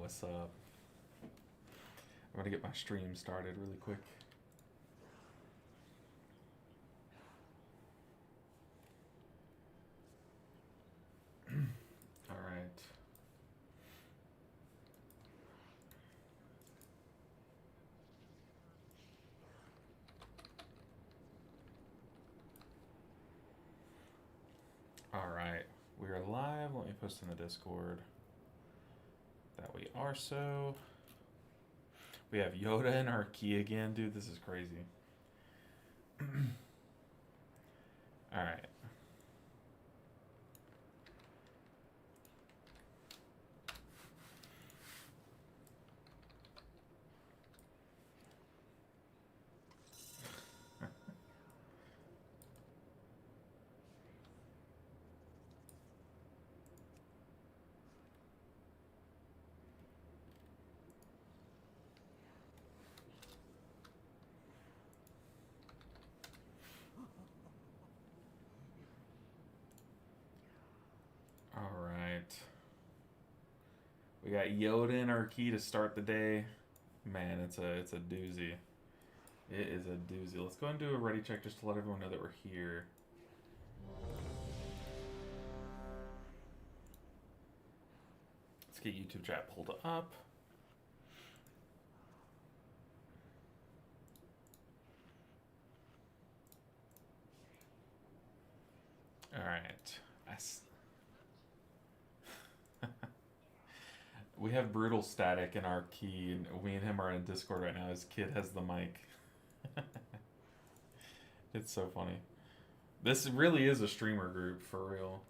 what's up. I'm gonna get my stream started really quick. All right. All right, we are live. Let me post in the Discord that we are so. We have Yoda in our key again, dude. This is crazy. All right. All right. We got Yoda in our key to start the day. Man, it's a doozy. It is a doozy. Let's go and do a ready check just to let everyone know that we're here. Let's get YouTube chat pulled up. All right. We have brutal static in our key, and we and him are in Discord right now. His kid has the mic. It's so funny. This really is a streamer group, for real.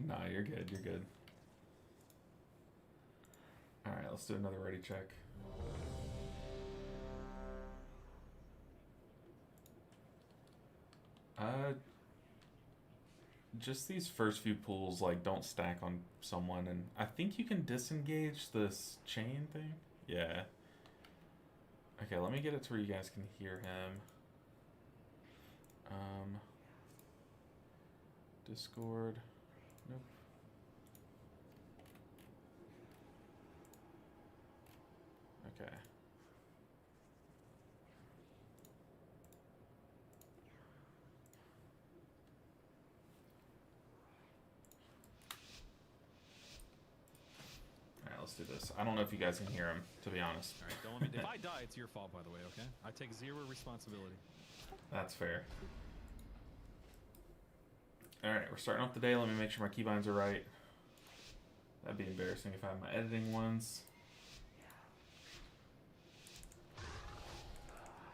Nah, you're good, you're good. Alright, let's do another ready check. Just these first few pools, like, don't stack on someone, and I think you can disengage this chain thing? Yeah. Okay, let me get it to where you guys can hear him. Discord. Nope. Okay. Alright, let's do this. I don't know if you guys can hear him, to be honest. Alright, don't let me. If I die, it's your fault, by the way, okay? I take zero responsibility. That's fair. Alright, we're starting off the day. Let me make sure my keybinds are right. That'd be embarrassing if I have my editing ones.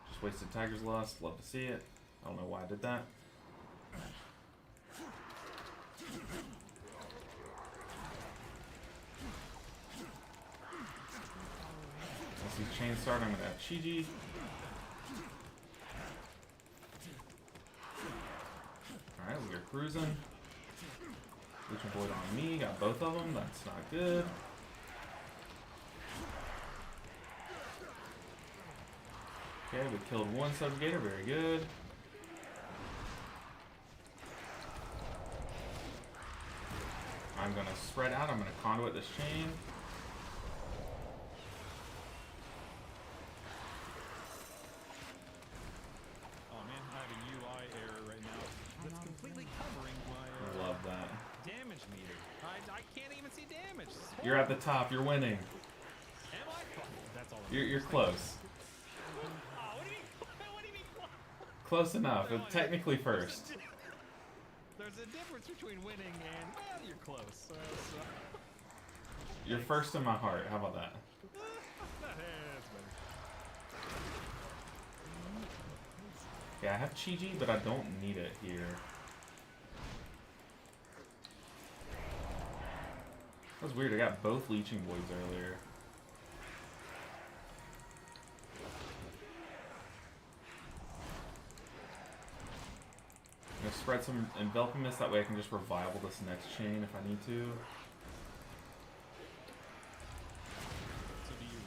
Just wasted Tiger's Lust. Love to see it. I don't know why I did that. Once these chains start, I'm going to have Chi-Ji. Alright, we are cruising. Legion Void on me. Got both of them. That's not good. Okay, we killed one subjugator. Very good. I'm going to spread out. I'm going to conduit this chain. Oh man, I have a UI error right now. That's completely covering my Love that. damage meter. I can't even see damage. You're at the top. You're winning. Am I? That's all. You're close. Oh, what do you mean? What do you mean? Close enough. Technically first. There's a difference between winning and, well, you're close. You're first in my heart. How about that? That's better. Yeah, I have Chi-Ji, but I don't need it here. That was weird. I got both Leeching Voids earlier. I'm going to spread some Enveloping Mist. That way I can just revival this next chain if I need to. So do you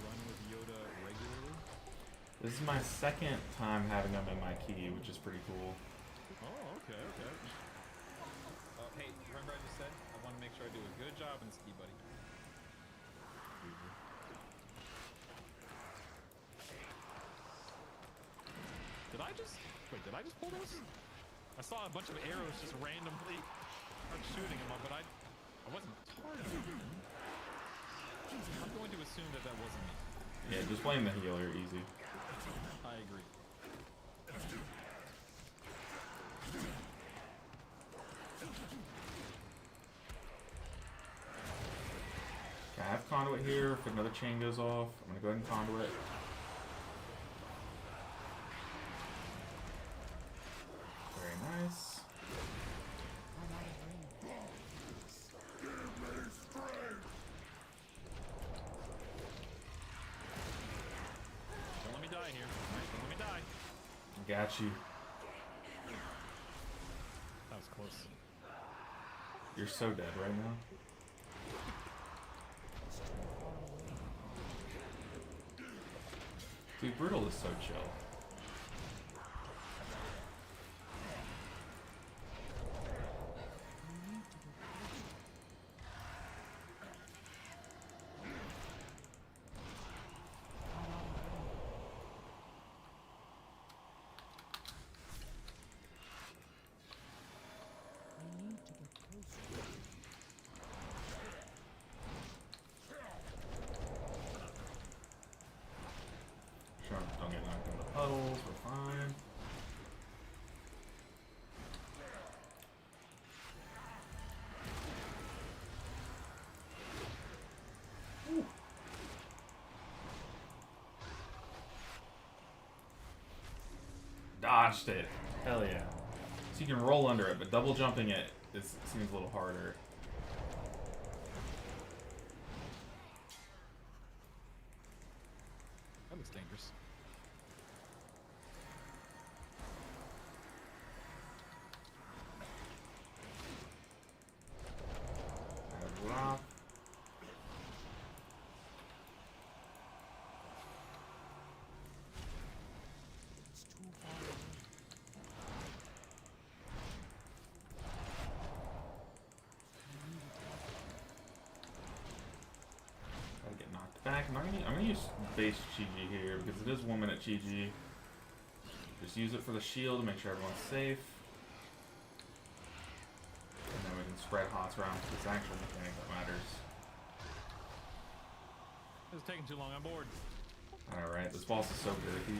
This is my second time having them in my key, which is pretty cool. Oh, okay, okay. Hey, remember I just said I want to make sure I do a good job in ski, buddy. Did I just pull those? I saw a bunch of arrows just randomly start shooting them up, but I wasn't targeting them. I'm going to assume that wasn't me. Yeah, just blame the healer, easy. I agree. Okay, I have conduit here. If another chain goes off, I'm gonna go ahead and conduit. Very nice. Don't let me die here. Alright, don't let me die. Got you. That was close. You're so dead right now. Dude, Brutal is so chill. Sure, don't get knocked into puddles, we're fine. Ooh. Dodged it. Hell yeah. So you can roll under it, but double jumping it seems a little harder. That looks dangerous. Rock. Gotta get knocked back. I'm gonna use base GG here because it is 1 minute GG. Just use it for the shield to make sure everyone's safe. And then we can spread hots around because it's actual mechanic that matters. This is taking too long. I'm bored. Alright, this boss is so girthy.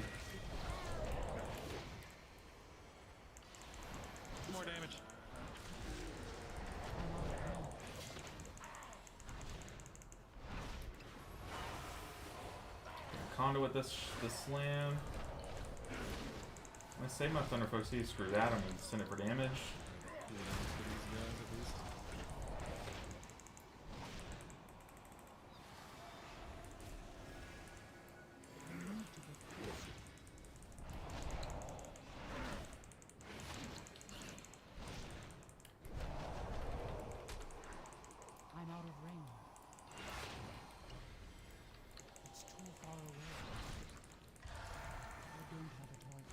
More damage. Conduit this slam. I'm gonna save my Thunder Foxy, screw that, I'm gonna send it for damage. I'm out of range. It's too far away. I don't have a target.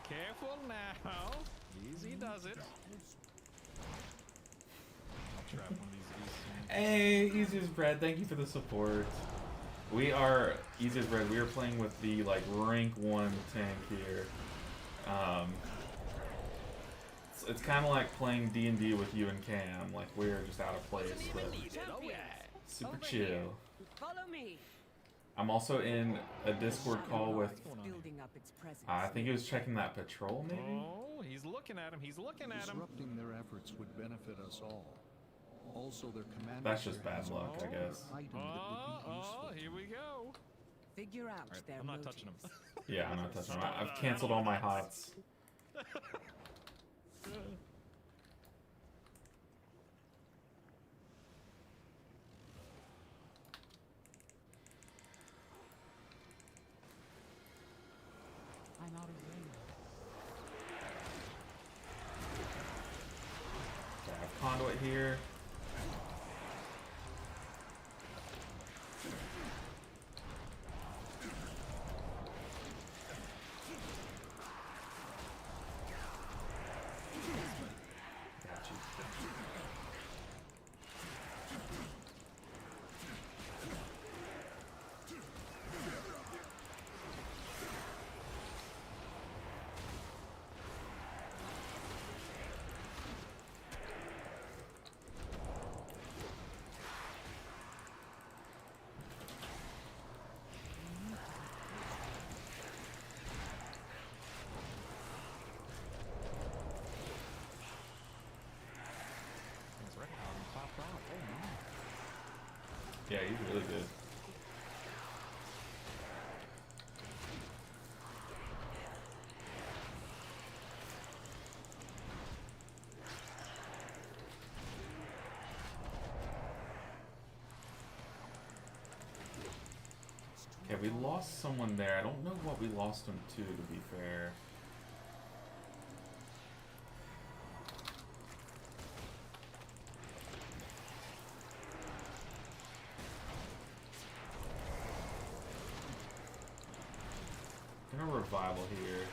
Careful now. Easy does it. I'll trap one of these. Hey, Easiest Bread, thank you for the support. We are, Easiest Bread, we are playing with the, like, rank 1 tank here. It's kind of like playing D&D with you and Cam, like, we're just out of place, but super chill. Follow me. I'm also in a Discord call with, Building up its presence. I think he was checking that patrol, maybe? Oh, he's looking at him. He's looking at him. Disrupting their efforts would benefit us all. Also, their commander. That's just bad luck, I guess. Here we go. Figure out Right, their I'm not motives. touching him. Yeah, I'm not touching him. I've canceled all my hots. I'm out of range. I have conduit here. Yeah, he's really good. Okay, we lost someone there. I don't know what we lost him to be fair. Gonna revival here.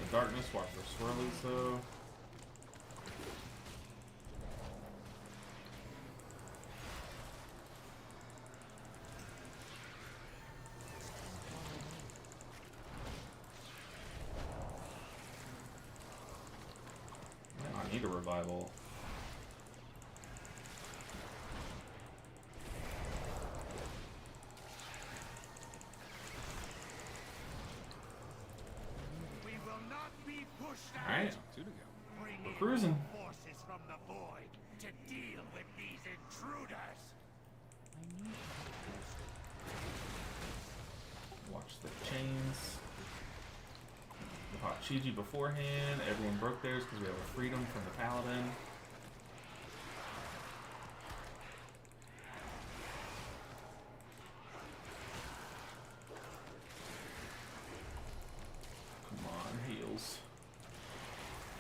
The darkness, watch for swirlies though. I need a revival. We will not be pushed out. Alright, Two to go. Bring we're in cruising. forces from the void to deal with these intruders. I need Watch the chains. We caught Chiji beforehand. Everyone broke theirs because we have a freedom from the paladin. Come on, heals.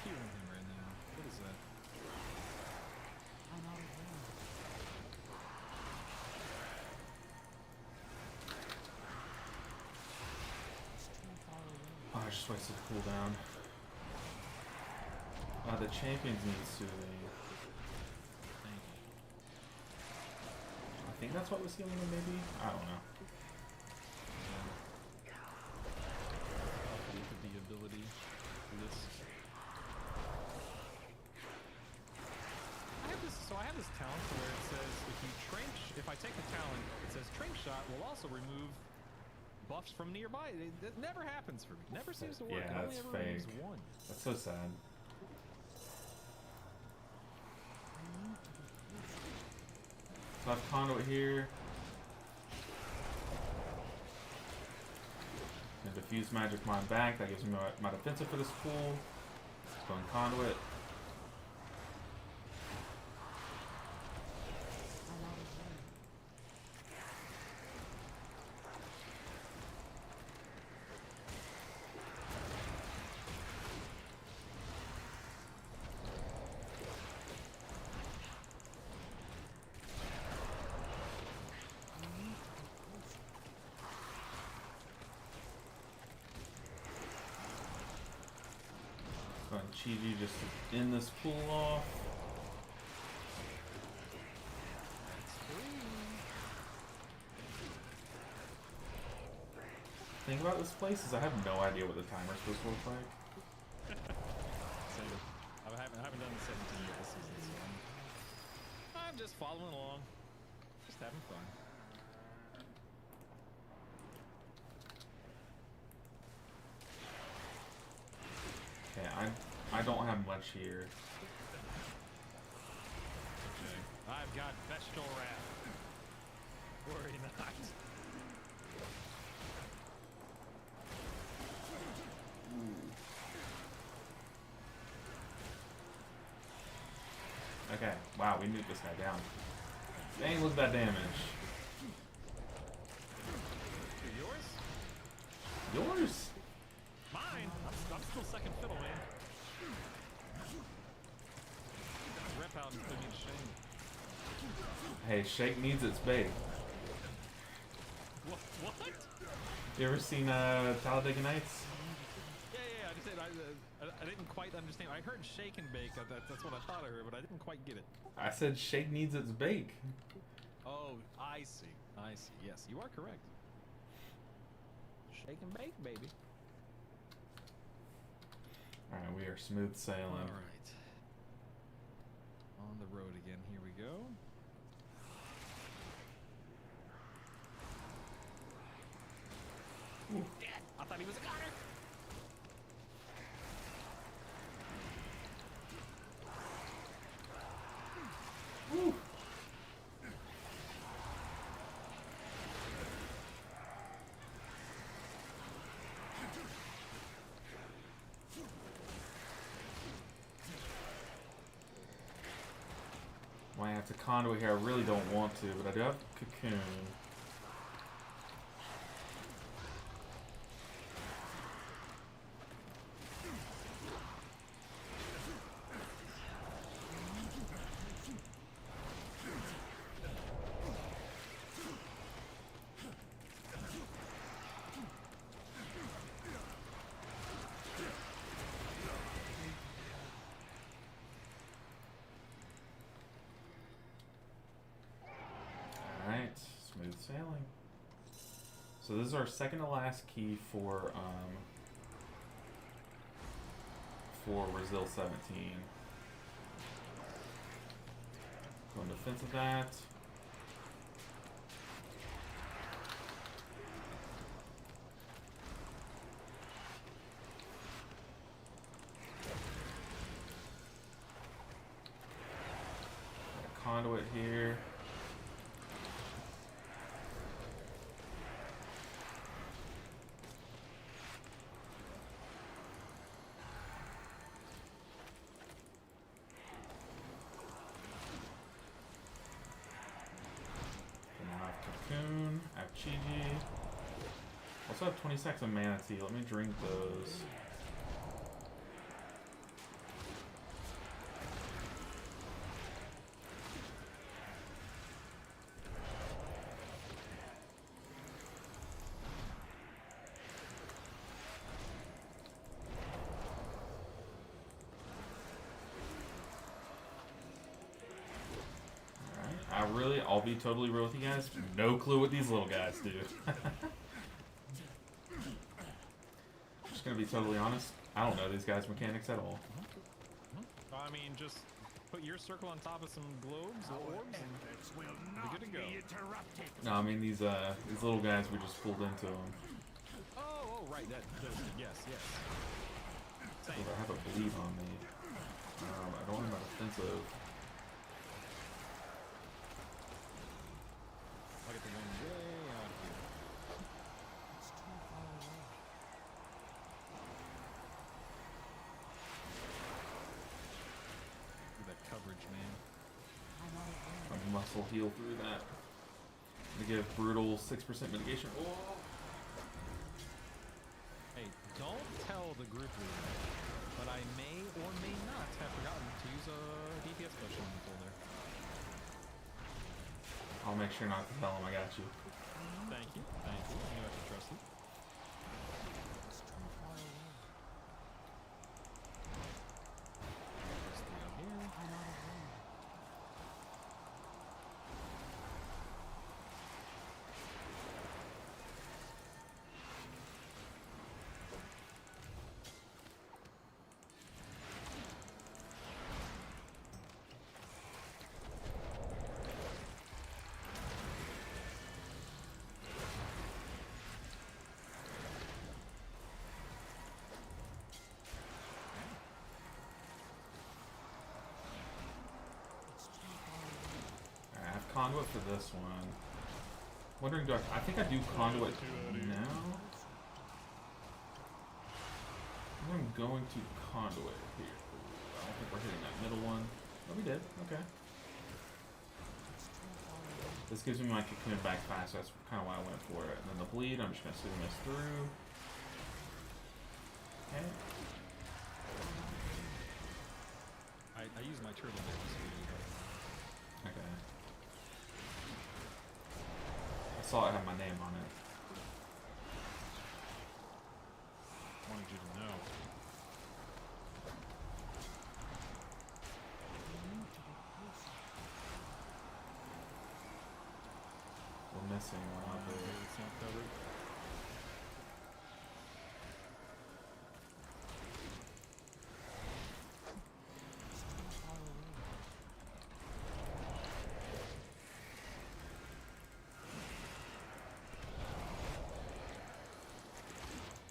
Healing him right now. What is that? I'm out of range. It's too far away. Oh, I just wasted a cooldown. The champions need soothing. Thank you. I think that's what was healing him, maybe? I don't know. Look at the ability list. I have this talent where it says if I take the talent, it says train shot will also remove buffs from nearby. It never happens for me. Never seems to work. Yeah, it only that's ever removes fake. one. That's so sad. So I have conduit here. And diffuse magic mine back. That gives me my defensive for this pool. Going conduit. I'm out of range. Going Chiji just to end this pool off. Thing about this place is I have no idea what the timer's supposed to look like. Same. I haven't done the 17 yet this season, so I'm just following along, just having fun. Okay, I don't have much here. Okay. I've got Bestial Wrath. Worry not. Okay, wow, we nuked this guy down. Dang, look at that damage. Yours? Yours? Mine? I'm still second fiddle, man. Rep out and put me to shame. Hey, Shake needs its bait. What? You ever seen Talladega Nights? Yeah, I just said I didn't quite understand. I heard shake and bake. That's what I thought I heard, but I didn't quite get it. I said Shake needs its bake. Oh, I see. Yes, you are correct. Shake and bake, baby. Alright, we are smooth sailing. All right. On the road again. Here we go. Ooh. I thought he was a goner. Woo. to conduit here. I really don't want to, but I do have cocoon. Alright, smooth sailing. So this is our second to last key for Resil 17. Go in defense of that. Got a conduit here. Cocoon, I have Chi-Ji. Also have 20 stacks of Manatee. Let me drink those. I'll be totally real with you guys. No clue what these little guys do. Just gonna be totally honest. I don't know these guys' mechanics at all. I mean, just put your circle on top of some globes or orbs and be good to go. No, I mean these little guys we just pulled into them. Oh, right. Yes. I have a bleed on me. I don't have an offensive. I get the one way out here. It's too far away. Look at that coverage, man. I'm out of range. I muscle heal through that. I'm gonna give brutal 6% mitigation. Oh. Hey, don't tell the group leader, but I may or may not have forgotten to use a DPS potion until there. I'll make sure not to tell him I got you. Thank you. I knew I could trust you. It's too far away. There's three up here. I'm out of range. I have conduit for this one. Wondering, I think I do conduit now? I think I'm going to conduit here. I don't think we're hitting that middle one. Oh, we did. Okay. This gives me my cocoon back fast, so that's kind of why I went for it. And then the bleed, I'm just going to swing this through. Okay. I use my turtle bits. Okay. I saw it had my name on it. Wanted you to know. We're missing one of it. It's not covered.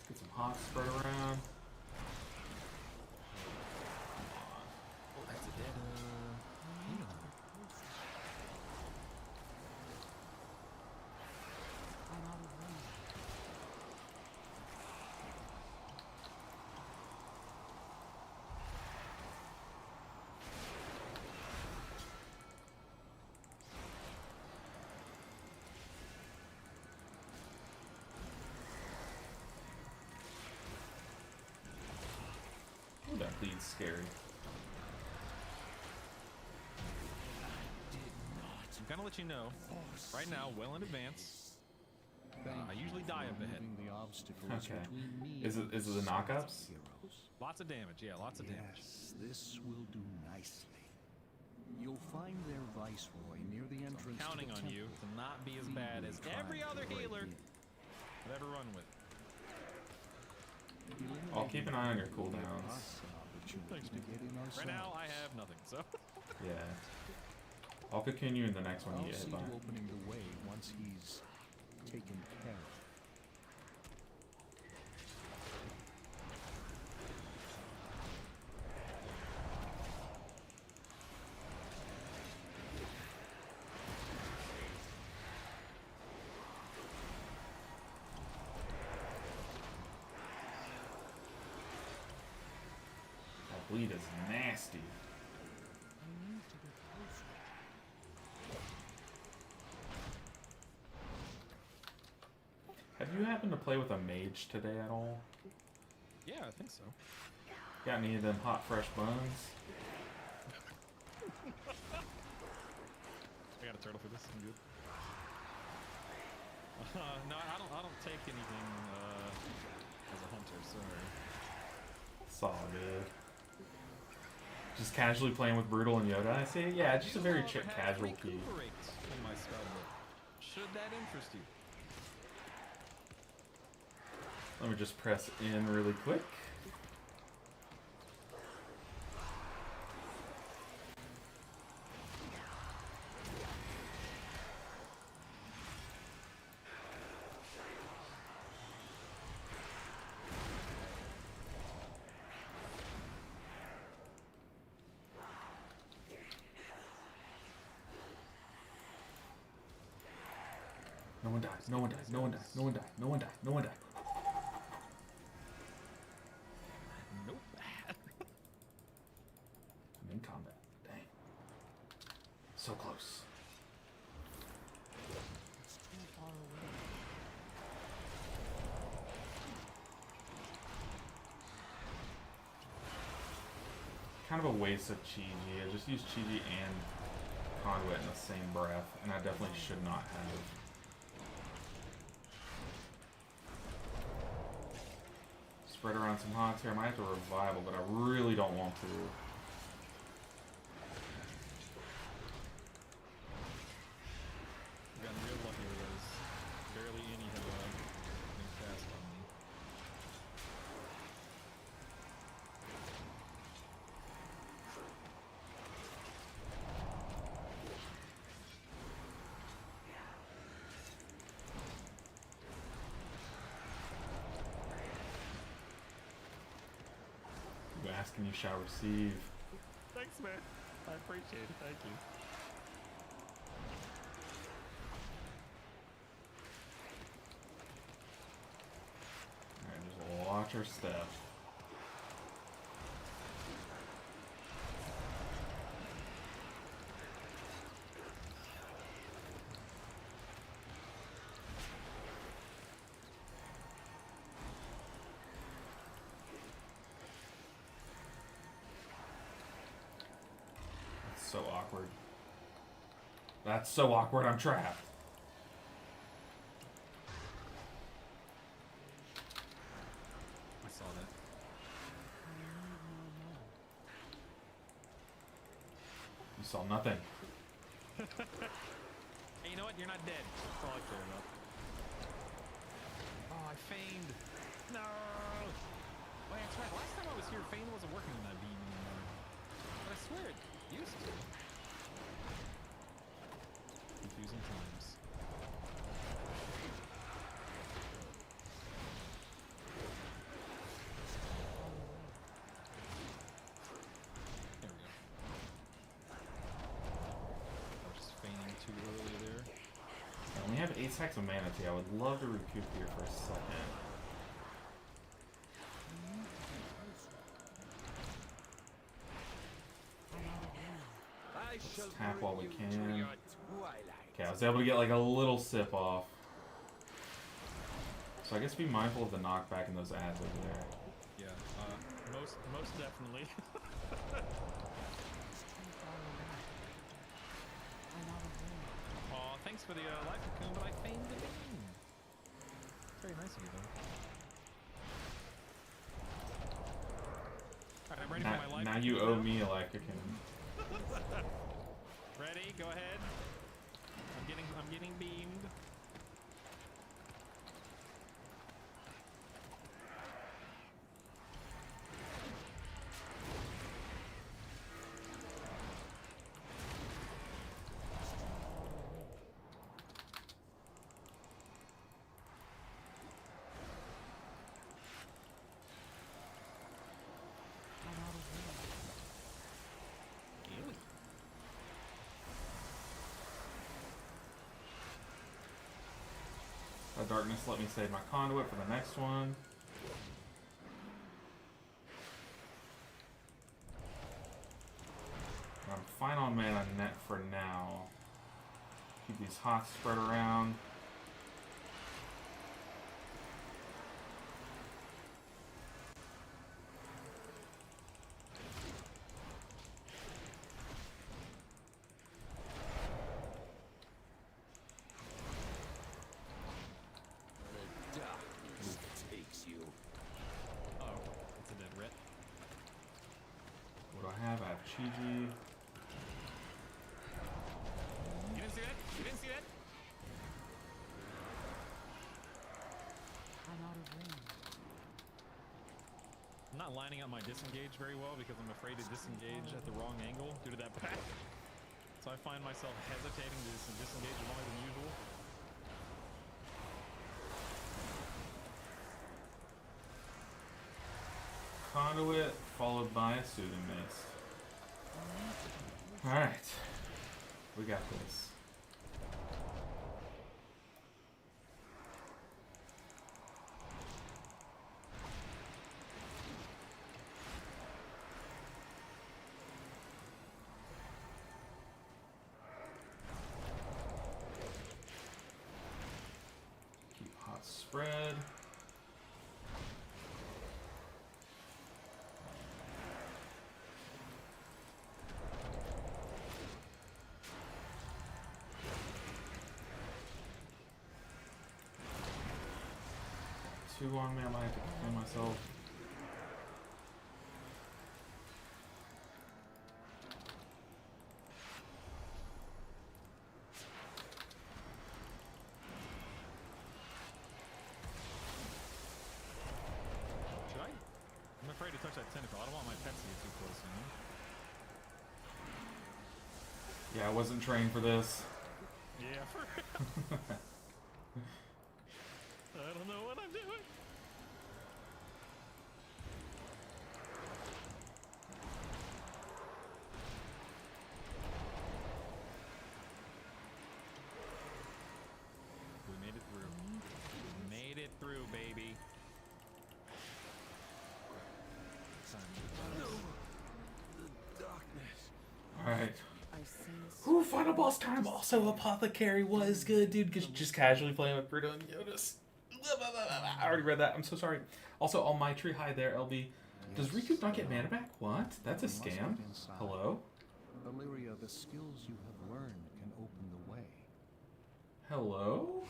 Get some hot spread around. Oh, that's a dead, I'm out of range. scary. I'm gonna let you know right now, well in advance. I usually die up ahead. The obstacles Okay. between me Is it and the knockups? heroes. Lots of damage, yeah, lots of damage. Yes, this will do nicely. You'll find their viceroy near the entrance. Counting to the on you temple. to not be as bad as every other healer I've ever run with. I'll keep an eye on your cooldowns. Thanks, man. Right now, I have nothing, so. Yeah. I'll cocoon you in the next one I'll you get see hit by. to opening the way once he's taken care of. That bleed is nasty. I need to get closer. Have you happened to play with a mage today at all? Yeah, I think so. Got any of them hot fresh buns? I got a turtle for this. I'm good. No, I don't take anything as a hunter. Sorry. It's all good. Just casually playing with Brutal and Yoda, I see? Yeah, just a very casual key. In my spellbook. Should that interest you? Let me just press in really quick. No one dies, no one dies, no one dies, no one dies, no one dies, no one dies. Nope. I'm in combat. Dang. So close. It's too far away. Kind of a waste of Chi-Ji. I just used Chi-Ji and Conduit in the same breath, and I definitely should not have. Spread around some hots here. I might have to revival, but I really don't want to. I've gotten real lucky with those. Barely any have been cast on me. You ask and you shall receive. Thanks, man. I appreciate it. Thank you. Alright, just watch our step. That's so awkward. That's so awkward, I'm trapped. I saw that. I need no more. You saw nothing. Hey, you know what? You're not dead. That's all I care about. Oh, I feigned. No! Oh, yeah, that's right. Last time I was here, Feign wasn't working on that beam anymore. But I swear it used to. Confusing times. There we go. I was just feigning too early there. I only have 8 stacks of mana too. I would love to recoup here for a second. I need to get closer. I'm out of room. I Let's shall tap while we bring you to can. your twilight. Okay, I was able to get like a little sip off. So I guess be mindful of the knockback in those ads over there. Yeah, most definitely. It's too far away. I'm out of room. Aw, thanks for the life cocoon, but I feigned the beam. Very nice of you, though. Alright, I'm ready for my life. Now you owe me a life cocoon. Ready? Go ahead. I'm getting beamed. I'm out of room. Darkness, let me save my conduit for the next one. I'm fine on mana net for now. Keep these hots spread around. The darkness takes you. Oh, it's a dead ret. What do I have? I have Chi-Ji. You didn't see that? You didn't see that? I'm out of room. I'm not lining up my disengage very well because I'm afraid to disengage at the wrong angle due to that pack. So I find myself hesitating to disengage longer than usual. Conduit followed by Soothing Mist. Alright. We got this. Keep hot spread. Two on me, I might have to defend myself. Should I? I'm afraid to touch that tentacle. I don't want my pets to get too close, you know? Yeah, I wasn't trained for this. Yeah, for real. I don't know what I'm doing. We made it through. Made it through, baby. The darkness. Alright. I sense. Ooh, final boss time. Also, Apothecary was good, dude. Just casually playing with Bruto and Yodas. I already read that. I'm so sorry. Also, on my tree high there, LB. Does Riku not get mana back? What? That's a scam. Hello? Valyria, the skills you have learned can open the way. Hello?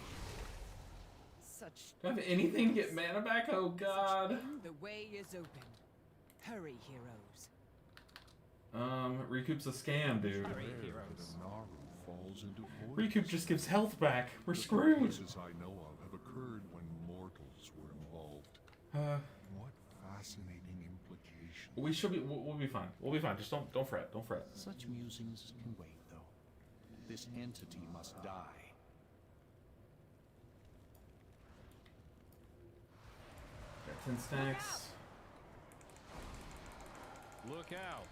Such Do I have anything to get mana back? Oh god. the way is open. Hurry, heroes. Recoup's a scam, dude. Hurry, Rare heroes. that a Naru falls into void. Recoup just gives health back. We're The screwed. cases I know of have occurred when mortals were involved. What fascinating implications. We should be. We'll be fine. We'll be fine. Just don't fret. Don't fret. Such musings can wait, though. This entity must die. Got 10 stacks. Look out.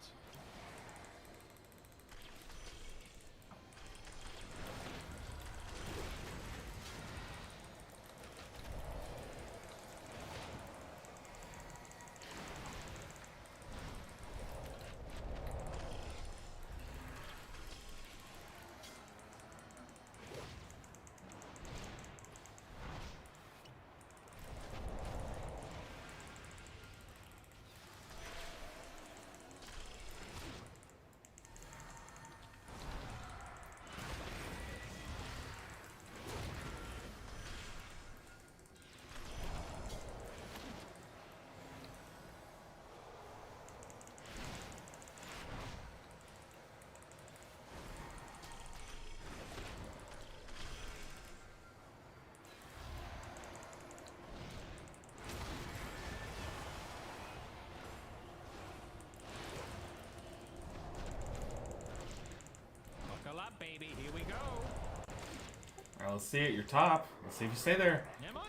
Let's see it. You're top. Let's see if you stay there. Am I?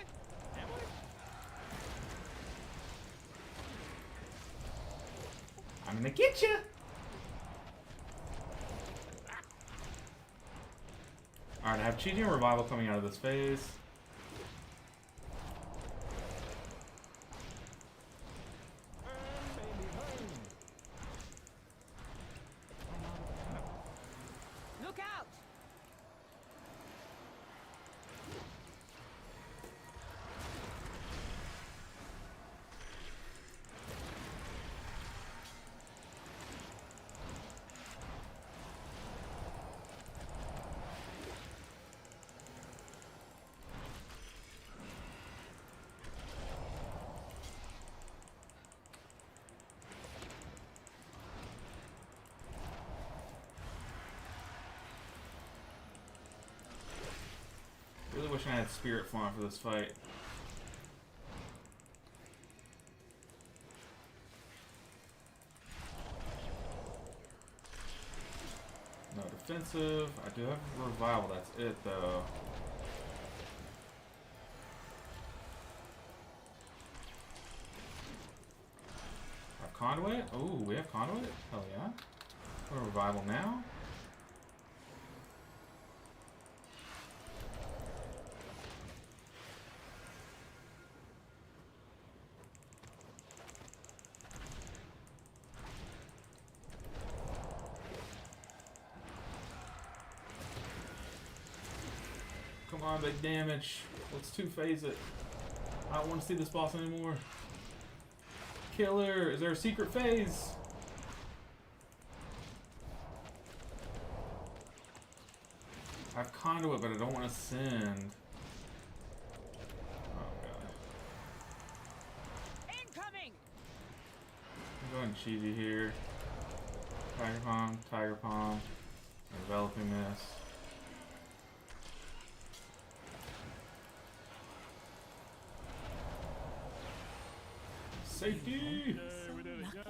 Am I? I'm gonna get you. Alright, I have Cheating and Revival coming out of this phase. Look out! Really wish I had Spirit Font for this fight. No defensive. I do have Revival. That's it, though. Have Conduit? Oh, we have Conduit? Hell yeah. Go to Revival now. Come on, big damage. Let's two-phase it. I don't want to see this boss anymore. Killer! Is there a secret phase? I have Conduit, but I don't want to send. Oh, God. Incoming! I'm going cheesy here. Tiger Palm. Enveloping this. Safety! Yay, we did it! Yay!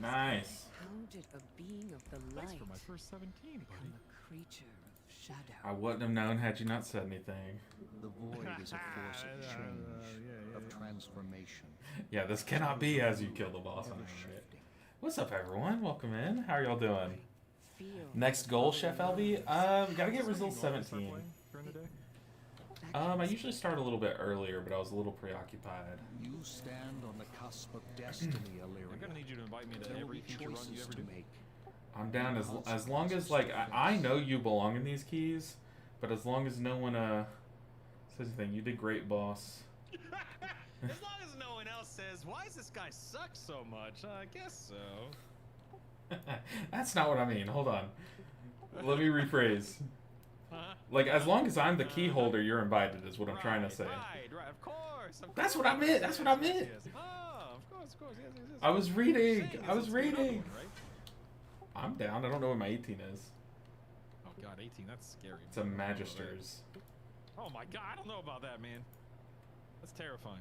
Nice. How did a being of the Thanks light for my first 17, become buddy. a creature of shadow? I wouldn't have known had you not said anything. The void is a force of change, of transformation. Yeah, this cannot be as you kill the boss. Ever On it. shifting. What's up, everyone? Welcome in. How are y'all doing? Feel Next goal, Chef LB? We gotta get Resil 17. During the day? I usually start a little bit earlier, but I was a little preoccupied. You stand on the cusp of destiny, I'm gonna Illyria. need you to invite me to There will every be future run you choices ever to do. make. I'm down as long as, like, I know you belong in these keys, but as long as no one, says anything. You did great, boss. As long as no one else says, why does this guy suck so much? I guess so. That's not what I mean. Hold on. Let me rephrase. Huh? Like, as long as I'm the key holder, you're invited, is what I'm trying to say. Right, of course. That's what I meant. That's what I meant. Yes. Oh, of course, yes, yes. I was reading. Saying I is was let's do another reading. one, right? I'm down. I don't know what my 18 is. Oh god, 18, that's scary. It's a man. Magisters. Oh my god, I don't know about that, man. That's terrifying.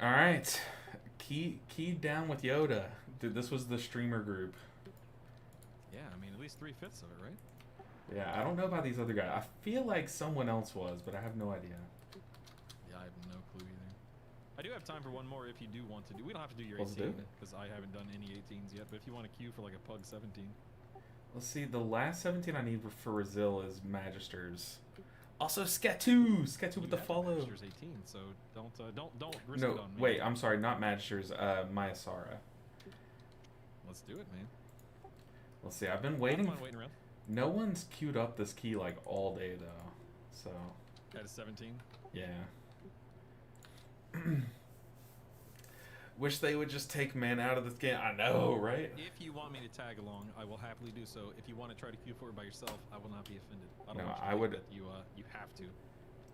All right, key down with Yoda. Dude, this was the streamer group. Yeah, I mean, at least 3/5 of it, right? Yeah, I don't know about these other guys. I feel like someone else was, but I have no idea. Yeah, I have no clue either. I do have time for one more if you do want to do. We don't have to do your Let's do 18 it. because I haven't done any 18s yet. But if you want to queue for like a Pug 17, Let's see. The last 17 I need for Resil is Magisters. Also, Skatu with the you have follow. Magisters 18, so don't risk it No, on me. wait. I'm sorry. Not Magisters. Mayasara. Let's do it, man. Let's see. I've been I'm waiting. fine waiting around. No one's queued up this key like all day though. So At a 17. yeah. Wish they would just take man out of this game. I know, right? If you want me to tag along, I will happily do so. If you want to try to queue for it by yourself, I will not be offended. I don't No, want you to I think would- that you have to.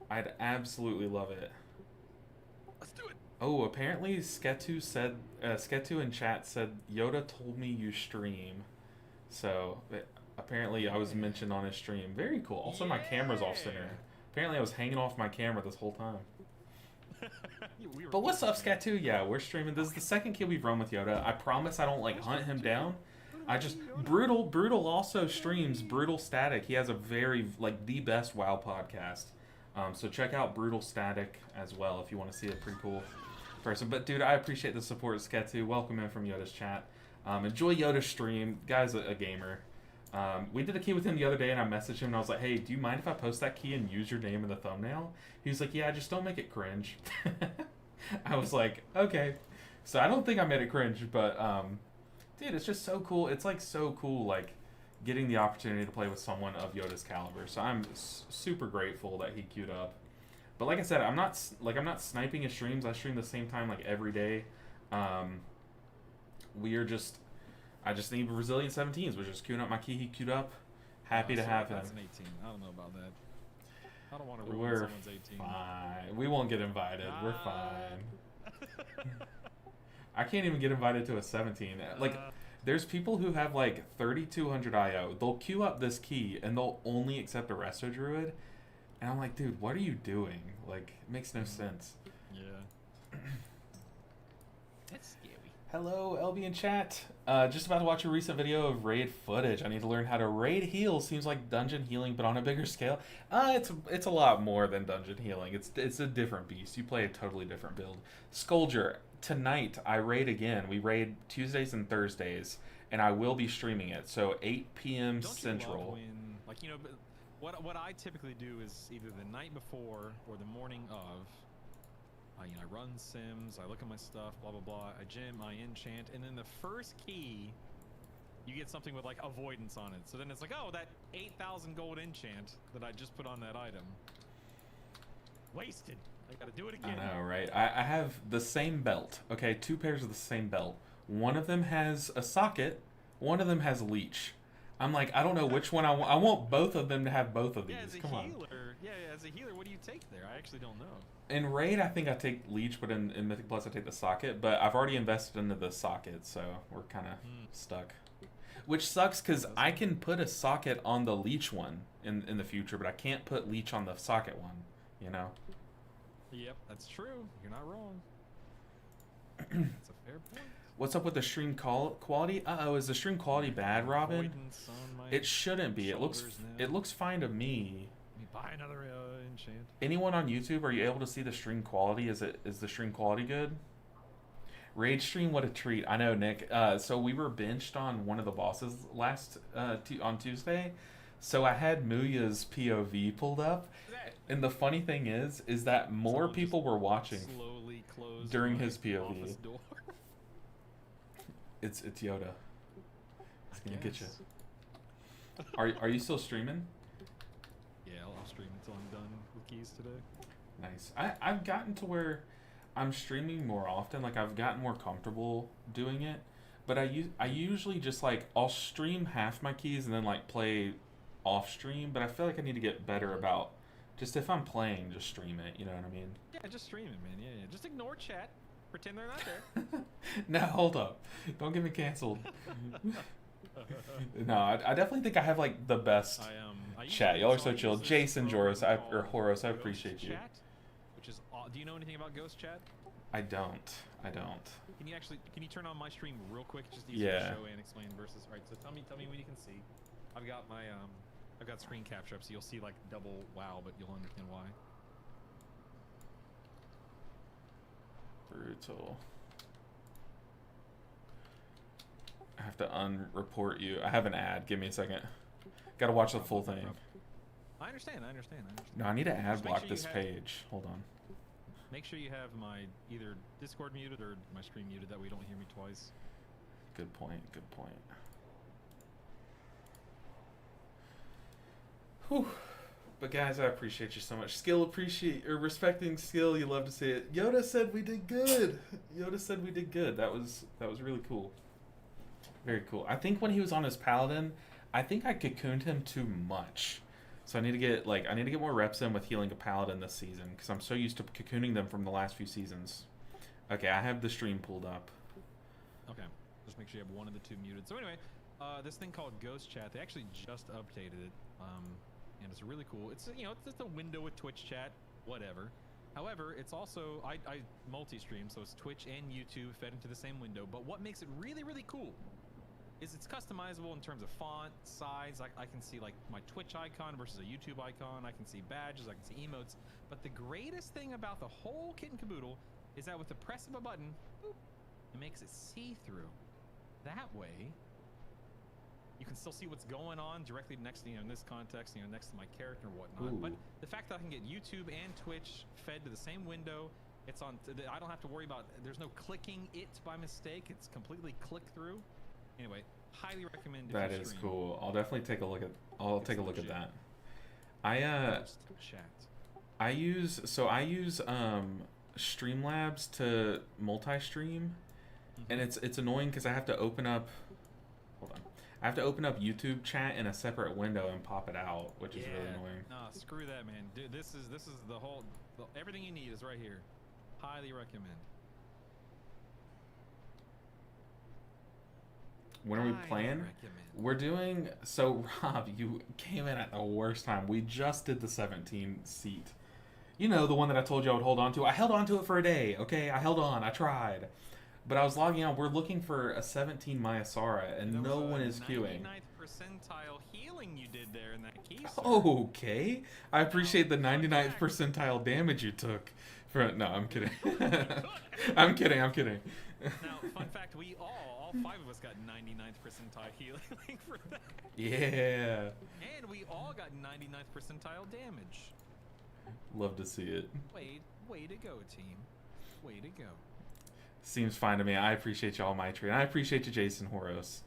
I'd absolutely love it. Let's do it. Oh, apparently Sketu in chat said Yoda told me you stream. So apparently I was mentioned on his stream. Very cool. Also, my camera's off center. Apparently I was hanging off my camera this whole time. But what's up, Scat2? Yeah, we're streaming. This is the second kid we've run with Yoda. I promise I don't like hunt him down. I just Brutal also streams Brutal Static. He has a very like the best WoW podcast. So check out Brutal Static as well if you want to see a pretty cool person. But dude, I appreciate the support, Scat2. Welcome in from Yoda's chat. Enjoy Yoda's stream. Guy's a gamer. We did a key with him the other day, and I messaged him and I was like, "Hey, do you mind if I post that key and use your name in the thumbnail?" He was like, "Yeah, just don't make it cringe." I was like, "Okay." So I don't think I made it cringe, but dude, it's just so cool. It's like so cool, like getting the opportunity to play with someone of Yoda's caliber. So I'm super grateful that he queued up. But like I said, I'm not sniping his streams. I stream the same time like every day. I just need Resilient 17s. We're just queuing up my key. He queued up. Happy to have him. That's an 18. I don't know about that. I don't want to ruin We're someone's 18. fine. We won't get invited. We're fine. I can't even get invited to a 17. Like, there's people who have like 3,200 IO. They'll queue up this key and they'll only accept a Resto Druid. And I'm like, dude, what are you doing? Like, it makes no sense. Yeah. That's scary. Hello, LB in chat. Just about to watch a recent video of raid footage. I need to learn how to raid heal. Seems like dungeon healing, but on a bigger scale. It's a lot more than dungeon healing. It's a different beast. You play a totally different build. Scoldger, tonight I raid again. We raid Tuesdays and Thursdays, and I will be streaming it. So 8 p.m. Don't Central. you love when, like, you know, what I typically do is either the night before or the morning of. You know, I run sims, I look at my stuff, blah blah blah. I gym, I enchant, and then the first key, you get something with like avoidance on it. So then it's like, oh, that 8,000 gold enchant that I just put on that item, wasted. I gotta do it again. I know, right? I have the same belt. Okay, 2 pairs of the same belt. One of them has a socket. One of them has leech. I'm like, I don't know which one I want. I want both of them to have both of these. Yeah, as a Come on. as a healer, what do you take there? I actually don't know. In Raid, I think I take Leech, but in Mythic Plus, I take the socket. But I've already invested into the socket, so we're kind of stuck. Which sucks, because I can put a socket on the Leech one in the future, but I can't put Leech on the socket one, you know? Yep, that's true. You're not wrong. That's a fair point. What's up with the stream quality? Uh-oh, is the stream quality bad, Robin? It shouldn't be. It looks fine to me. Let me buy another enchant. Anyone on YouTube, are you able to see the stream quality? Is the stream quality good? Raid stream, what a treat. I know, Nick. So we were benched on one of the bosses on Tuesday. So I had Muya's POV pulled up. And the funny thing is that more people were watching during his POV. It's Yoda. He's gonna get you. Are you still streaming? Yeah, I'll stream until I'm done with keys today. Nice. I've gotten to where I'm streaming more often. Like, I've gotten more comfortable doing it. But I usually just, like, I'll stream half my keys and then, like, play off stream. But I feel like I need to get better about just if I'm playing, just stream it. You know what I mean? Yeah, just stream it, man. Yeah. Just ignore chat. Pretend they're not there. No, hold up. Don't get me canceled. No, I definitely think I have, like, the best chat. Y'all are so chill. Jason, Joros, or Horos, I appreciate you. Chat, which is, do you know anything about Ghost Chat? I don't. Can you turn on my stream real quick? Just easy to show and explain versus. All right, so tell me when you can see. I've got my I've got screen capture up, so you'll see like double wow, but you'll understand why. Brutal. I have to unreport you. I have an ad. Give me a second. Gotta watch the full thing. I understand. No, I need to ad block this page. Hold on. Make sure you have my either Discord muted or my stream muted. That way you don't hear me twice. Good point. Whew. But guys, I appreciate you so much. Respecting skill. You love to see it. Yoda said we did good. That was really cool. Very cool. I think when he was on his paladin, I think I cocooned him too much. So I need to get more reps in with healing a paladin this season because I'm so used to cocooning them from the last few seasons. Okay, I have the stream pulled up. Okay, just make sure you have one of the two muted. So anyway, This thing called Ghost Chat. They actually just updated it, and it's really cool. It's it's just a window with Twitch chat, whatever. However, it's also I multi-stream, so it's Twitch and YouTube fed into the same window. But what makes it really really cool is it's customizable in terms of font, size. I can see like my Twitch icon versus a YouTube icon. I can see badges. I can see emotes. But the greatest thing about the whole kit and caboodle is that with the press of a button, boop, it makes it see-through. That way, you can still see what's going on directly next to, in this context, next to my character or whatnot. Ooh. But the fact that I can get YouTube and Twitch fed to the same window, it's on. I don't have to worry about. There's no clicking it by mistake. It's completely click through. Anyway, highly recommend. If That you is stream. cool. I'll definitely take a look at. I'll take a look at that. Chat. I use Streamlabs to multi-stream, and it's annoying because I have to open up. Hold on. I have to open up YouTube chat in a separate window and pop it out, which is really annoying. Nah, screw that, man. Dude, this is the whole. Everything you need is right here. Highly recommend. When are we playing? We're doing. So Rob, you came in at the worst time. We just did the 17 seat. You know, the one that I told you I would hold on to. I held on to it for a day. Okay, I held on. I tried. But I was logging out. We're looking for a 17 Mayasara, and no one is queuing. 99th percentile healing you did there in that key. Okay. I appreciate the 99th percentile damage you took. No, I'm kidding. I'm kidding. Now, fun fact, we all 5 of us got 99th percentile healing for that. Yeah. And we all got 99th percentile damage. Love to see it. Way to go, team. Way to go. Seems fine to me. I appreciate y'all, Maitri, and I appreciate you, Jason Horos.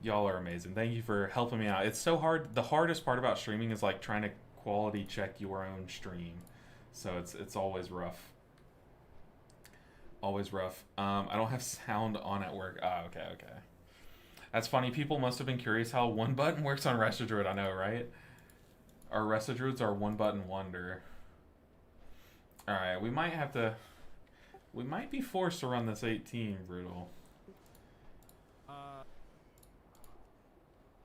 Y'all are amazing. Thank you for helping me out. It's so hard. The hardest part about streaming is like trying to quality check your own stream. So it's always rough. Always rough. I don't have sound on at work. Oh, okay. That's funny. People must have been curious how one button works on Resto Druid. I know, right? Our Resto Druids are one button wonder. Alright, we might have to... We might be forced to run this 18, Brutal.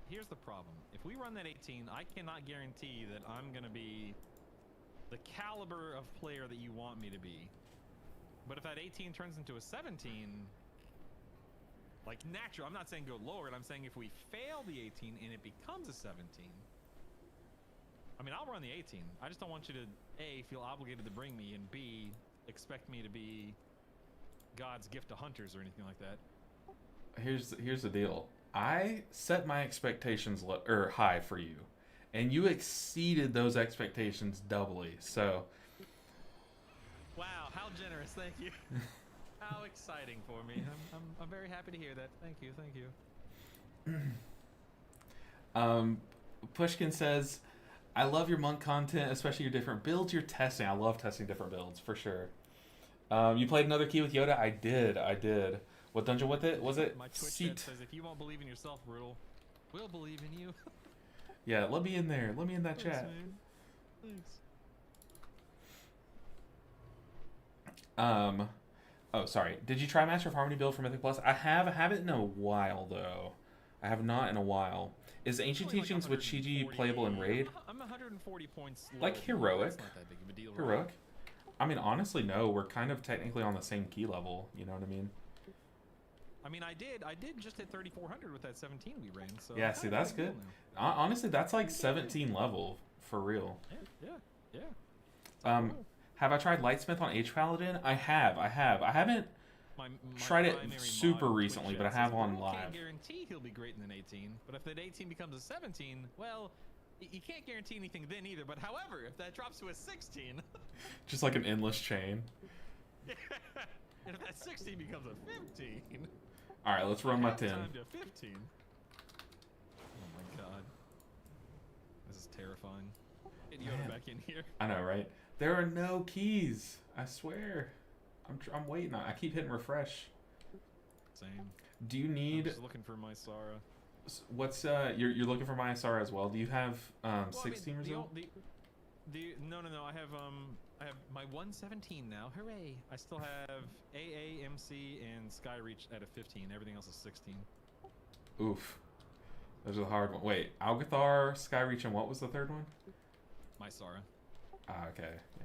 Here's the problem. If we run that 18, I cannot guarantee that I'm going to be the caliber of player that you want me to be. But if that 18 turns into a 17, like natural, I'm not saying go lower, I'm saying if we fail the 18 and it becomes a 17, I mean, I'll run the 18. I just don't want you to, A, feel obligated to bring me, and B, expect me to be God's gift to hunters or anything like that. Here's the deal. I set my expectations high for you, and you exceeded those expectations doubly. So, wow, how generous! Thank you. How exciting for me. I'm very happy to hear that. Thank you. Pushkin says, "I love your monk content, especially your different builds you're testing. I love testing different builds for sure." You played another key with Yoda? I did. What dungeon with it? Was it My Twitch Seat? chat says, if you won't believe in yourself, Brutal, we'll believe in you. Yeah, let me in there. Let me in that chat. Man. Thanks. Oh, sorry. Did you try Master of Harmony build for Mythic Plus? I haven't in a while, though. I have not in a while. Is Ancient Only like Teachings with Chiji playable in Raid? I'm 140 points lower Like than you. heroic? That's not that big of a deal, right? Heroic? I mean, honestly, no. We're kind of technically on the same key level. You know what I mean? I mean, I did just hit 3,400 with that 17 we ran. So Yeah, see, that's good. Honestly, that's like 17 level, for real. Yeah. Have I tried Lightsmith on H Paladin? I have. I haven't My tried it primary super mod on recently, Twitch but I chat have says, on "Well, live." Can't guarantee he'll be greater than 18, but if that 18 becomes a 17, well, you can't guarantee anything then either. But however, if that drops to a 16, Just like an endless chain. and if that 16 becomes a 15, All right, let's run my half 10. time to 15. Oh my god, this is terrifying. Get Yoda back in here. I know, right? There are no keys. I swear. I'm waiting. I keep hitting refresh. Same. Do you I'm need just looking for my Sara. what's you're looking for my SR as well? Do you have 16 result? No. I have my 117 now. Hooray! I still have AA, MC, and Skyreach at a 15. Everything else is 16. Oof. Those are the hard one. Wait, Algathar, Skyreach, and what was the third one? Mysara. Ah, okay, yeah.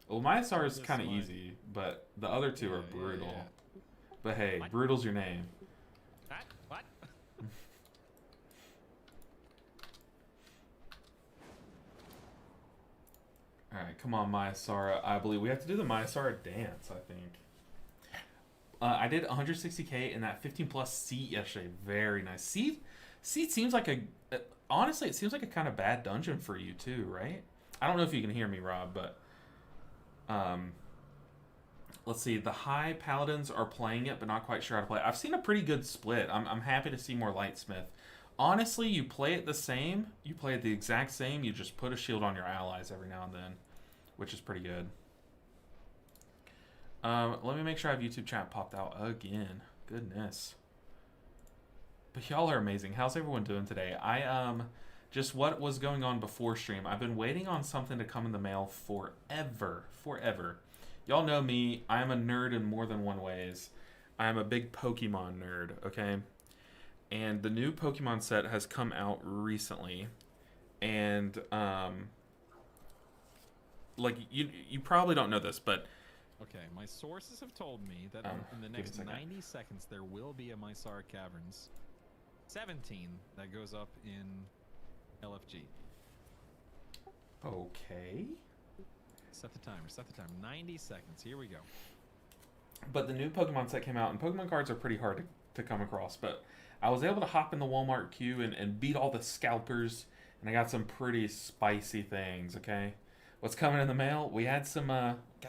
Well, Mysara is This kind of one. easy, but the other two are brutal. Yeah. But hey, What? brutal's your name. What? Alright, come on, Myasara. I believe we have to do the Myasara dance, I think. I did 160k in that 15 plus seat yesterday. Very nice. Seat seems like a... honestly, it seems like a kind of bad dungeon for you too, right? I don't know if you can hear me, Rob, but... let's see. The high paladins are playing it, but not quite sure how to play it. I've seen a pretty good split. I'm happy to see more Lightsmith. Honestly, you play it the same. You play it the exact same. You just put a shield on your allies every now and then, which is pretty good. Let me make sure I have YouTube chat popped out again. Goodness. But y'all are amazing. How's everyone doing today? Just what was going on before stream. I've been waiting on something to come in the mail forever. Y'all know me. I am a nerd in more than one ways. I am a big Pokemon nerd, okay? And the new Pokemon set has come out recently. And, like, you probably don't know this, but... Okay, my sources have told me that in the give me a next second. 90 seconds there will be a Mysara Caverns 17 that goes up in LFG. Okay. Set the timer, 90 seconds, here we go. But the new Pokemon set came out, and Pokemon cards are pretty hard to come across, but I was able to hop in the Walmart queue and beat all the scalpers, and I got some pretty spicy things, okay? What's coming in the mail? We had got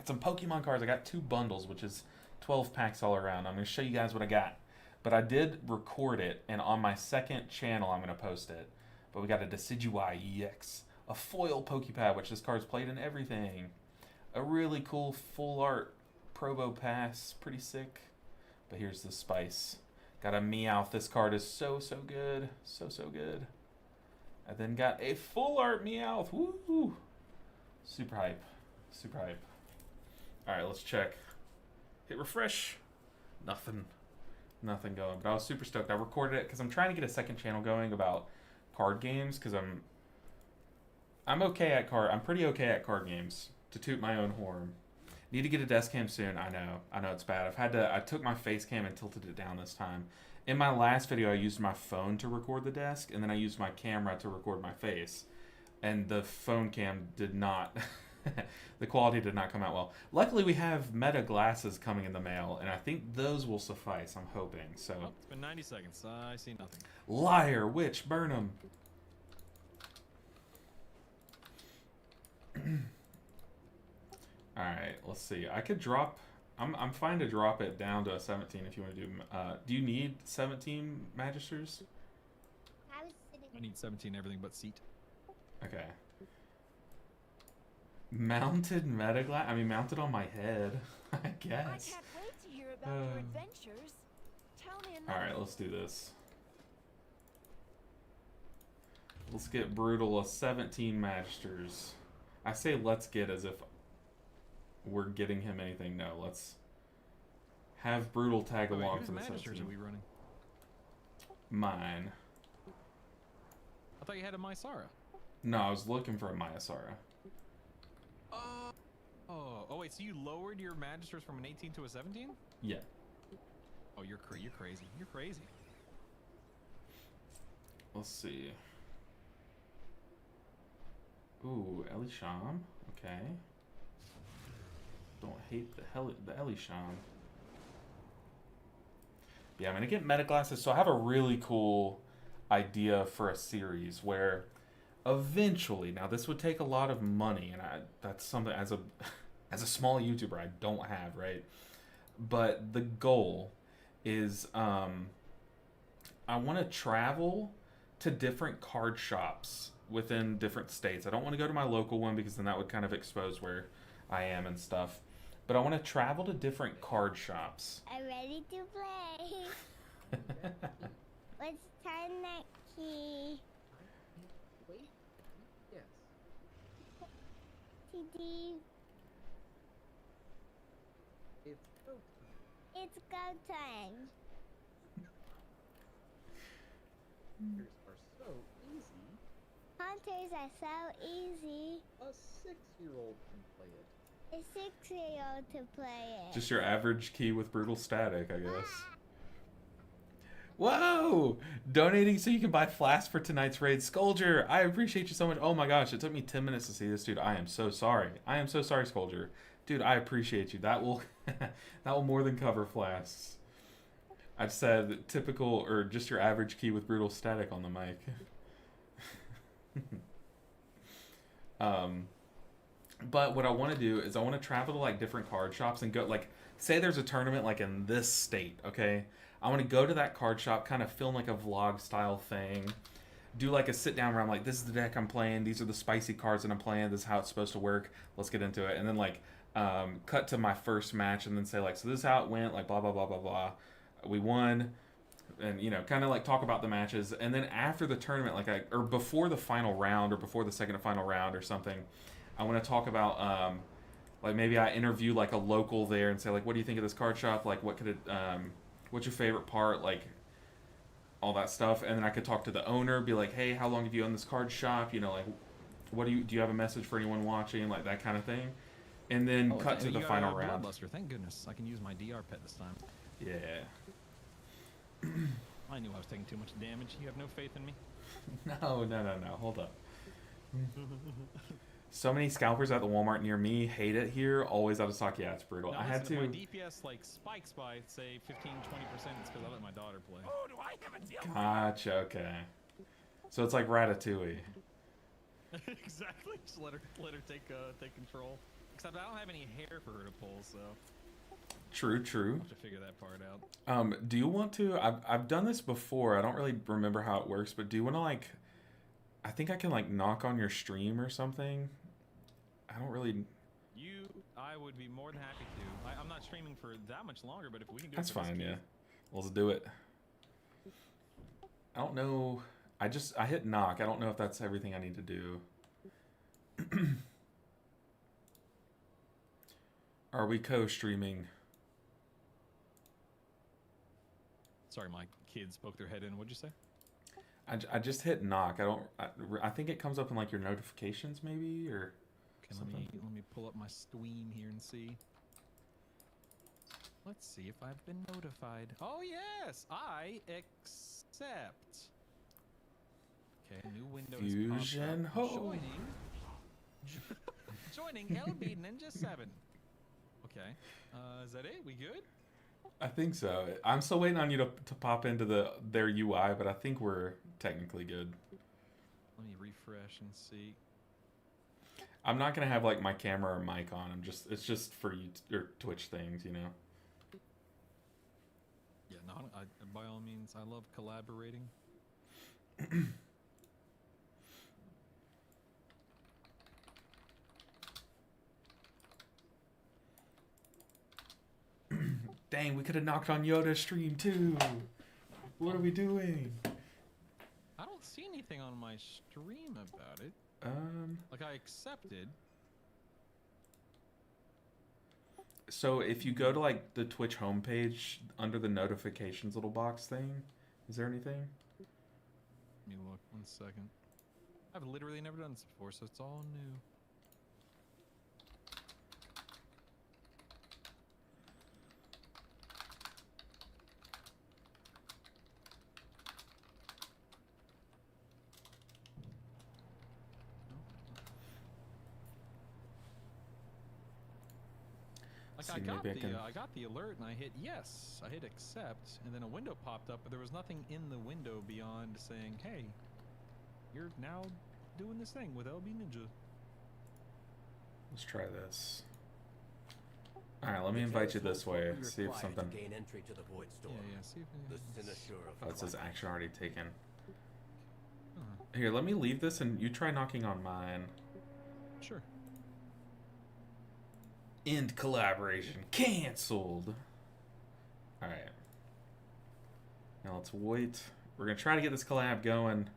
some Pokemon cards. I got 2 bundles, which is 12 packs all around. I'm going to show you guys what I got. But I did record it, and on my second channel, I'm going to post it. But we got a Decidueye EX, a foil Pokepad, which this card's played in everything. A really cool full art Probo Pass, pretty sick. But here's the spice. Got a Meowth. This card is so good. So good. I then got a full art Meowth. Woo! Super hype. Alright, let's check. Hit refresh. Nothing going. But I was super stoked. I recorded it because I'm trying to get a second channel going about card games because I'm okay at I'm pretty okay at card games, to toot my own horn. Need to get a desk cam soon. I know it's bad. I took my face cam and tilted it down this time. In my last video, I used my phone to record the desk, and then I used my camera to record my face. And the phone cam did not, the quality did not come out well. Luckily, we have Meta glasses coming in the mail, and I think those will suffice, I'm hoping. So, Oh, it's been 90 seconds, I see nothing. liar, witch, burn 'em. Alright, let's see. I could drop, I'm fine to drop it down to a 17 if you want to do you need 17 Magisters? I need 17 everything but seat. Okay. Mounted metaglass? I mean, mounted on my head, I guess. I can't wait to hear about your adventures. Tell me another. Alright, let's do this. Let's get Brutal a 17 Magisters. I say let's get as if we're getting him anything. No, let's have Brutal tag Wait, along whose for the Magisters 17. are we running? Mine. I thought you had a Mysara. No, I was looking for a Myasara. Oh, wait, so you lowered your Magisters from an 18 to a 17? Yeah. Oh, you're crazy. You're crazy. Let's see. Ooh, Elisham. Okay. Don't hate the Elisham. Yeah, I'm gonna get meta glasses. So I have a really cool idea for a series where eventually, now this would take a lot of money, and that's something as a small YouTuber I don't have, right? But the goal is I want to travel to different card shops within different states. I don't want to go to my local one because then that would kind of expose where I am and stuff. But I want to travel to different card shops. I'm ready to play. Let's turn that key. Wait. Yes. TD. It's go. It's go time. Here's our These are so easy. A 6-year-old can play it. A 6-year-old to play it. Just your average key with brutal static, I guess. Whoa! Donating so you can buy flasks for tonight's raid. Scoldger, I appreciate you so much. Oh my gosh, it took me 10 minutes to see this, dude. I am so sorry. I am so sorry, Scoldger. Dude, I appreciate you. That will that will more than cover flasks. I said typical, or just your average key with brutal static on the mic. But what I want to do is I want to travel to like different card shops and go, like, say there's a tournament like in this state, okay? I want to go to that card shop, kind of film like a vlog style thing, do like a sit down where I'm like, this is the deck I'm playing, these are the spicy cards that I'm playing, this is how it's supposed to work, let's get into it, and then like cut to my first match and then say like, so this is how it went, like blah blah blah blah blah, we won, and you know, kind of like talk about the matches, and then after the tournament, like or before the final round or before the second to final round or something, I want to talk about like maybe I interview like a local there and say like, what do you think of this card shop, like what could it what's your favorite part, like all that stuff, and then I could talk to the owner, be like, hey, how long have you owned this card shop, you know, like what do you have a message for anyone watching, like that kind of thing, and then cut to the final round. Bloodbuster. Thank goodness I can use my DR pet this time. Yeah. I knew I was taking too much damage. You have no faith in me? No, hold up. So many scalpers at the Walmart near me. Hate it here. Always out of stock. Yeah, it's brutal. Now, I had listen, to. If my DPS like spikes by say 15-20%, it's because I let my daughter play. Oh, do I have a deal? Gotcha. Okay. So it's like Ratatouille. Exactly. Just let her take control. Except I don't have any hair for her to pull, so. True. I'll have to figure that part out. Do you want to? I've done this before. I don't really remember how it works, but do you want to like? I think I can like knock on your stream or something. I don't really. I would be more than happy to. I'm not streaming for that much longer, but if we can do That's it for fine. this Yeah, kid. let's do it. I don't know. I hit knock. I don't know if that's everything I need to do. Are we co-streaming? Sorry, my kids poked their head in. What'd you say? I just hit knock. I think it comes up in like your notifications maybe, or Okay, something. let me pull up my Steam here and see. Let's see if I've been notified. Oh yes, I accept. Okay, new window Fusion is popped up. Home. Joining LB Ninja 7. Okay, is that it? We good? I think so. I'm still waiting on you to pop into their UI, but I think we're technically good. Let me refresh and see. I'm not gonna have like my camera or mic on. It's just for you or Twitch things, you know. Yeah, no, by all means, I love collaborating. Dang, we could have knocked on Yoda's stream too. What are we doing? I don't see anything on my stream about it. Like I accepted. So if you go to like the Twitch homepage under the notifications little box thing, is there anything? Let me look 1 second. I've literally never done this before, so it's all new. Like I got the alert and I hit yes. I hit accept, and then a window popped up, but there was nothing in the window beyond saying, "Hey, you're now doing this thing with LB Ninja." Let's try this. All right, let me invite you this way. See if something. Gain entry to the Void Storm. Yeah, see if The Sinecure of Oh, it says action already taken. Huh. Here, let me leave this and you try knocking on mine. Sure. End collaboration canceled. All right. Now let's wait. We're gonna try to get this collab going.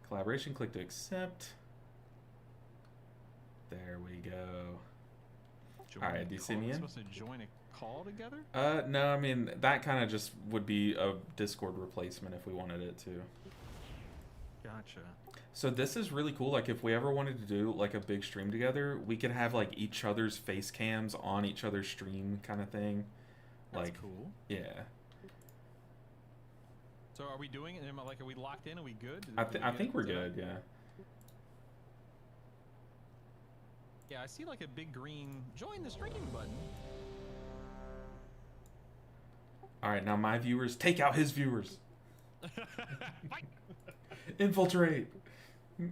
Collaboration. Click to accept. There we go. All right. Do you see me in? Supposed to join a call together? No. I mean that kind of just would be a Discord replacement if we wanted it to. Gotcha. So this is really cool. Like if we ever wanted to do like a big stream together, we could have like each other's face cams on each other's stream kind of thing. That's like cool. Yeah. So are we doing it? Like, are we locked in? Are we good? I think we're good. Yeah. Yeah, I see like a big green join the stream button. All right, now my viewers take out his viewers. Fight! Infiltrate. Ooh,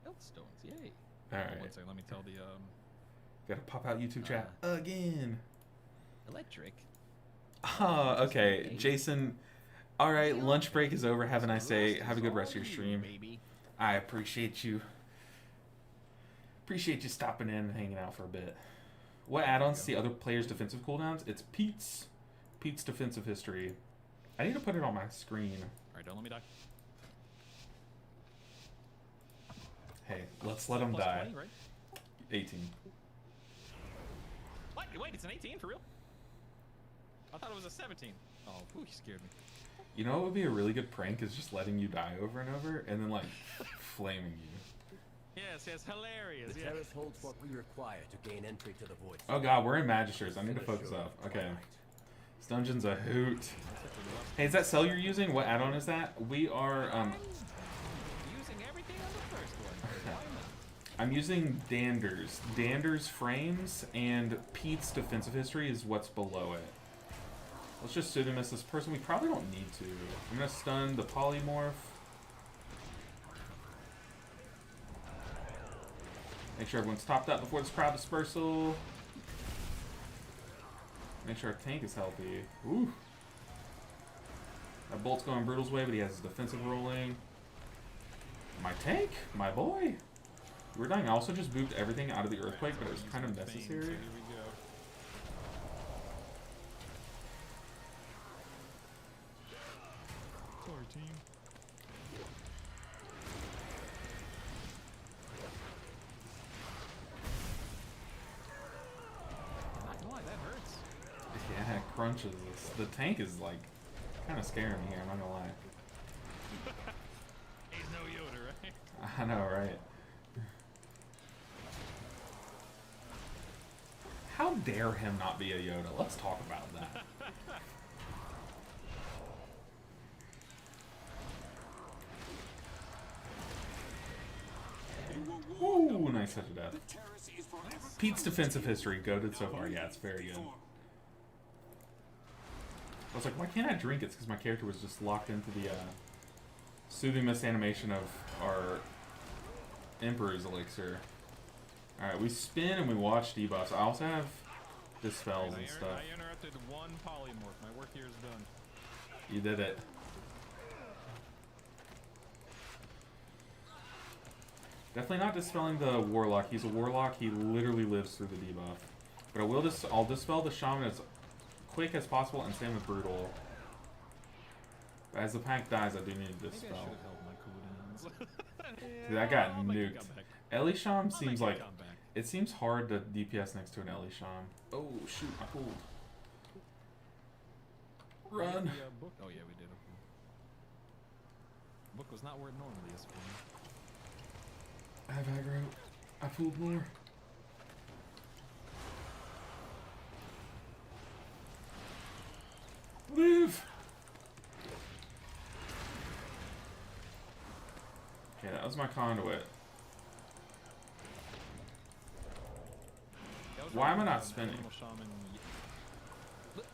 health stones, yay! All right. One second, let me tell the Gotta pop out YouTube chat again. electric. Ah, okay, Jason. All right, lunch break is over. Have a nice day. Have a good rest of your stream. I appreciate you. Appreciate you stopping in and hanging out for a bit. What add-ons see other players' defensive cooldowns? It's Pete's defensive history. I need to put it on my screen. All right, don't let me die. Hey, let's let him Plus die. 20, right? 18. What? Wait, it's an 18 for real? I thought it was a 17. Oh, ooh, you scared me. You know what would be a really good prank is just letting you die over and over and then like flaming you. Yes, hilarious. The terrace holds what we require to gain entry to the void. Oh god, we're in Magisters. I need to focus up. Okay. This dungeon's a hoot. Hey, is that cell you're using? What add-on is that? We are Using everything on the first one. I'm using Dander's frames, and Pete's defensive history is what's below it. Let's just pseudo-miss this person. We probably don't need to. I'm gonna stun the polymorph. Make sure everyone's topped up before this crowd dispersal. Make sure our tank is healthy. Ooh. That bolt's going Brutal's way, but he has his defensive rolling. My tank, my boy. We're dying. I also just moved everything out of the earthquake, but it was kind of necessary. So here we go. Sorry, team. Not gonna lie, that hurts. Yeah, it crunches. The tank is like kind of scaring me here. I'm not gonna lie. He's no Yoda, right? I know, right? How dare him not be a Yoda? Let's talk about that. Ooh, nice touch of death. Pete's defensive history, goated so far. Yeah, it's very good. I was like, why can't I drink? It's because my character was just locked into the soothing mist animation of our Emperor's elixir. Alright, we spin and we watch debuffs. I also have dispels and stuff. I interrupted one polymorph. My work here is done. You did it. Definitely not dispelling the warlock. He's a warlock. He literally lives through the debuff. But I'll dispel the shaman as quick as possible and same with brutal. But as the pack dies, I do need to dispel. Maybe I should have held my cooldowns. Dude, that got I'll make a nuked. comeback. Elisham seems I'll make a like comeback. it seems hard to DPS next to an Elisham. Oh shoot, I pulled. Run. The, book? Oh yeah, we did. Okay. Book was not where it normally is for me. I have aggro. I pulled more. Live. Okay, that was my conduit. Why am I not spinning? Well,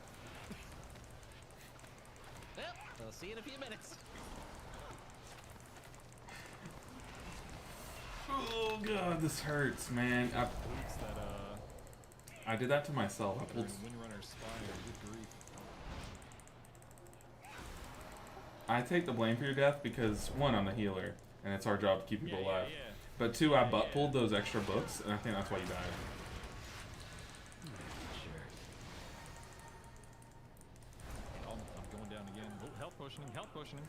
I'll see you in a few minutes. Oh god, this hurts, man. I did that to myself. I pulled. Windrunner Spire, good grief. I take the blame for your death because one, I'm the healer, and it's our job to keep people alive. Yeah. But two, I butt pulled those extra books, and I think that's why you died. Oh, I'm going down again. Oh, health potioning, health potioning.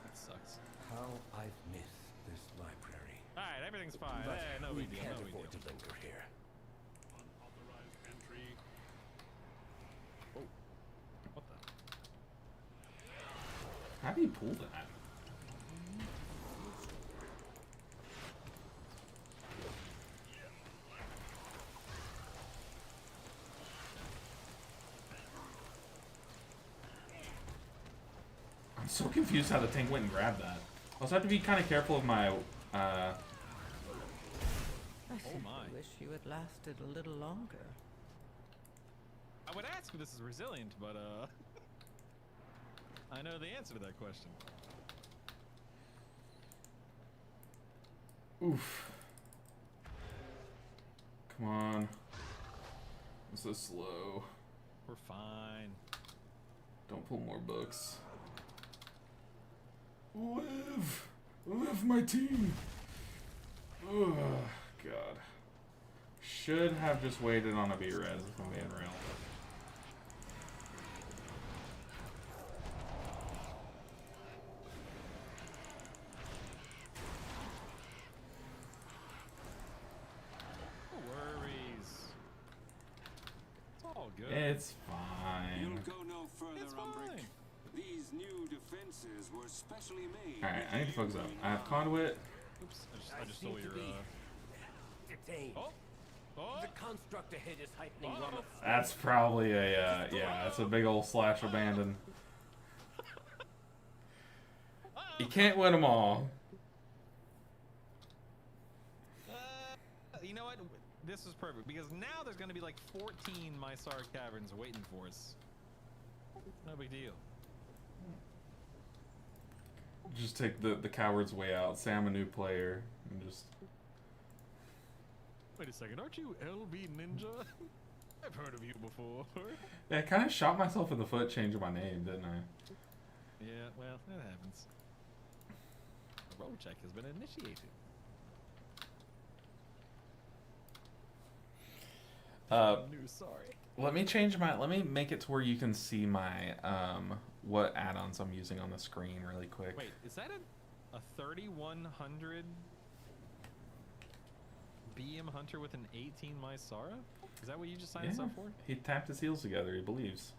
That sucks. How I've missed this library. Alright, everything's fine. But No we big deal, can't no big afford deal. to linger here. Unauthorized entry. What the? do you pull that? I'm so confused how the tank went and grabbed that. I also have to be kind of careful of my, I Oh my. wish you had lasted a little longer. I would ask if this is resilient, but I know the answer to that question. Oof. Come on. I'm so slow. We're fine. Don't pull more books. Live! Live my team! Oh, God. Should have just waited on a B-res if I'm being real. No worries. It's all good. It's fine. You'll go no further, It's Umbric. fine. These new defenses were specially made. Alright, with I need to you focus up. in I have mind. conduit. Oops, I just stole your, Detained. Oh! Oh! The construct ahead is heightening Oh. Rama. That's probably a, yeah, that's a big old slash abandon. You can't win them all. You know what? This is perfect because now there's going to be like 14 Mysar caverns waiting for us. No big deal. Just take the coward's way out. Say I'm a new player. And just... Wait a second, aren't you LB Ninja? I've heard of you before. Yeah, I kind of shot myself in the foot changing my name, didn't I? Yeah, well, that happens. A roll check has been initiated. Sorry. Let me make it to where you can see my, what add-ons I'm using on the screen really quick. Wait, is that a 3100 BM Hunter with an 18 Mysara? Is that what you just signed us Yeah, up for? he tapped his heels together, he believes.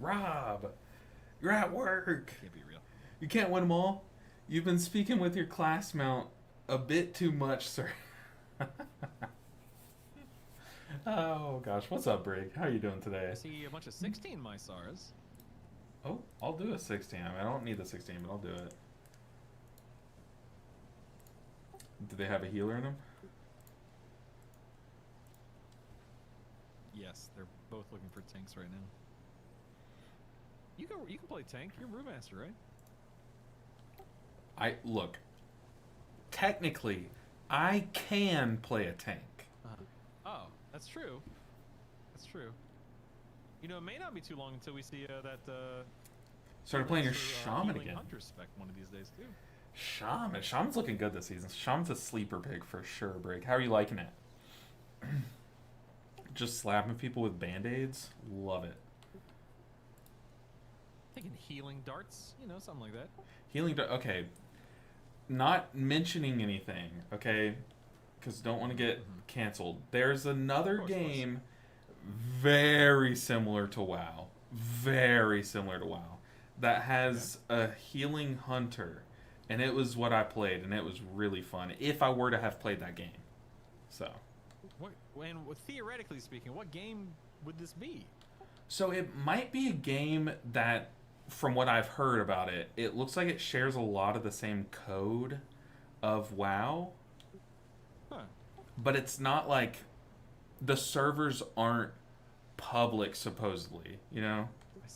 Rob, you're at work. Can't be real. You can't win them all. You've been speaking with your class mount a bit too much, sir. Oh gosh, what's up, Brig? How are you doing today? I see a bunch of 16 Mysaras. Oh, I'll do a 16. I don't need the 16, but I'll do it. Do they have a healer in them? Yes, they're both looking for tanks right now. You can play tank. You're brewmaster, right? Look. Technically, I can play a tank. Oh, that's true. That's true. You know, it may not be too long until we see that. Started playing your for, shaman healing again. Hunter spec one of these days too. Shaman's looking good this season. Shaman's a sleeper pick for sure, Brig. How are you liking it? Just slapping people with band-aids? Love it. Taking healing darts, you know, something like that. Okay. Not mentioning anything, okay? Because don't want to get canceled. There's another game very similar to WoW. Very similar to WoW. That has a healing hunter. And it was what I played, and it was really fun. If I were to have played that game. So. And theoretically speaking, what game would this be? So it might be a game that, from what I've heard about it, it looks like it shares a lot of the same code of WoW. Huh. But it's not like the servers aren't public, supposedly, you know? I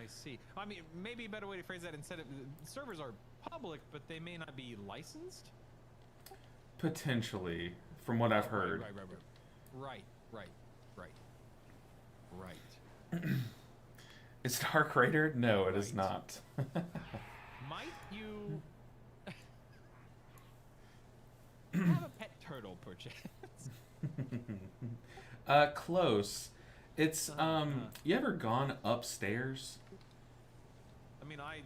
see. I mean, maybe a better way to phrase that instead of servers are public, but they may not be licensed. Potentially, from what I've heard. Right. Is Dark Raider? No, it is not. Might you have a pet turtle, perchance? Close. It's, you ever gone upstairs? I mean, I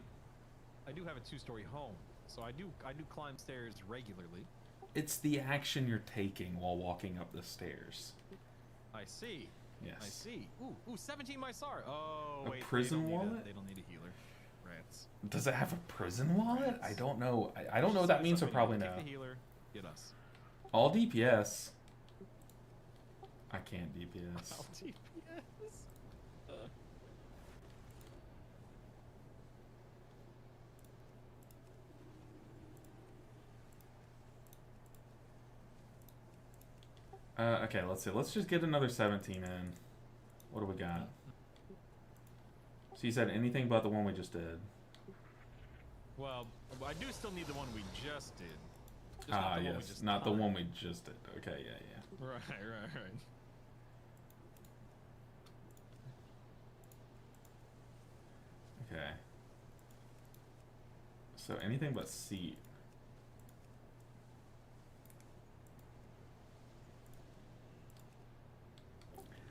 do have a 2-story home, so I do climb stairs regularly. It's the action you're taking while walking up the stairs. I see. Yes. I see. Ooh, 17 Mysar. Oh, A wait. prison they don't need wallet? They don't need a healer. Rats. Does it have a prison wallet? Rats. I don't know. I don't know what that means, so probably no. Take the healer. Get us. All DPS. I can't DPS. All DPS. Okay, let's see. Let's just get another 17 in. What do we got? So you said anything but the one we just did. Well, I do still need the one we just did. Just Ah, not the one we yes. just Not the timed. one we just did. Okay, yeah. Right. Okay. So anything but seat.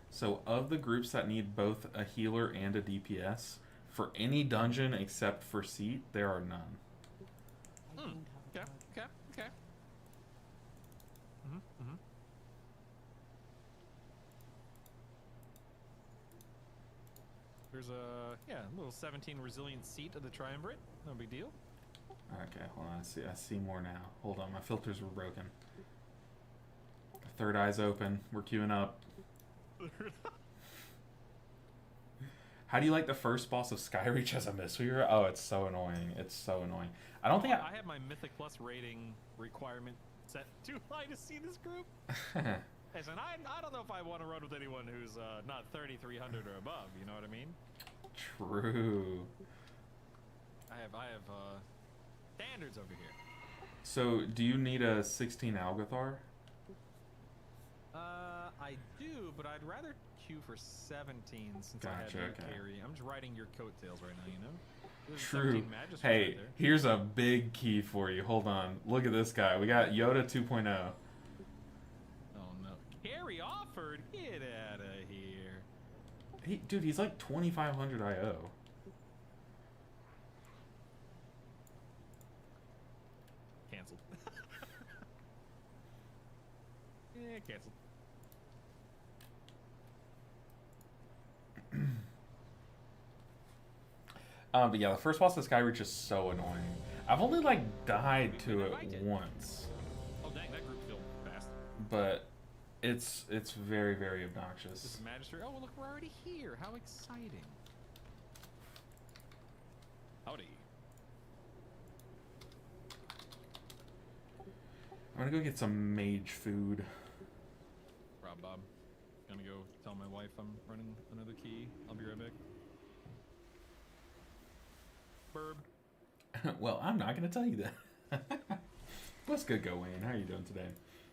So of the groups that need both a healer and a DPS, for any dungeon except for seat, there are none. I don't have a card. Okay. Mm-hmm. There's a little 17 resilient seat of the triumvirate. No big deal. Okay, hold on. I see more now. Hold on, my filters were broken. Third eye's open. We're queuing up. How do you like the first boss of Skyreach as a Mistweaver? Oh, it's so annoying. It's so annoying. I don't think I have my Mythic Plus rating requirement set too high to see this group. Listen, I don't know if I want to run with anyone who's not 3,300 or above. You know what I mean? True. I have standards over here. So, do you need a 16 Algathar? I do, but I'd rather queue for 17 since I Gotcha, have you okay. carry. I'm just riding your coattails right now, you know? There's True. 17 Magisters Hey, right there. here's a big key for you. Hold on. Look at this guy. We got Yoda 2.0. Oh no. Carry offered? Get out of here. Dude, he's like 2,500 IO. Cancelled. Cancelled. But yeah, the first boss of Skyreach is so annoying. I've only like died to it once, Oh dang, that group filled fast. but it's very, very This obnoxious. is Magister. Oh, well, look, we're already here. How exciting. Howdy. I'm gonna go get some mage food. Bob. Gonna go tell my wife I'm running another key. I'll be right back. Burb. Well, I'm not gonna tell you that. What's good, Gawain? How are you doing today?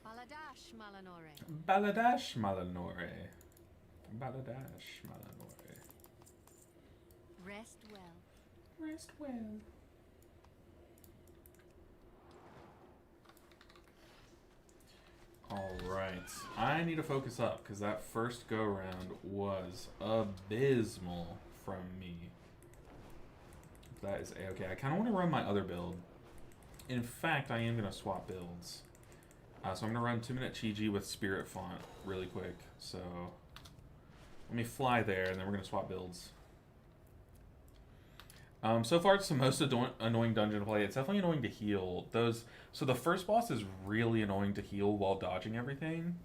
Baladash Malanore. Baladash Malanore. Baladash Malanore. Rest well. Rest well. Alright. I need to focus up because that first go round was abysmal from me. That is a-okay. I kind of want to run my other build. In fact, I am going to swap builds. So I'm going to run 2-minute Chi-Ji with Spirit Font really quick. So let me fly there and then we're going to swap builds. So far, it's the most annoying dungeon to play. It's definitely annoying to heal. So the first boss is really annoying to heal while dodging everything.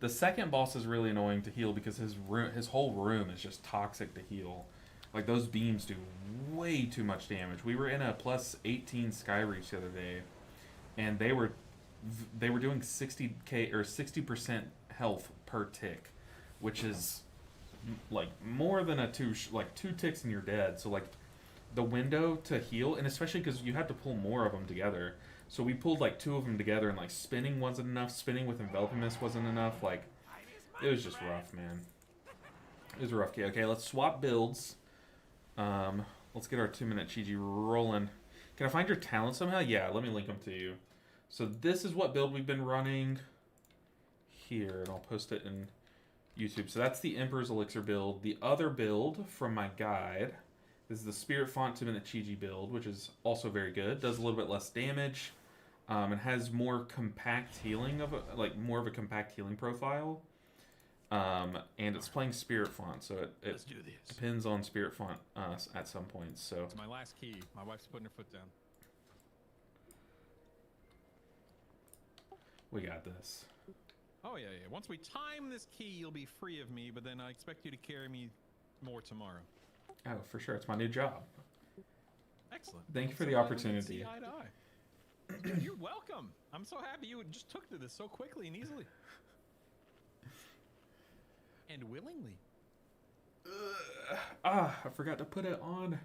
The second boss is really annoying to heal because his whole room is just toxic to heal. Like, those beams do way too much damage. We were in a plus 18 Skyreach the other day, and they were doing 60k or 60% health per tick, which is like more than two ticks and you're dead. So like, the window to heal, and especially because you had to pull more of them together. So we pulled like 2 of them together, and like spinning wasn't enough. Spinning with enveloping mist wasn't enough. Like, it was just rough, man. It was a rough game. Okay, let's swap builds. Let's get our 2-minute Chi-Ji rolling. Can I find your talent somehow? Yeah, let me link them to you. So this is what build we've been running here, and I'll post it in YouTube. So that's the Emperor's Elixir build. The other build from my guide. This is the Spirit Font 2-minute Chi-Ji build, which is also very good. Does a little bit less damage, and has more compact healing more of a compact healing profile. and it's playing Spirit Font, so it Let's do this. depends on Spirit Font at some points. So It's my last key. My wife's putting her foot down. we got this. Oh yeah, yeah. Once we time this key, you'll be free of me. But then I expect you to carry me more tomorrow. Oh, for sure. It's my new job. Excellent. Thank you for So the glad we can opportunity. see eye to eye. Dude, you're welcome. I'm so happy you just took to this so quickly and easily. And willingly. I forgot to put it on.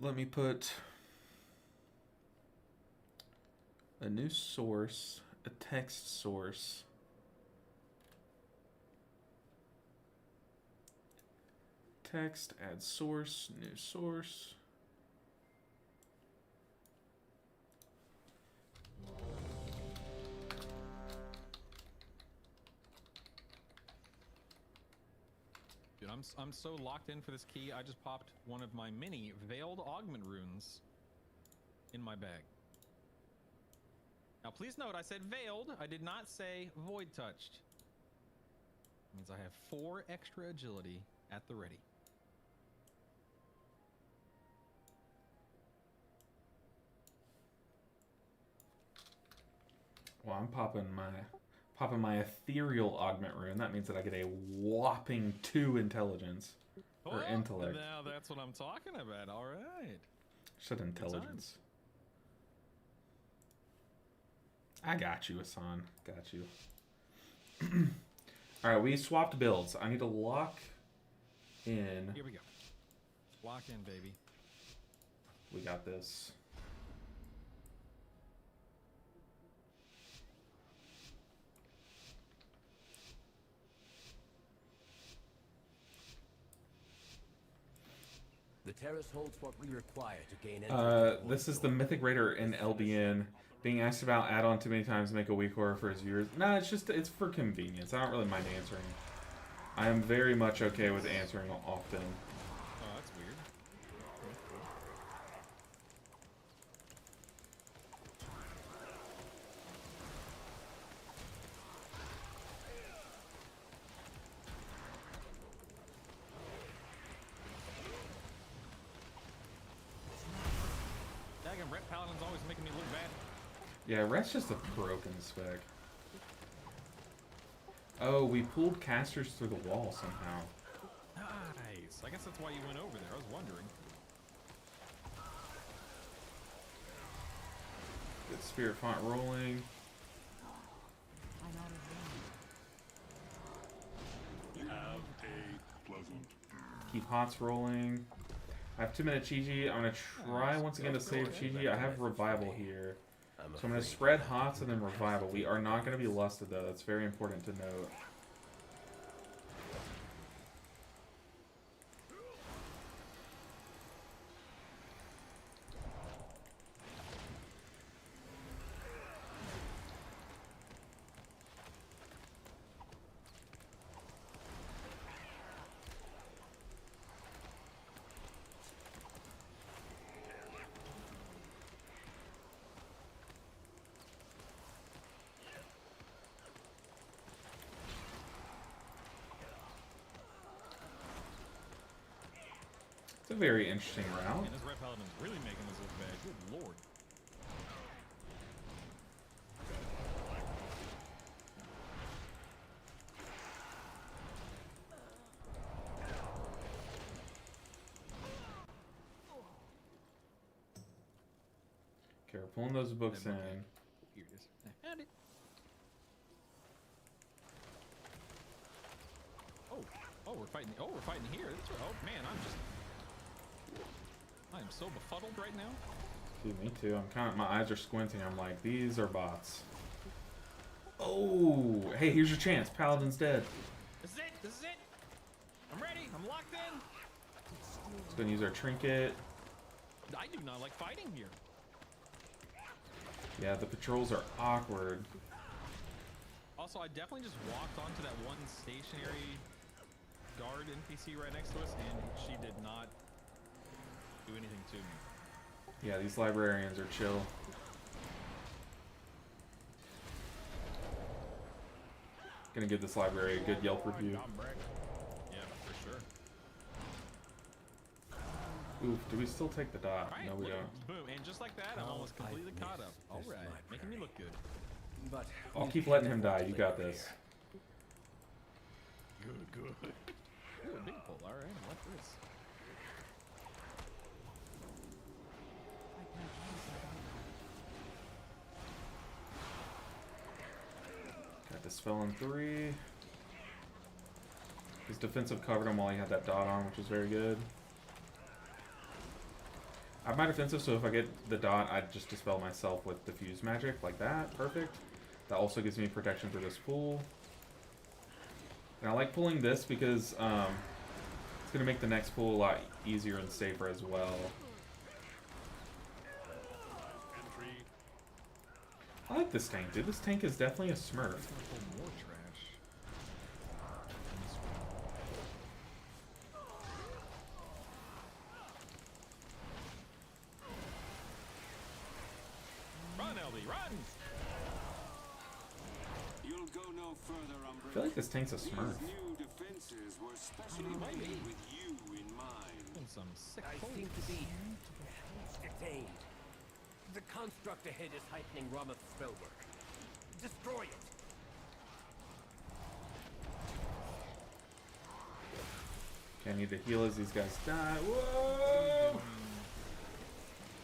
Let me put a new source, a text source. Text, add source, new source. Dude, I'm so locked in for this key. I just popped one of my mini veiled augment runes in my bag. Now, please note, I said veiled. I did not say void touched. Means I have 4 extra agility at the ready. Well, I'm popping my ethereal augment rune. That means that I get a whopping 2 intelligence. Or intellect. Now that's what I'm talking about. All right. Said intelligence. I got you, Hassan. Got you. Alright, we swapped builds. I need to lock in. Here we go. Lock in, baby. We got this. The terrace holds what we require to gain entry. This is the Mythic Raider in LBN. Being asked about add-on too many times to make a weak order for his viewers. Nah, it's for convenience. I don't really mind answering. I am very much okay with answering often. Oh, that's weird. Daggum Ret Paladin's always making me look bad. Yeah, Ret's just a broken spec. Oh, we pulled casters through the wall somehow. Nice. I guess that's why you went over there. I was wondering. Good Spirit Font rolling. I'm out of range. Have a pleasant. Keep Hots rolling. I have 2-minute Chi-Chi. I'm going to try once again to save Chi-Chi. I have Revival here. So I'm going to spread Hots and then Revival. We are not going to be lusted though. That's very important to note. It's a very interesting route. And this Red Paladin's really making this look bad. Good lord. Okay, we're pulling those books in. Here it is. I found it. Oh, we're fighting. Oh, we're fighting here. That's right. Oh man, I am so befuddled right now. Dude, me too. My eyes are squinting. I'm like, these are bots. Oh, hey, here's your chance. Paladin's dead. This is it. This is it. I'm ready. I'm locked in. Let's go and use our trinket. I do not like fighting here. Yeah, the patrols are awkward. Also, I definitely just walked onto that one stationary guard NPC right next to us, and she did not do anything to me. Yeah, these librarians are chill. Gonna give this library a good Yelp review. Yeah, for sure. Oof, do we still take the dot? Right, No, we look, don't. boom, and just like that, I'm almost completely caught up. All right, making me look good. But I'll keep letting him die. You got this. Good, good. Ooh, a big pull. All right, I like this. I can't use Got Dispel in 3. His defensive covered him while he had that dot on, which was very good. I have my defensive, so if I get the dot, I just dispel myself with diffuse magic like that. Perfect. That also gives me protection through this pool. And I like pulling this because it's going to make the next pool a lot easier and safer as well. I like this tank, dude. This tank is definitely a smurf. More trash. Run, LB, run! You'll go no further, I Umbra. feel like this tank's a smurf. These new defenses were specially made with you in mind. Doing some sick I pulls. seem to be detained. The construct ahead is heightening Rameth's spellwork. Destroy it. Okay, I need to heal as these guys die. Whoa!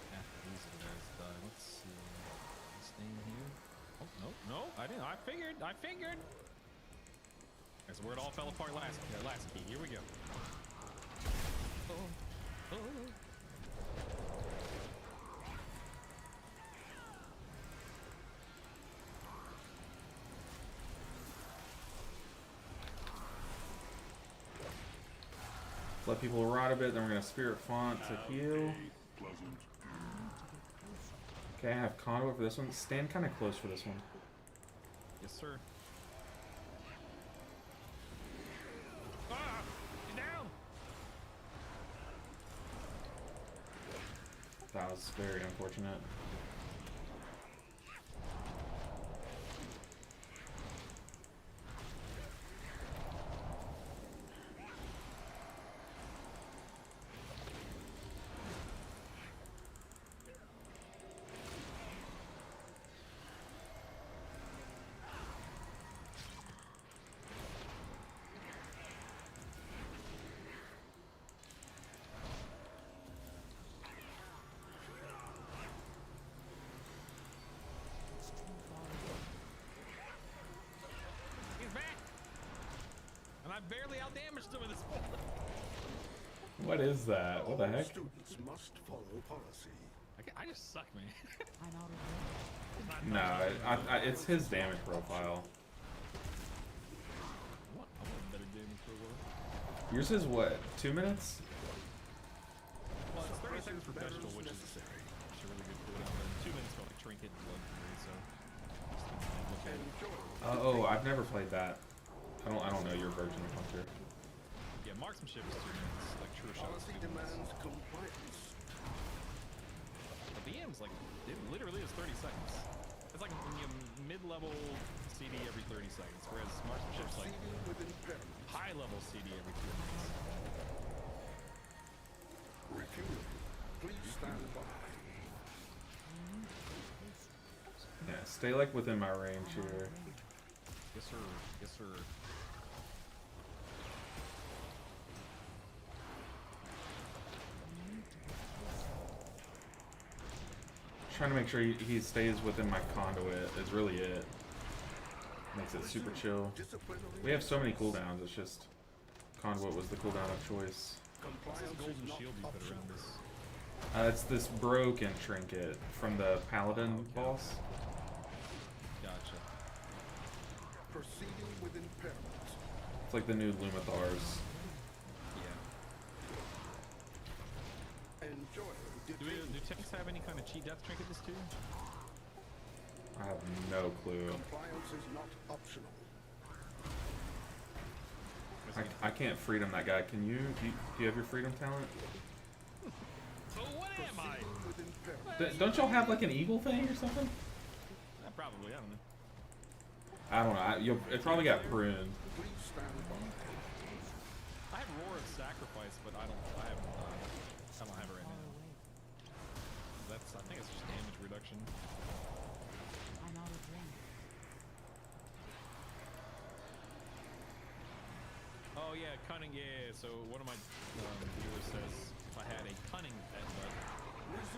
After these guys die, let's see. Staying here. Oh, no, no, I didn't. I figured. That's where it all fell apart last key. Here we go. Oh. Let people rot a bit, then we're going to Spirit Font to heal. Okay, I have Conduit for this one. Stand kind of close for this one. Yes, sir. Ah! Get down! That was very unfortunate. He's back! And I barely outdamaged him with this ball. What is that? What the heck? Students must follow policy. I just suck, man. I'm out of range. No, it's his damage profile. I want better damage for a while. Yours is what? 2 minutes? Well, it's 30 seconds for vegetable, which is actually a really good cooldown. But 2 minutes for like trinket and blood fury, so look at it. Oh, I've never played that. I don't know your version of Hunter. Yeah, marksmanship is 2 minutes, like true shots. Policy demands compliance. But the M's like it literally is 30 seconds. It's like mid-level CD every 30 seconds, whereas marksmanship's like Proceeding with impairment. high-level CD every 2 minutes. Refueling. Please stand by. Yeah, stay like within my range here. Yes, sir. Yes, sir. Trying to make sure he stays within my conduit is really it. Makes it super chill. We have so many cooldowns, it's just conduit was the cooldown of choice. What's this golden shield you put around this? It's this broken trinket from the paladin boss. Gotcha. Proceeding with impairment. It's like the new Lumithars. Yeah. Enjoy. Do tanks have any kind of cheat death trinkets too? I have no clue. Compliance is not optional. I can't freedom that guy. Can you? Do you have your freedom talent? So what am I? Proceeding with impairment. Don't y'all have like an eagle thing or something? Probably, I don't know. I don't know. It probably got pruned. Please stand by. I have Roar of Sacrifice, but I don't have it right now. I think it's just damage reduction. I'm out of drink. Oh yeah, cunning. Yeah. So one of my viewers says if I had a cunning pet,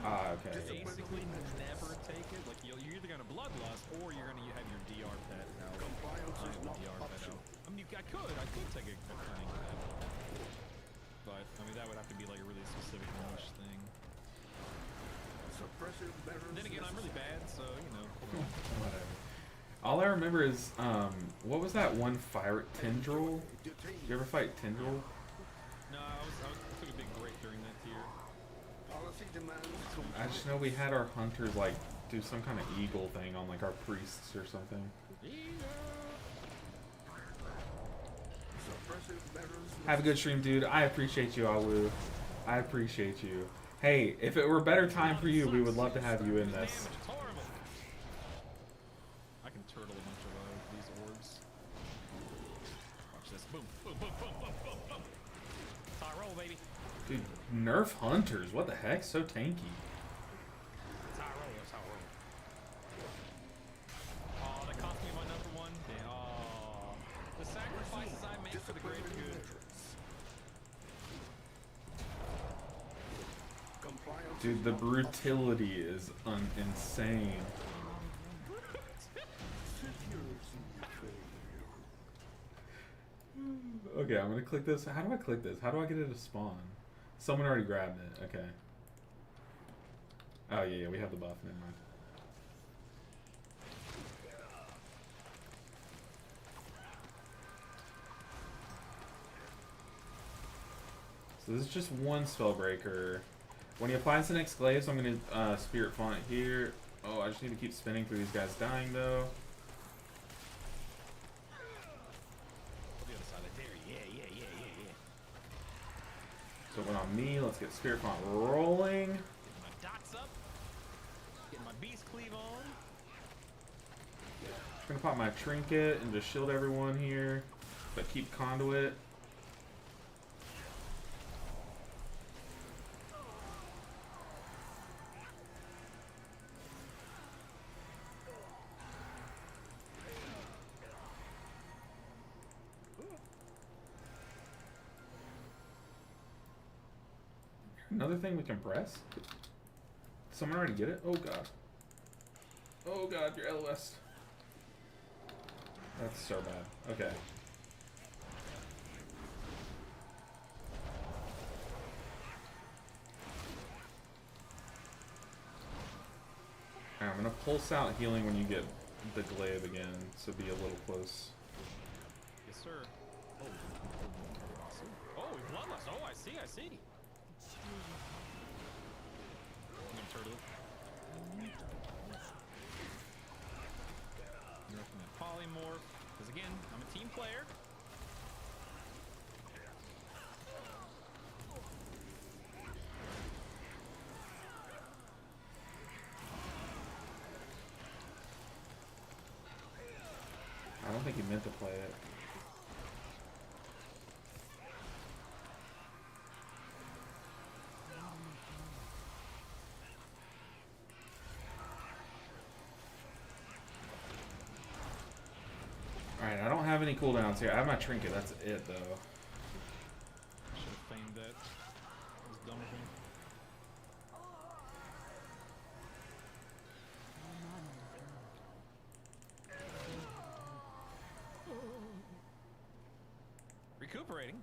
Okay. basically never take it. Like you're either gonna bloodlust or you're gonna have your DR pet out. I have the DR pet out. I mean, I could take a cunning pet, but I mean that would have to be like a really specific niche thing. Then again, I'm really bad, so you know. Whatever. All I remember is what was that one fire tendril? Did you ever fight tendril? No, I took a big break during that tier. I just know we had our hunters like do some kind of eagle thing on like our priests or something. Have a good stream, dude. I appreciate you, Awu. I appreciate you. Hey, if it were a better time for you, we would love to have you in this. I can turtle a bunch of these orbs. Watch this. Boom, boom, boom, boom, boom, boom, boom. Tyrell, baby. Dude, nerf hunters. What the heck? So tanky. Tyrell. Oh, that cost me my #1. Yeah. Oh, the sacrifices I make for the greater good. Dude, the brutality is insane. Okay, I'm gonna click this. How do I click this? How do I get it to spawn? Someone already grabbed it. Okay. Oh yeah, we have the buff. Never mind. So this is just one spellbreaker. When he applies the next glaive, so I'm going to Spirit Font here. Oh, I just need to keep spinning through these guys dying, though. The other side of there. Yeah. So it went on me. Let's get Spirit Font rolling. Getting my dots up. Getting my beast cleave on. Just going to pop my trinket and just shield everyone here. But keep conduit. Another thing we can press? Did someone already get it? Oh god. Oh god, you're LOS. That's so bad. Okay. Alright, I'm gonna pulse out healing when you get the glaive again, so be a little close. Yes, sir. Oh, he's bloodlust. Oh, I see. I'm gonna turtle it. Nerfing that polymorph. Because again, I'm a team player. I don't think he meant to play it. Alright, I don't have any cooldowns here. I have my trinket, that's it though. Should have famed that. That was dumb of me.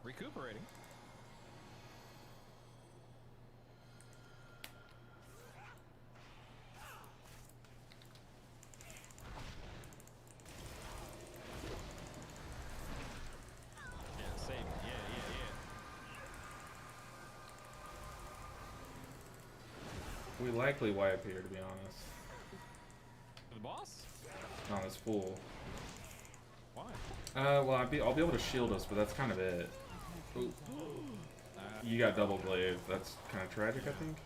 Recuperating. Yeah, save it. Yeah. We likely wipe here, to be honest. The boss? Not as full. Why? Well, I'll be able to shield us, but that's kind of it. Ooh. You got double glaive. That's kind of tragic, I think.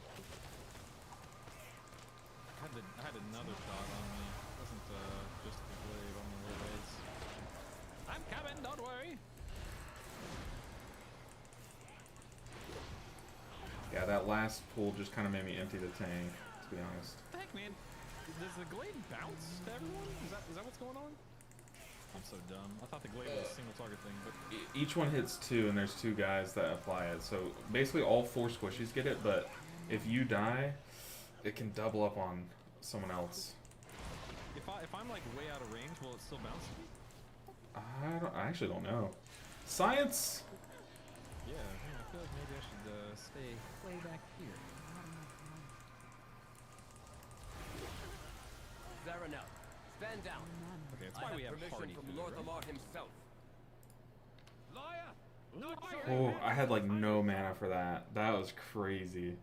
I had another dot on me. It wasn't just the glaive on the blades. I'm coming, don't worry. Yeah, that last pull just kind of made me empty the tank, to be honest. What the heck, man? Does the glade bounce to everyone? Is that what's going on? I'm so dumb. I thought the glade was a single target thing, but Each one hits 2, and there's 2 guys that apply it. So basically, all 4 squishies get it. But if you die, it can double up on someone else. if I'm like way out of range, will it still bounce? I actually don't know. Science. Yeah, I feel like maybe I should stay way back here. Fair enough. Stand down. Okay, that's I why have we have permission party from food, Lord right? Lamar himself. Liar! Not Oh, I had like no mana for that. That was crazy.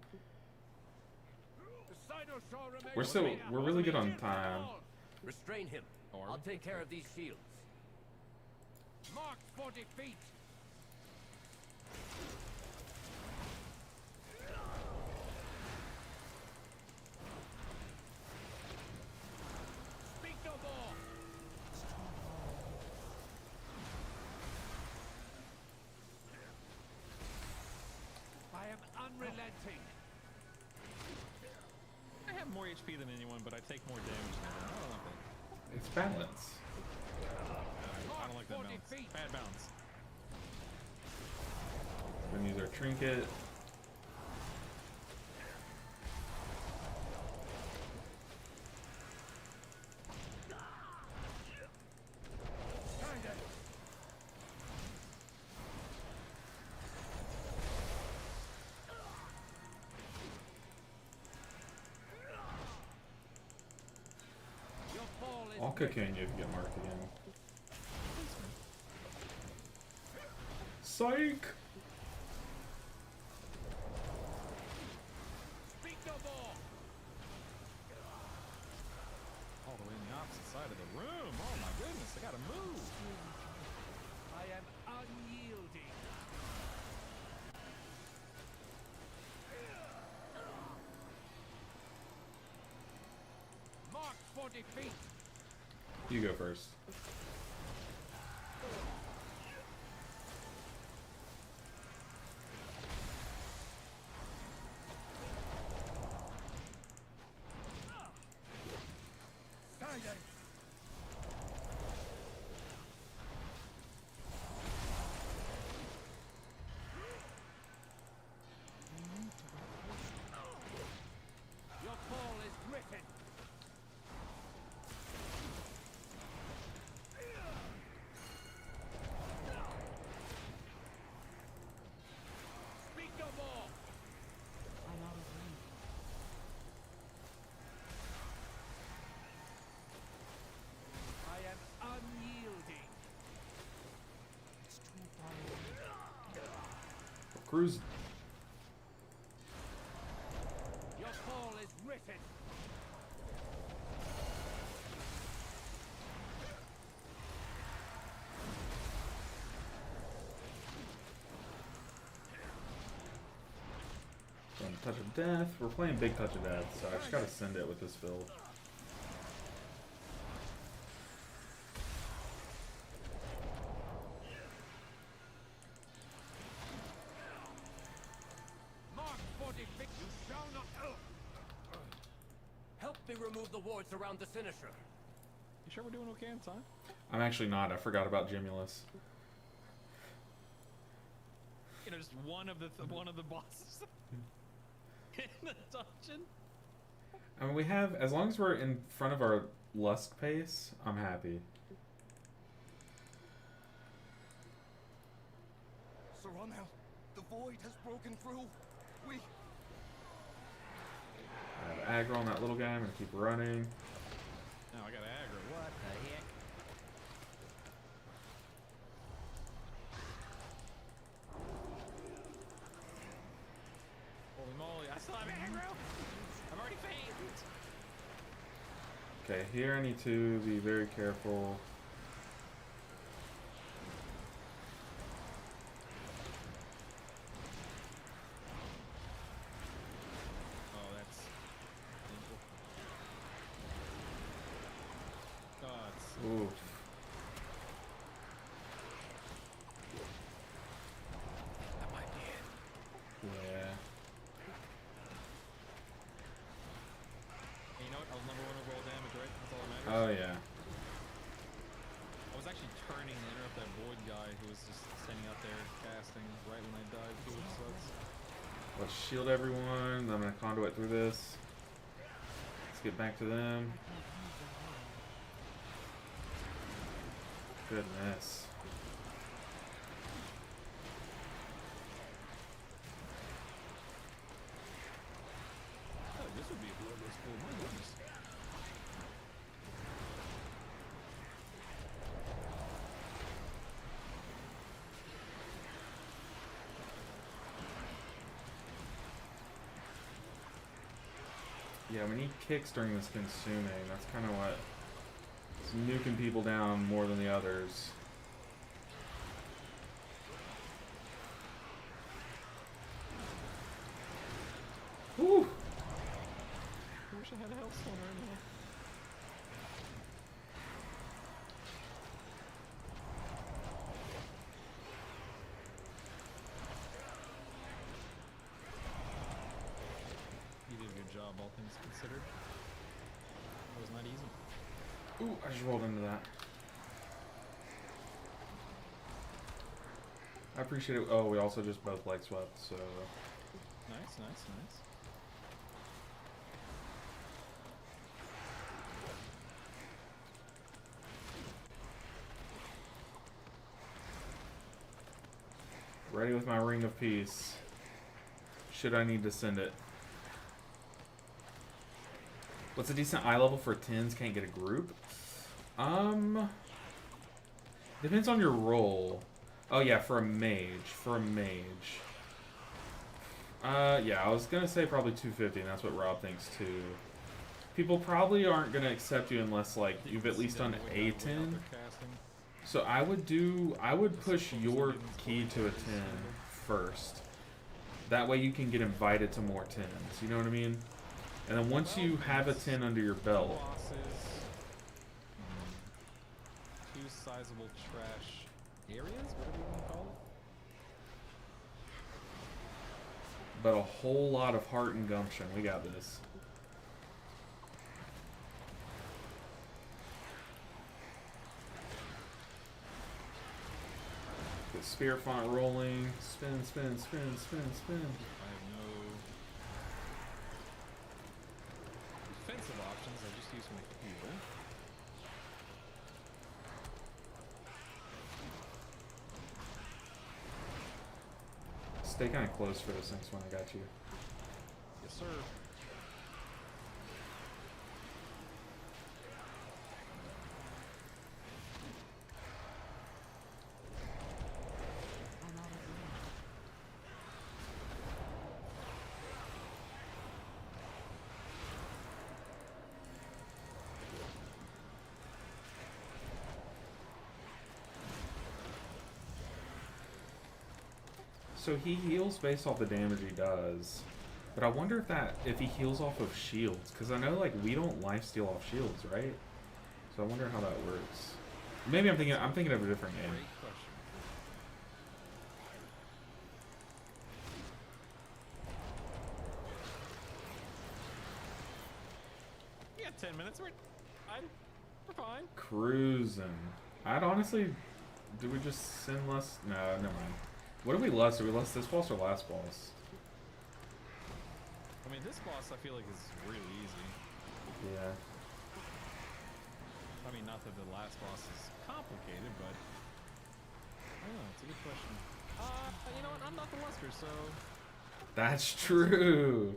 We're really good on time. Restrain him. I'll take care of these shields. Mark for defeat. Speak no more. I am unrelenting. I have more HP than anyone, but I take more damage than anyone. I don't like that. It's balance. I don't like that balance. Bad balance. We're gonna use our trinket. I'll cocoon you if you get marked again. Psych! Speak no more. All the way on the opposite side of the room. Oh my goodness, I gotta move. I am unyielding. Mark for defeat. You go first. Your fall is written. Speak no more. I'm out of range. I am unyielding. It's too far away. Cruise. Your fall is written. Going touch of death. We're playing big touch of death, so I just gotta send it with this build. Mark for defeat. You shall not. Help me remove the wards around the Sinister. You sure we're doing okay on time? I'm actually not. I forgot about Gimulus. You know, just one of the bosses in the dungeon. I mean, we have, as long as we're in front of our Lusk pace, I'm happy. Sir Romel, the void has broken through. We... I have aggro on that little guy. I'm gonna keep running. Now I got aggro. What the heck? Holy moly, I still have aggro! I'm already faint! Okay, here I need to be very careful. Oh, that's painful. Oh, it's... Oof. right? That's all that matters. Oh yeah. I was actually turning to interrupt that void guy who was just standing out there casting right when I died too, which sucks. Let's shield everyone. I'm gonna conduit through this. Let's get back to them. Goodness. Oh, this would be a bloodless pool. My goodness. Yeah, we need kicks during this consuming. That's kind of what is nuking people down more than the others. Whew. I wish I had a health stone right now. You did a good job, all things considered. That was not easy. Ooh, I just rolled into that. I appreciate it. Oh, we also just both leg swept, so... Nice, nice, nice. Ready with my ring of peace. Should I need to send it? What's a decent eye level for 10s? Can't get a group? Depends on your role. Oh yeah, for a mage. For a mage. Yeah, I was gonna say probably 250, and that's what Rob thinks too. People probably aren't gonna accept you unless like you've at least done A10. So I would push your key to a 10 first. That way you can get invited to more 10s. You know what I mean? And then once you have a 10 under your belt. Two sizable trash areas, whatever you want to call it. But a whole lot of heart and gumption. We got this. Get spirit font rolling. Spin, spin, spin, spin, spin. I have no defensive options. I just use my heal. Stay kind of close for this next one. I got you. Yes, sir. I'm out of room. So he heals based off the damage he does. But I wonder if he heals off of shields, because I know like we don't lifesteal off shields, right? So I wonder how that works. Maybe I'm thinking of a different game. Great question. We got 10 minutes. We're fine. Cruising. I'd honestly, do we just send less? No, never mind. What did we lust? Did we lust this boss or last boss? I mean, this boss I feel like is really easy. Yeah. I mean, not that the last boss is complicated, but I don't know. It's a good question. You know what? I'm not the luster, so That's true.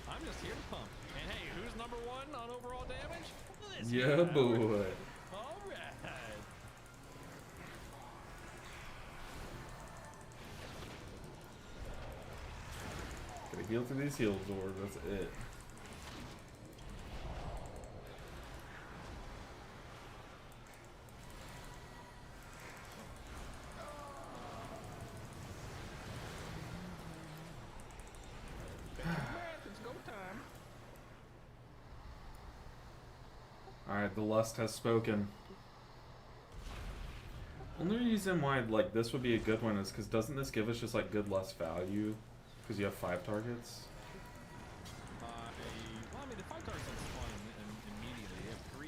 I'm just here to pump. And hey, who's number one on overall damage? This Yeah, guy. boy. All right. Gotta heal through these heal doors. That's it. It's go time. Alright, the lust has spoken. Only reason why like this would be a good one is because doesn't this give us just like good lust value? Because you have 5 targets? Well, I mean, the 5 targets is fine immediately. You have 3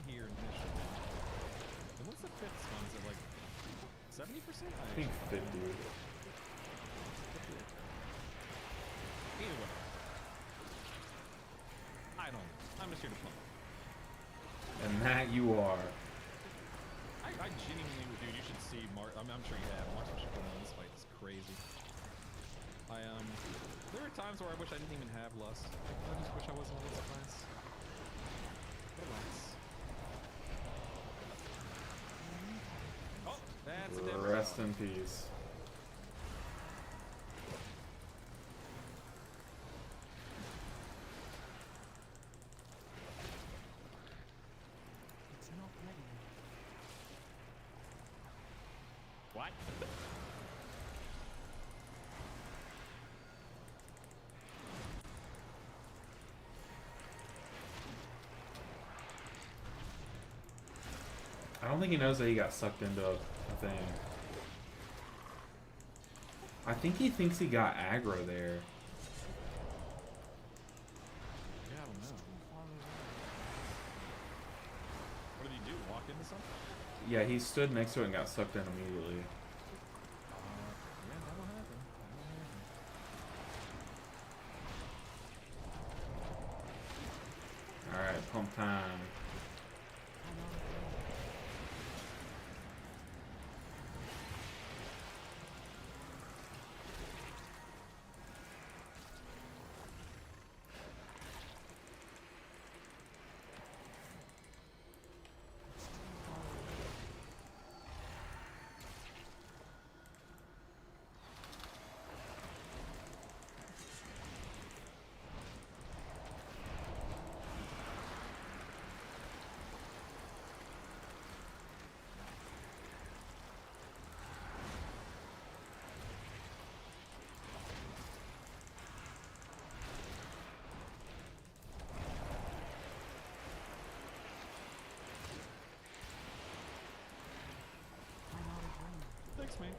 I think 50. Either way. I don't. I'm just here to play. And that you are. I genuinely, dude, you should see Mark. I'm sure you have. Watch what you put on this fight. It's crazy. There were times where I wish I didn't even have lust. I just wish I wasn't in this class. Relax. Oh, that's a different. Rest in peace. It's not ready. What? I don't think he knows that he got sucked into a thing. I think he thinks he got aggro there. Yeah, I don't know. What did he do? Walk into something? Yeah, he stood next to it and got sucked in immediately. Yeah, that'll happen. Alright, pump time. Thanks, man.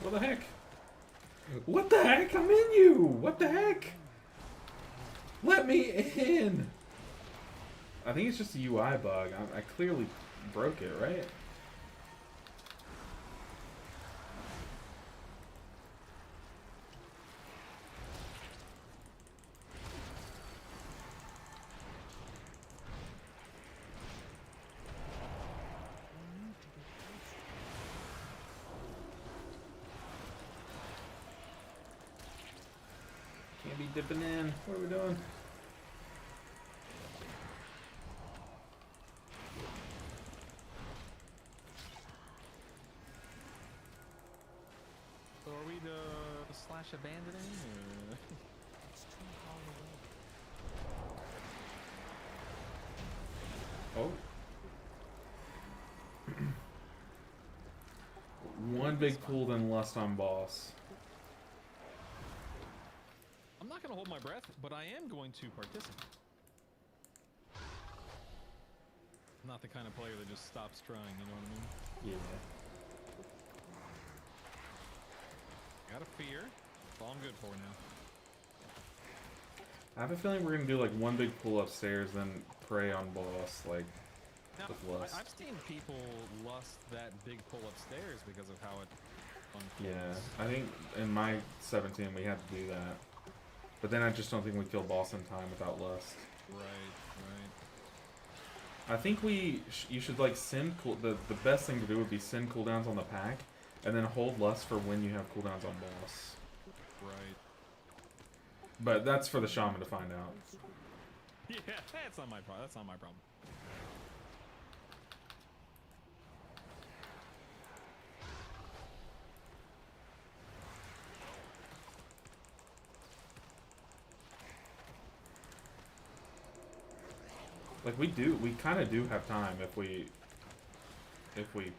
What the heck? What the heck? I'm in you! What the heck? Let me in! I think it's just a UI bug. I clearly broke it, right? Can't be dipping in. What are we doing? So are we the slash abandoning or? It's too far away. Oh. One big pool, then lust on boss. I'm not gonna hold my breath, but I am going to participate. I'm not the kind of player that just stops trying, you know what I mean? Yeah. Got a fear. That's all I'm good for now. I have a feeling we're gonna do like one big pull upstairs, then prey on boss, like Now, with lust. I've seen people lust that big pull upstairs because of how it unfolds. Yeah, I think in my 17 we had to do that. But then I just don't think we kill boss in time without lust. Right, right. I think you should like send the best thing to do would be send cooldowns on the pack, and then hold lust for when you have cooldowns on boss. Right. But that's for the shaman to find out. Yeah, that's not my problem. That's not my problem. Like we kind of do have time if we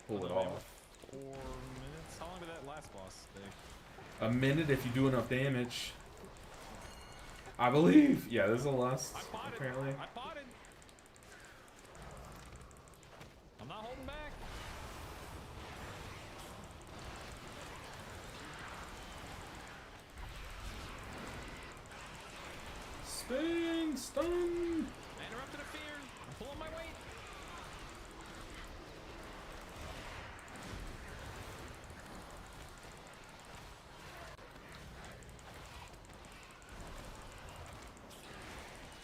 pull it off. 4 minutes? How long did that last boss take? A minute if you do enough damage. I believe. Yeah, there's a lust, apparently. I potted. I'm not holding back. Spin! Stun, stun. I interrupted a fear. I'm pulling my weight.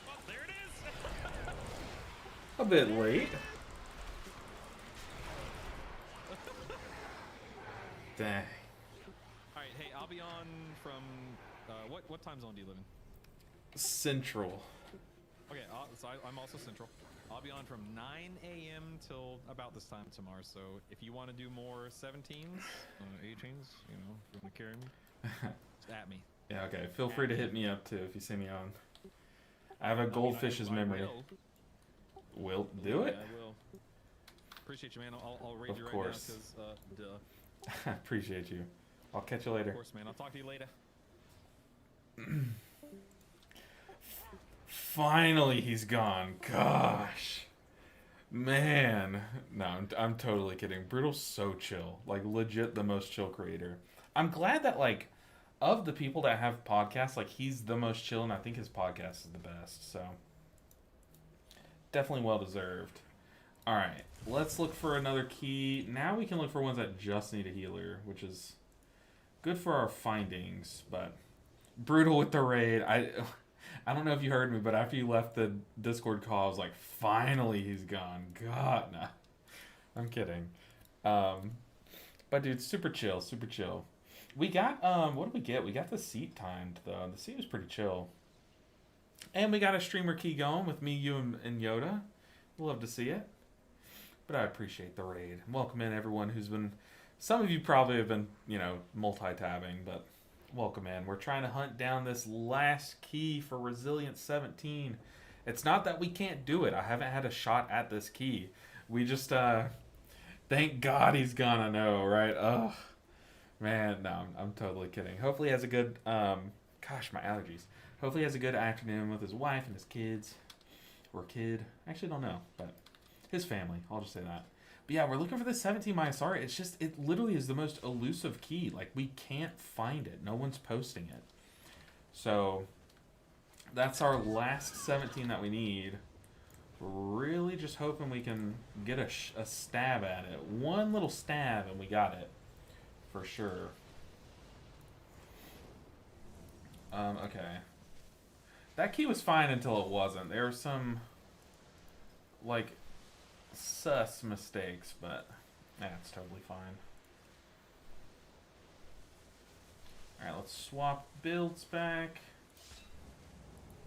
Oh, there it is. A bit late. Dang. All right, hey, I'll be on from what time zone do you live in? Central. Okay, so I'm also Central. I'll be on from 9 a.m. till about this time tomorrow. So if you want to do more 17s, 18s, you know, if you want to carry me, just at me. Yeah, okay. Feel free to hit me up too if you see me on. I have a goldfish's memory. Will do it? Yeah, I will. Appreciate you, man. I'll raid you right course. now because, duh. Appreciate you. I'll catch you later. Of course, man. I'll talk to you later. Finally, he's gone. Gosh. Man. No, I'm totally kidding. Brutal's so chill. Like, legit the most chill creator. I'm glad that, like, of the people that have podcasts, like, he's the most chill, and I think his podcast is the best, so. Definitely well deserved. Alright, let's look for another key. Now we can look for ones that just need a healer, which is good for our findings, but Brutal with the raid. I don't know if you heard me, but after you left the Discord call, I was like, finally he's gone. God, nah. I'm kidding. But dude, super chill, super chill. We got, what did we get? We got the seat timed, though. The seat was pretty chill. And we got a streamer key going with me, you, and Yoda. Love to see it. But I appreciate the raid. Welcome in everyone who's been... Some of you probably have been, you know, multi-tabbing, but welcome in. We're trying to hunt down this last key for Resilience 17. It's not that we can't do it. I haven't had a shot at this key. We just, thank God he's gone, I know, right? Ugh. Man, no, I'm totally kidding. Hopefully he has a good, gosh, my allergies. Hopefully he has a good afternoon with his wife and his kids. Or kid. I actually don't know, but his family. I'll just say that. But yeah, we're looking for this 17 Myasara. It's just, it literally is the most elusive key. Like, we can't find it. No one's posting it. So, that's our last 17 that we need. Really just hoping we can get a stab at it. One little stab and we got it. For sure. Okay. That key was fine until it wasn't. There were some, like, sus mistakes, but that's totally fine. Alright, let's swap builds back.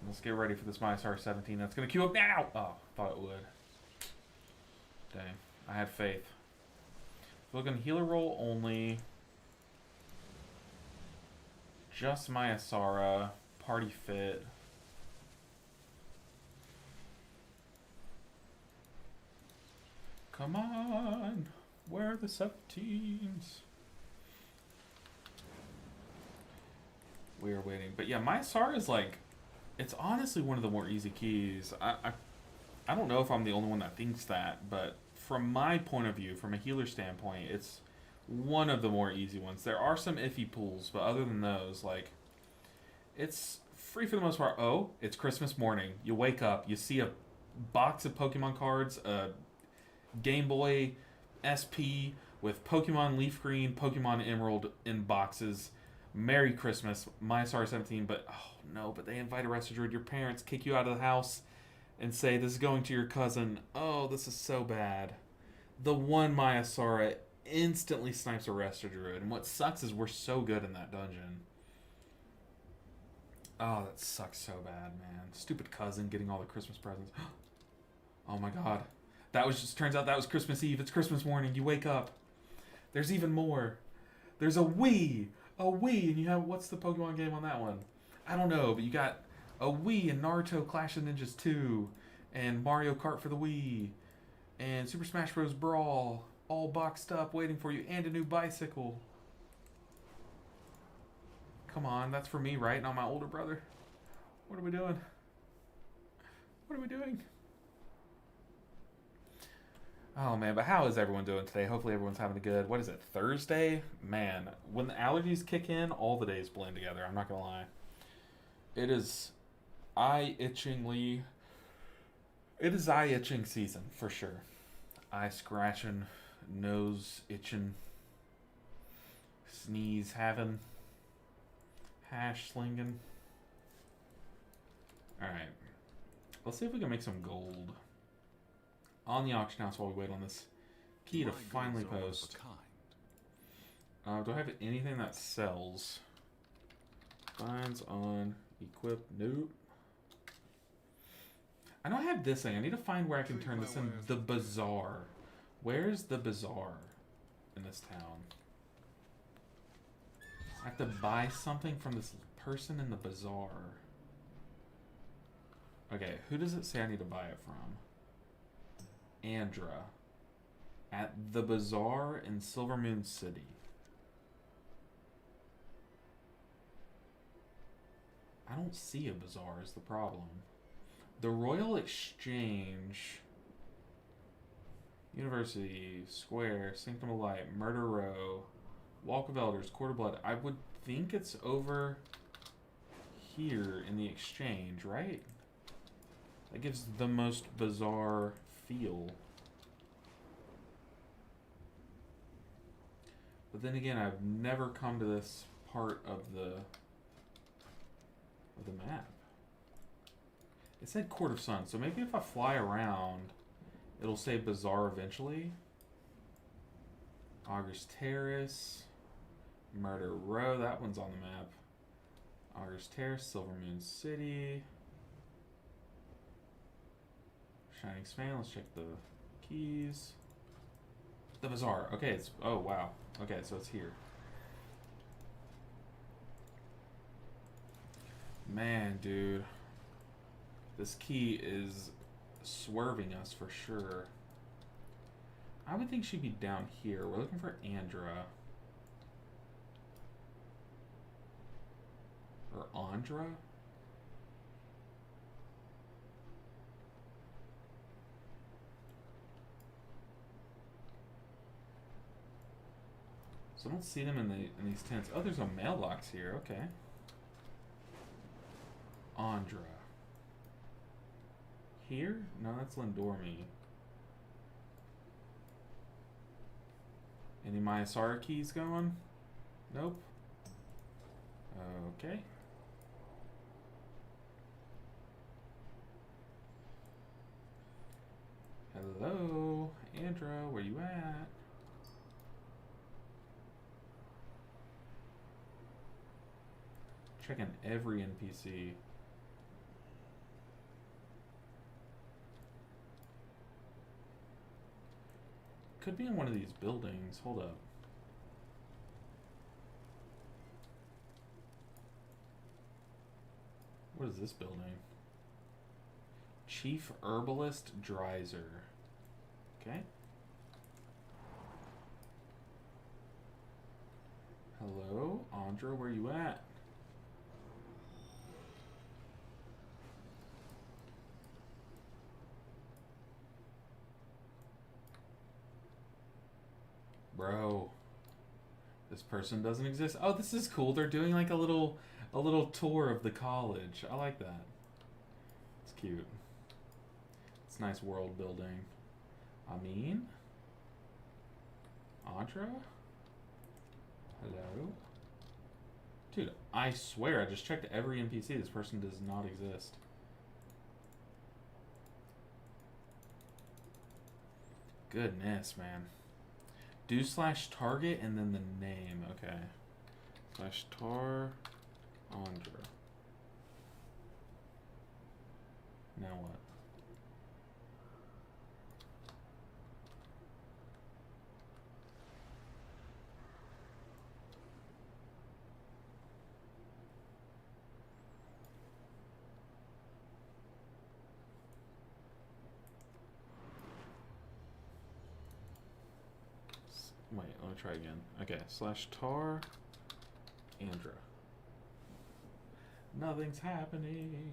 Let's get ready for this Myasara 17. That's going to queue up now! Oh, thought it would. Dang. I had faith. Looking healer roll only. Just Myasara. Party fit. Come on. Where are the 17s? We are waiting. But yeah, Myasara is like... It's honestly one of the more easy keys. I don't know if I'm the only one that thinks that, but from my point of view, from a healer standpoint, it's one of the more easy ones. There are some iffy pulls, but other than those, like, it's free for the most part. Oh, it's Christmas morning. You wake up, you see a box of Pokemon cards, a Game Boy SP with Pokemon Leaf Green, Pokemon Emerald in boxes. Merry Christmas, Myasara 17, but oh no, but they invite a Resil Druid. Your parents kick you out of the house and say this is going to your cousin. Oh, this is so bad. The one Myasara instantly snipes a Resil Druid, and what sucks is we're so good in that dungeon. Oh, that sucks so bad, man. Stupid cousin getting all the Christmas presents. Oh my god. That was just, turns out that was Christmas Eve. It's Christmas morning. You wake up. There's even more. There's a Wii. A Wii, and you have, what's the Pokemon game on that one? I don't know, but you got a Wii and Naruto Clash of Ninjas 2, and Mario Kart for the Wii, and Super Smash Bros. Brawl, all boxed up, waiting for you, and a new bicycle. Come on, that's for me, right? Not my older brother. What are we doing? What are we doing? Oh man, but how is everyone doing today? Hopefully everyone's having a good, what is it, Thursday? Man, when the allergies kick in, all the days blend together. I'm not gonna lie. It is eye-itchingly... It is eye-itching season, for sure. Eye scratching, nose itching, sneeze having, hash slinging. Alright. Let's see if we can make some gold on the auction house while we wait on this key to finally post. Do I have anything that sells? Finds on equip. Nope. I know I have this thing. I need to find where I can turn this in. The bazaar. Where's the bazaar in this town? I have to buy something from this person in the bazaar. Okay, who does it say I need to buy it from? Andra. At the bazaar in Silver Moon City. I don't see a bazaar is the problem. The Royal Exchange, University, Square, Sanctum of Light, Murder Row, Walk of Elders, Court of Blood. I would think it's over here in the Exchange, right? That gives the most bizarre feel. But then again, I've never come to this part of the map. It said Court of Sun, so maybe if I fly around, it'll say Bazaar eventually. Magisters Terrace, Murder Row, that one's on the map. Magisters Terrace, Silver Moon City, Shining Span. Let's check the keys. The Bazaar. Okay, it's oh wow. Okay, so it's here. Man, dude. This key is swerving us for sure. I would think she'd be down here. We're looking for Andra. Or Andra? So I don't see them in these tents. Oh, there's a mailbox here. Okay. Andra. Here? No, that's Lindormi. Any Myasara keys going? Nope. Okay. Hello, Andra, where you at? Checking every NPC. Could be in one of these buildings. Hold up. What is this building? Chief Herbalist Dreiser. Okay. Hello, Andra, where you at? Bro, this person doesn't exist. Oh, this is cool. They're doing like a little tour of the college. I like that. It's cute. It's nice world building. Amin? Andra? Hello? Dude, I swear I just checked every NPC. This person does not exist. Goodness, man. Do /target and then the name. Okay. /tar Andra. Now what? Wait, let me try again. Okay, /tar Andra. Nothing's happening.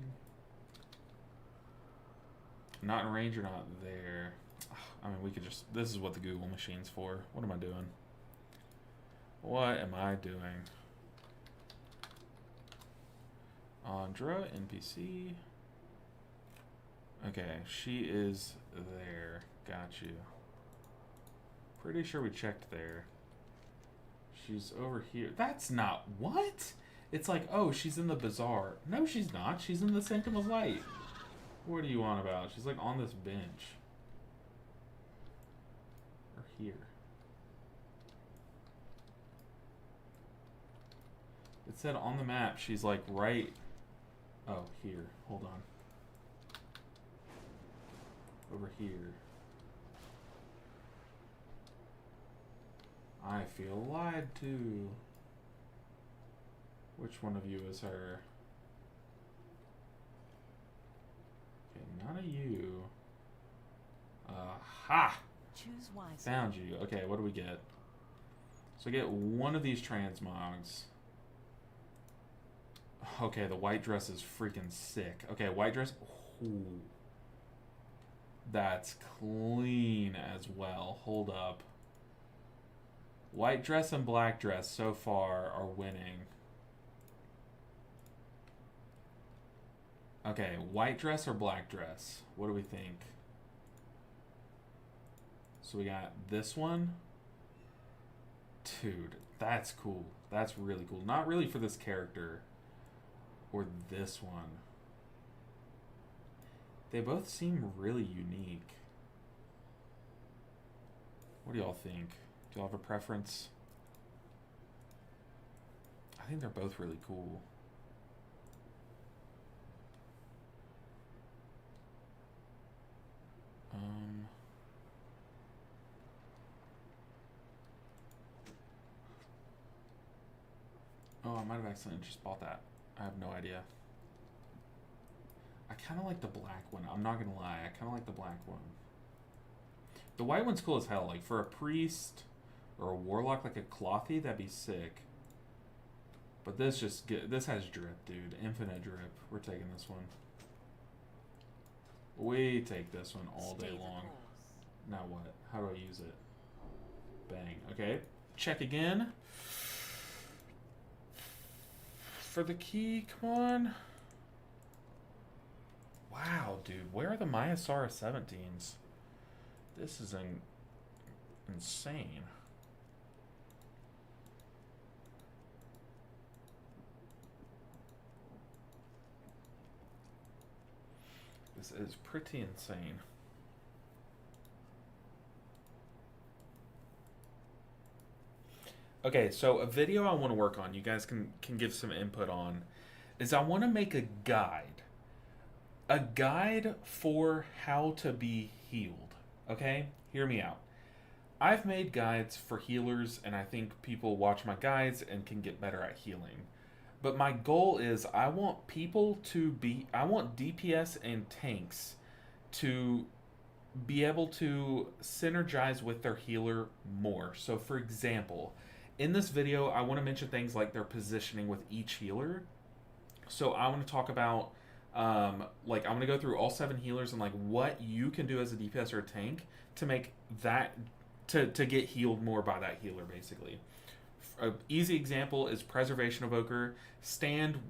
Not in range or not there. I mean, we could just... This is what the Google machine's for. What am I doing? What am I doing? Andra, NPC. Okay, she is there. Got you. Pretty sure we checked there. She's over here. That's not... What? It's like, oh, she's in the bazaar. No, she's not. She's in the Sanctum of Light. What are you on about? She's like on this bench. Or here. It said on the map she's like right... Oh, here. Hold on. Over here. I feel lied to. Which one of you is her? Okay, none of you. Ha! Choose wisely. Found you. Okay, what do we get? So we get one of these transmogs. Okay, the white dress is freaking sick. Okay, white dress. Ooh. That's clean as well. Hold up. White dress and black dress so far are winning. Okay, white dress or black dress? What do we think? So we got this one. Dude, that's cool. That's really cool. Not really for this character. Or this one. They both seem really unique. What do y'all think? Do y'all have a preference? I think they're both really cool. Oh, I might have accidentally just bought that. I have no idea. I kind of like the black one. I'm not going to lie. I kind of like the black one. The white one's cool as hell. Like, for a priest or a warlock, like a clothy, that'd be sick. But this has drip, dude. Infinite drip. We're taking this one. We take this one all day long. Now what? How do I use it? Bang. Okay. Check again. For the key, come on. Wow, dude. Where are the Myasara 17s? This is insane. This is pretty insane. Okay, so a video I want to work on, you guys can give some input on, is I want to make a guide. A guide for how to be healed. Okay? Hear me out. I've made guides for healers, and I think people watch my guides and can get better at healing. But my goal is I want DPS and tanks to be able to synergize with their healer more. So for example, in this video, I want to mention things like their positioning with each healer. So I want to talk about, I'm going to go through all 7 healers and like what you can do as a DPS or a tank to make that, to get healed more by that healer, basically. An easy example is Preservation Evoker. Stand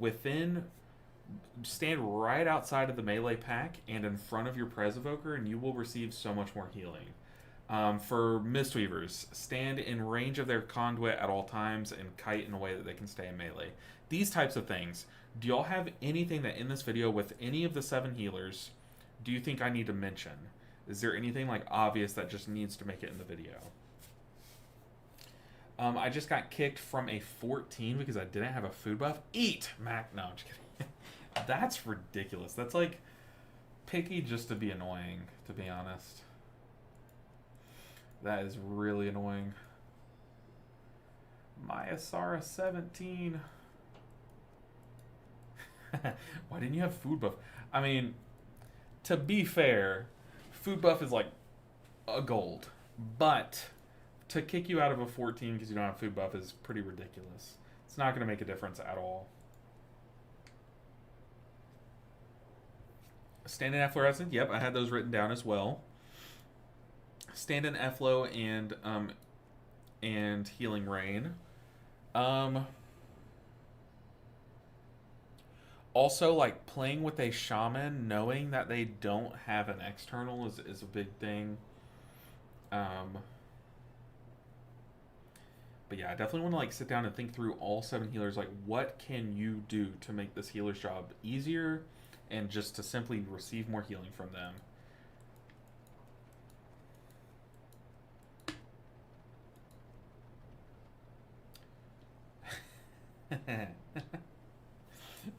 right outside of the melee pack and in front of your Pres Evoker, and you will receive so much more healing. For Mistweavers, stand in range of their conduit at all times and kite in a way that they can stay in melee. These types of things. Do y'all have anything that in this video with any of the 7 healers do you think I need to mention? Is there anything like obvious that just needs to make it in the video? I just got kicked from a 14 because I didn't have a food buff. Eat, Mac. No, I'm just kidding. That's ridiculous. That's like picky just to be annoying, to be honest. That is really annoying. Myasara 17. Why didn't you have food buff? I mean, to be fair, food buff is like a gold. But to kick you out of a 14 because you don't have food buff is pretty ridiculous. It's not going to make a difference at all. Stand-in efflorescent. Yep, I had those written down as well. Stand-in efflo and healing rain. Also, like, playing with a shaman, knowing that they don't have an external is a big thing. But yeah, I definitely want to like sit down and think through all 7 healers. Like, what can you do to make this healer's job easier, and just to simply receive more healing from them.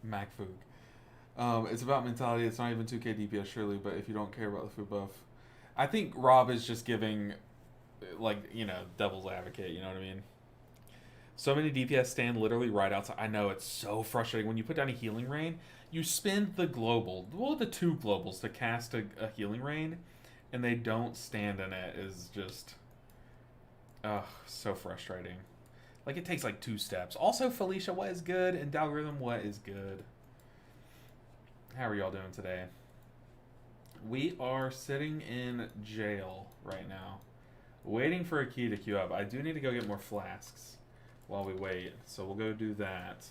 MacFoog. It's about mentality. It's not even 2k DPS, surely, but if you don't care about the food buff. I think Rob is just giving, like, you know, devil's advocate, you know what I mean? So many DPS stand literally right outside. I know, it's so frustrating. When you put down a healing rain, you spend the global, well, the 2 globals to cast a healing rain, and they don't stand in it is just, so frustrating. Like, it takes like 2 steps. Also, Felicia, what is good? And Dalgorithm, what is good? How are y'all doing today? We are sitting in jail right now, waiting for a key to queue up. I do need to go get more flasks while we wait, so we'll go do that.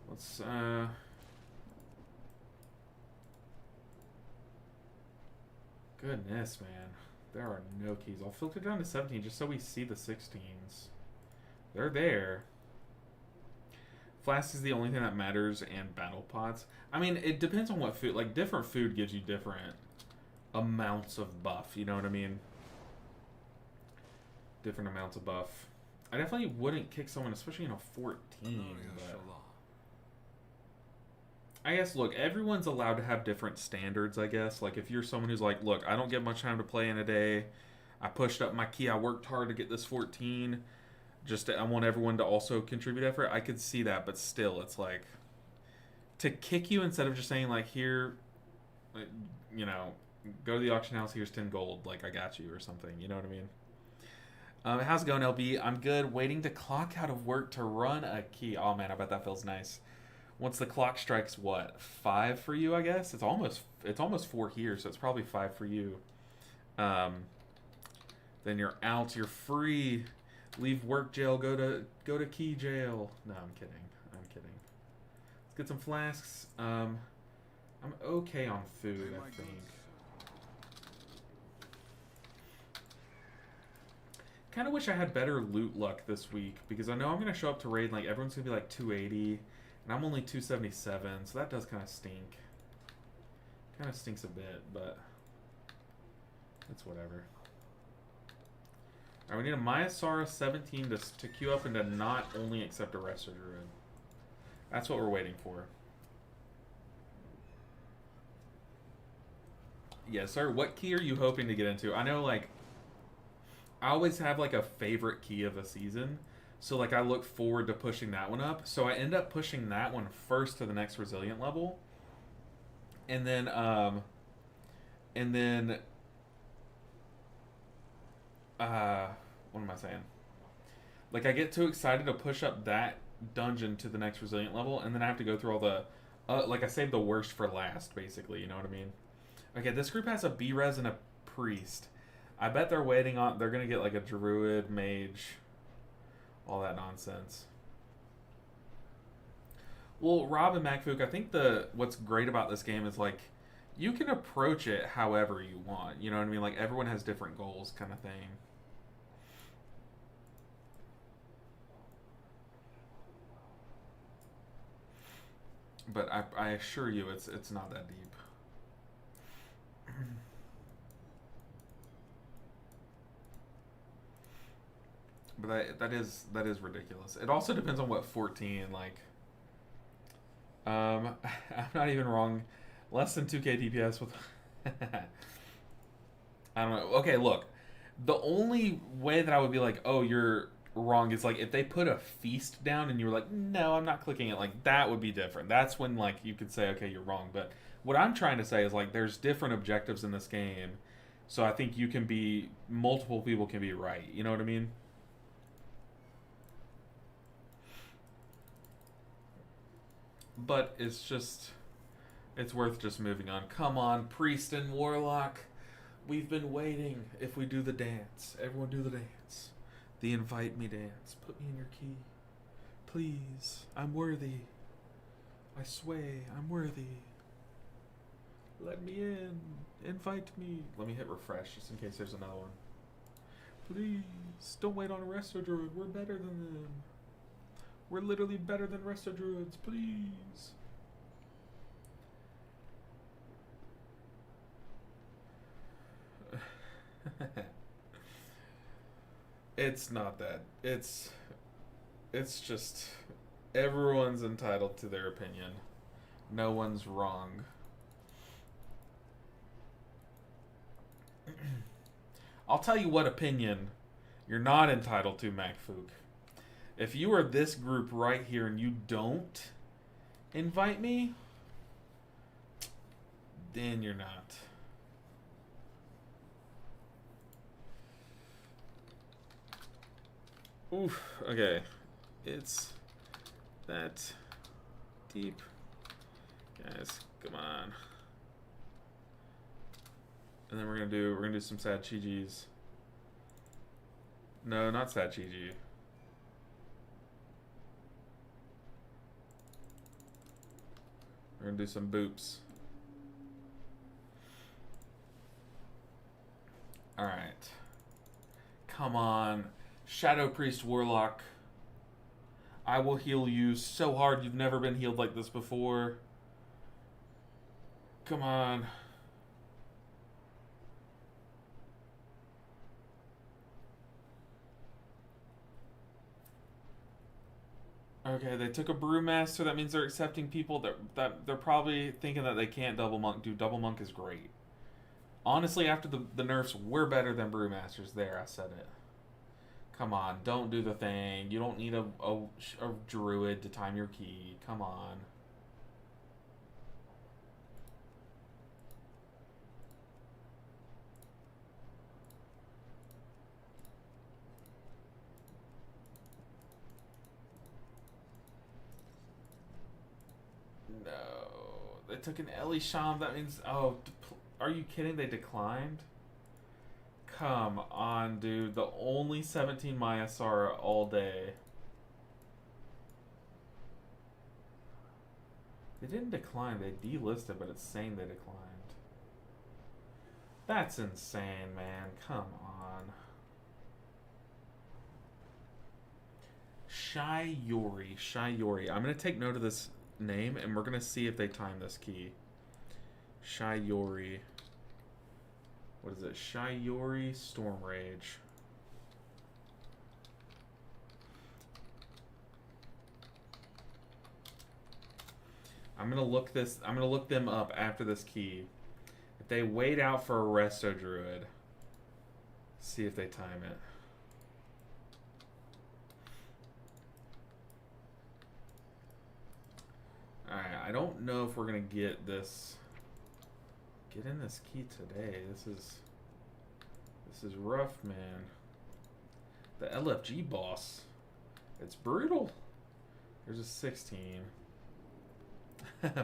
Let's, goodness, man. There are no keys. I'll filter down to 17 just so we see the 16s. They're there. Flask is the only thing that matters, and battle pots. I mean, it depends on what food. Like, different food gives you different amounts of buff. You know what I mean? Different amounts of buff. I definitely wouldn't kick someone, especially in a 14. But I guess, look, everyone's allowed to have different standards, I guess. Like, if you're someone who's like, look, I don't get much time to play in a day. I pushed up my key. I worked hard to get this 14. I want everyone to also contribute effort. I could see that, but still, it's like, to kick you instead of just saying, like, here, you know, go to the auction house, here's 10 gold, like, I got you, or something, you know what I mean? How's it going, LB? I'm good. Waiting to clock out of work to run a key. Oh, man, I bet that feels nice. Once the clock strikes, what, 5 for you, I guess? It's almost 4 here, so it's probably 5 for you. Then you're out, you're free. Leave work jail, go to key jail. No, I'm kidding. Let's get some flasks. I'm okay on food, I think. Kind of wish I had better loot luck this week, because I know I'm going to show up to raid, and like, everyone's going to be like 280, and I'm only 277, so that does kind of stink. Kind of stinks a bit, but it's whatever. Alright, we need a Myasara 17 to queue up and to not only accept a Resto Druid. That's what we're waiting for. Yes, sir. What key are you hoping to get into? I know, like, I always have, like, a favorite key of a season. So, like, I look forward to pushing that one up. So I end up pushing that one first to the next Resilient level. And then, what am I saying? Like, I get too excited to push up that dungeon to the next Resilient level, and then I have to go through all the, like, I saved the worst for last, basically, you know what I mean? Okay, this group has a B-Res and a Priest. I bet they're waiting on, they're gonna get, like, a Druid, Mage, all that nonsense. Well, Rob and MacFook, I think what's great about this game is, like, you can approach it however you want, you know what I mean? Like, everyone has different goals, kind of thing. But I assure you, it's not that deep. But that is ridiculous. It also depends on what 14, like. I'm not even wrong. Less than 2k DPS with. I don't know. Okay, look. The only way that I would be like, oh, you're wrong is like if they put a feast down and you were like, no, I'm not clicking it, like that would be different. That's when like you could say, okay, you're wrong. But what I'm trying to say is like there's different objectives in this game, so I think you can be, multiple people can be right, you know what I mean? But it's worth just moving on. Come on, Priest and Warlock, we've been waiting. If we do the dance, everyone do the dance. The invite me dance. Put me in your key. Please, I'm worthy. I sway, I'm worthy. Let me in. Invite me. Let me hit refresh just in case there's another one. Please, don't wait on a Resto Druid. We're better than them. We're literally better than Resto Druids. Please. It's not that. It's just everyone's entitled to their opinion. No one's wrong. I'll tell you what opinion you're not entitled to, MacFook. If you are this group right here and you don't invite me, then you're not. Oof, okay. It's that deep. Guys, come on. And then we're gonna do some sad Chi-G's. No, not sad Chi-G. We're gonna do some boops. Alright. Come on. Shadow Priest Warlock. I will heal you so hard. You've never been healed like this before. Come on. Okay, they took a Brewmaster. That means they're accepting people that they're probably thinking that they can't double monk. Dude, double monk is great. Honestly, after the nerfs, we're better than Brewmasters. There, I said it. Come on, don't do the thing. You don't need a druid to time your key. Come on. No. They took an Ellie Sham. That means... Oh, are you kidding? They declined? Come on, dude. The only 17 Mayasara all day. They didn't decline. They delisted, but it's saying they declined. That's insane, man. Come on. Shy Yori. Shy Yori. I'm going to take note of this name, and we're going to see if they time this key. Shy Yori. What is it? Shy Yori Storm Rage. I'm gonna look them up after this key. If they wait out for a Resto Druid, see if they time it. Alright, I don't know if we're gonna get this. Get in this key today. This is rough, man. The LFG boss. It's brutal. There's a 16.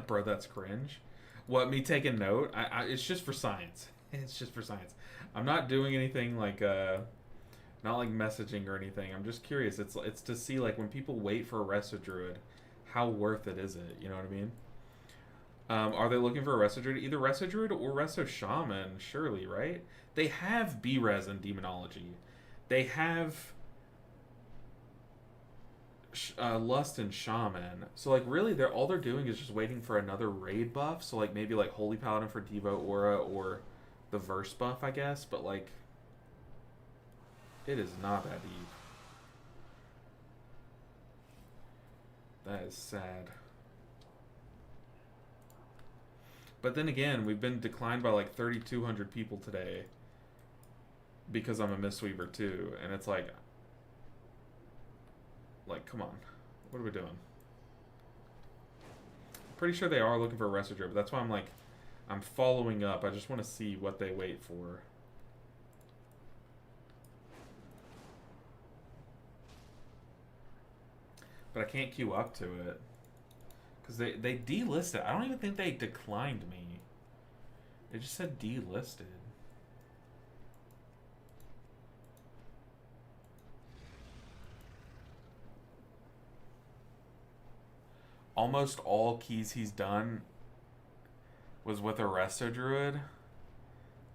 Bro, that's cringe. What, me taking note? It's just for science. It's just for science. I'm not doing anything like not like messaging or anything. I'm just curious. It's to see like when people wait for a Resto Druid, how worth it is it? You know what I mean? Are they looking for a Resto Druid? Either Resto Druid or Resto Shaman, surely, right? They have B-Res in Demonology. They have Lust and Shaman. So, like, really, all they're doing is just waiting for another raid buff. So, like, maybe, like, Holy Paladin for Devo Aura or the Verse buff, I guess. But, like, it is not that deep. That is sad. But then again, we've been declined by like 3,200 people today because I'm a Mistweaver too, and it's like, come on, what are we doing? Pretty sure they are looking for a Resto Druid, but that's why I'm following up. I just want to see what they wait for. But I can't queue up to it. Because they delisted. I don't even think they declined me. They just said delisted. almost all keys he's done was with a Resto Druid.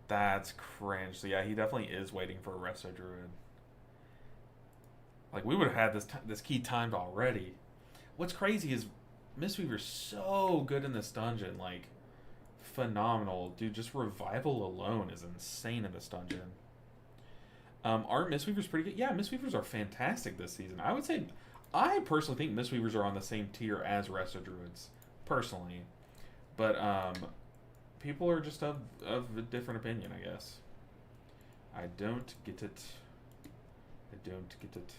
That's cringe. So yeah, he definitely is waiting for a Resto Druid. Like, we would have had this key timed already. What's crazy is Mistweaver's so good in this dungeon. Like, phenomenal. Dude, just Revival alone is insane in this dungeon. Aren't Mistweavers pretty good? Yeah, Mistweavers are fantastic this season. I would say, I personally think Mistweavers are on the same tier as Resto Druids. Personally. But, people are just of a different opinion, I guess. I don't get it. I don't get it.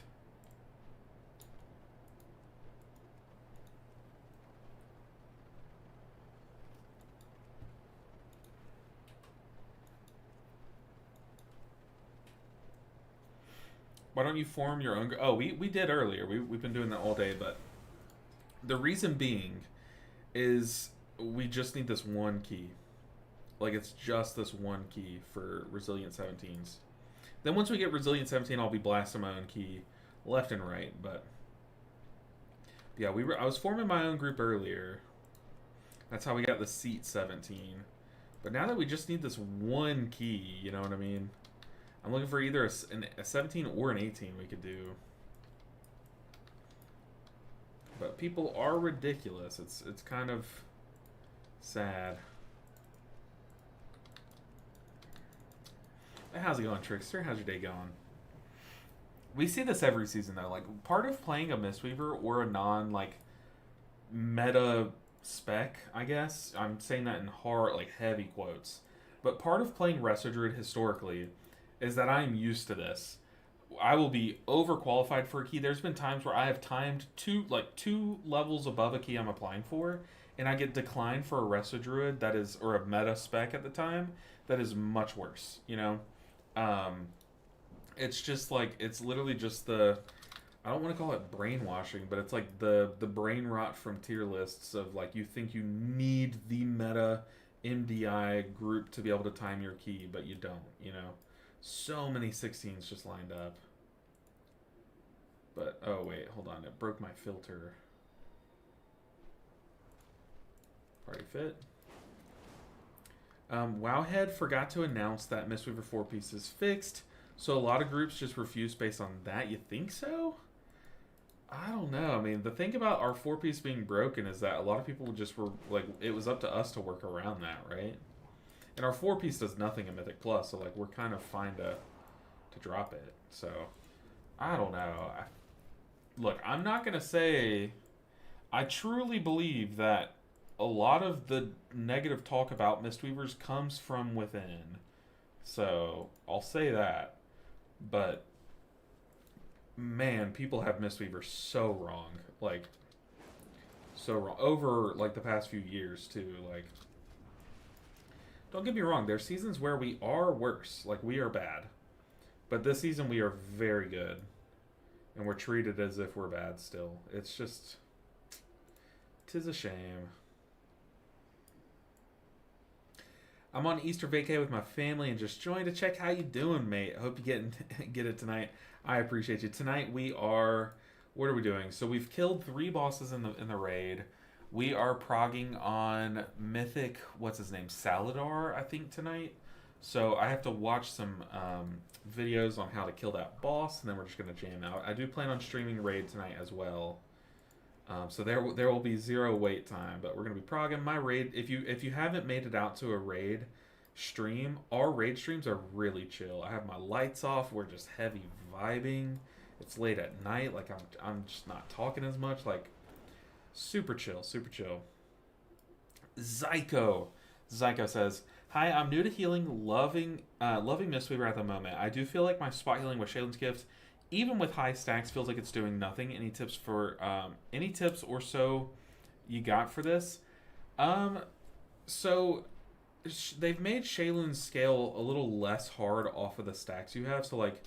Why don't you form your own... Oh, we did earlier. We've been doing that all day, but... The reason being is we just need this one key. Like, it's just this one key for Resilient 17s. Then once we get Resilient 17, I'll be blasting my own key left and right, but... Yeah, I was forming my own group earlier. That's how we got the seat 17. But now that we just need this one key, you know what I mean? I'm looking for either a 17 or an 18 we could do. But people are ridiculous. It's kind of sad. How's it going, Trickster? How's your day going? We see this every season, though. Like, part of playing a Mistweaver or a non, like, meta spec, I guess. I'm saying that in hard, like, heavy quotes. But part of playing Resto Druid historically is that I'm used to this. I will be overqualified for a key. There's been times where I have timed two levels above a key I'm applying for, and I get declined for a Resto Druid that is, or a meta spec at the time, that is much worse, you know? It's just like, it's literally just the, I don't want to call it brainwashing, but it's like the brain rot from tier lists of like, you think you need the meta MDI group to be able to time your key, but you don't, you know? So many 16s just lined up. But, oh wait, hold on, it broke my filter. Party fit. Wowhead forgot to announce that Mistweaver 4-piece is fixed, so a lot of groups just refuse based on that. You think so? I don't know. I mean, the thing about our 4-piece being broken is that a lot of people just were, like, it was up to us to work around that, right? And our 4-piece does nothing in Mythic Plus, so, like, we're kind of fine to drop it. So, I don't know. Look, I'm not going to say... I truly believe that a lot of the negative talk about Mistweavers comes from within. So, I'll say that. But, man, people have Mistweavers so wrong. Like, so wrong. Over, like, the past few years, too. Like, don't get me wrong. There's seasons where we are worse. Like, we are bad. But this season, we are very good. And we're treated as if we're bad still. It's just... 'tis a shame. I'm on Easter vacay with my family and just joined to check how you doing, mate. I hope you get it tonight. I appreciate you. Tonight we are... What are we doing? So we've killed 3 bosses in the raid. We are progging on Mythic, what's his name? Saladar, I think, tonight. So I have to watch some videos on how to kill that boss, and then we're just going to jam out. I do plan on streaming raid tonight as well. So there will be 0 wait time, but we're going to be progging my raid. If you haven't made it out to a raid stream, our raid streams are really chill. I have my lights off. We're just heavy vibing. It's late at night. Like, I'm just not talking as much. Like, super chill, super chill. Zyko says, hi, I'm new to healing, loving Mistweaver at the moment. I do feel like my spot healing with Shaylin's Gift, even with high stacks, feels like it's doing nothing. Any tips or so you got for this? So they've made Shaylin's scale a little less hard off of the stacks you have. So, like,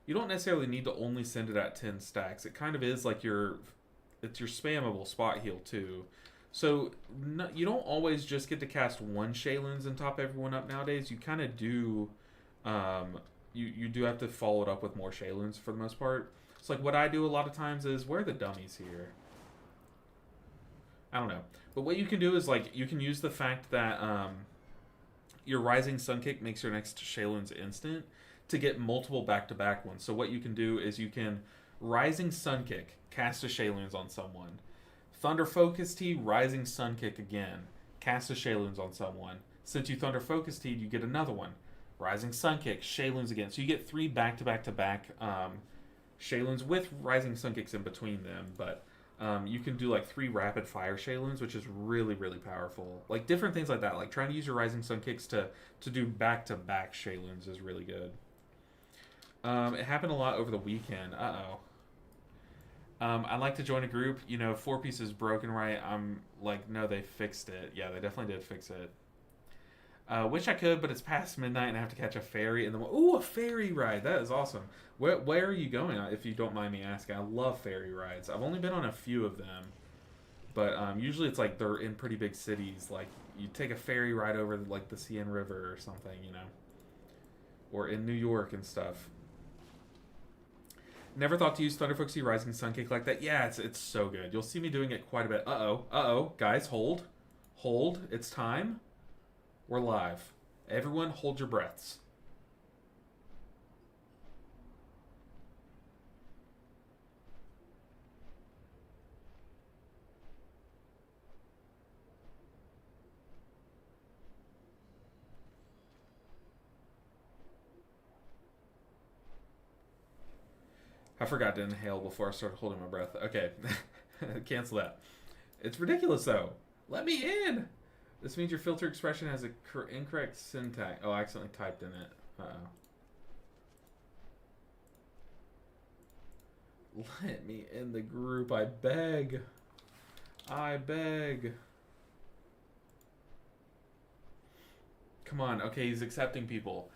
you don't necessarily need to only send it at 10 stacks. It kind of is like it's your spammable spot heal too. So you don't always just get to cast one Shaylin's and top everyone up nowadays. You kind of do, you do have to follow it up with more Shaylin's for the most part. It's like what I do a lot of times is, where are the dummies here? I don't know. But what you can do is, like, you can use the fact that your Rising Sun Kick makes your next Shaylun's instant to get multiple back-to-back ones. So what you can do is you can Rising Sun Kick, cast a Shaylun's on someone. Thunder Focus Tea, Rising Sun Kick again, cast a Shaylun's on someone. Since you Thunder Focus Tea, you get another one. Rising Sun Kick, Shaylun's again. So you get 3 back-to-back-to-back Shaylun's with Rising Sun Kicks in between them. But you can do like 3 rapid fire Shaylun's, which is really, really powerful. Like different things like that. Like trying to use your Rising Sun Kicks to do back-to-back Shaylun's is really good. It happened a lot over the weekend. I'd like to join a group. You know, 4 pieces broken, right? I'm like, no, they fixed it. Yeah, they definitely did fix it. Wish I could, but it's past midnight and I have to catch a ferry. Ooh, a ferry ride. That is awesome. Where are you going, if you don't mind me asking? I love ferry rides. I've only been on a few of them. But usually it's like they're in pretty big cities. Like, you take a ferry ride over, like, the Seine River or something, you know. Or in New York and stuff. Never thought to use Thunder Focus Rising Sun Kick like that. Yeah, it's so good. You'll see me doing it quite a bit. Uh-oh. Guys, hold. Hold. It's time. We're live. Everyone hold your breaths. I forgot to inhale before I started holding my breath. Okay. Cancel that. It's ridiculous, though. Let me in! This means your filter expression has an incorrect syntax. Oh, I accidentally typed in it. Uh-oh. Let me in the group. I beg. I beg. Come on. Okay, he's accepting people.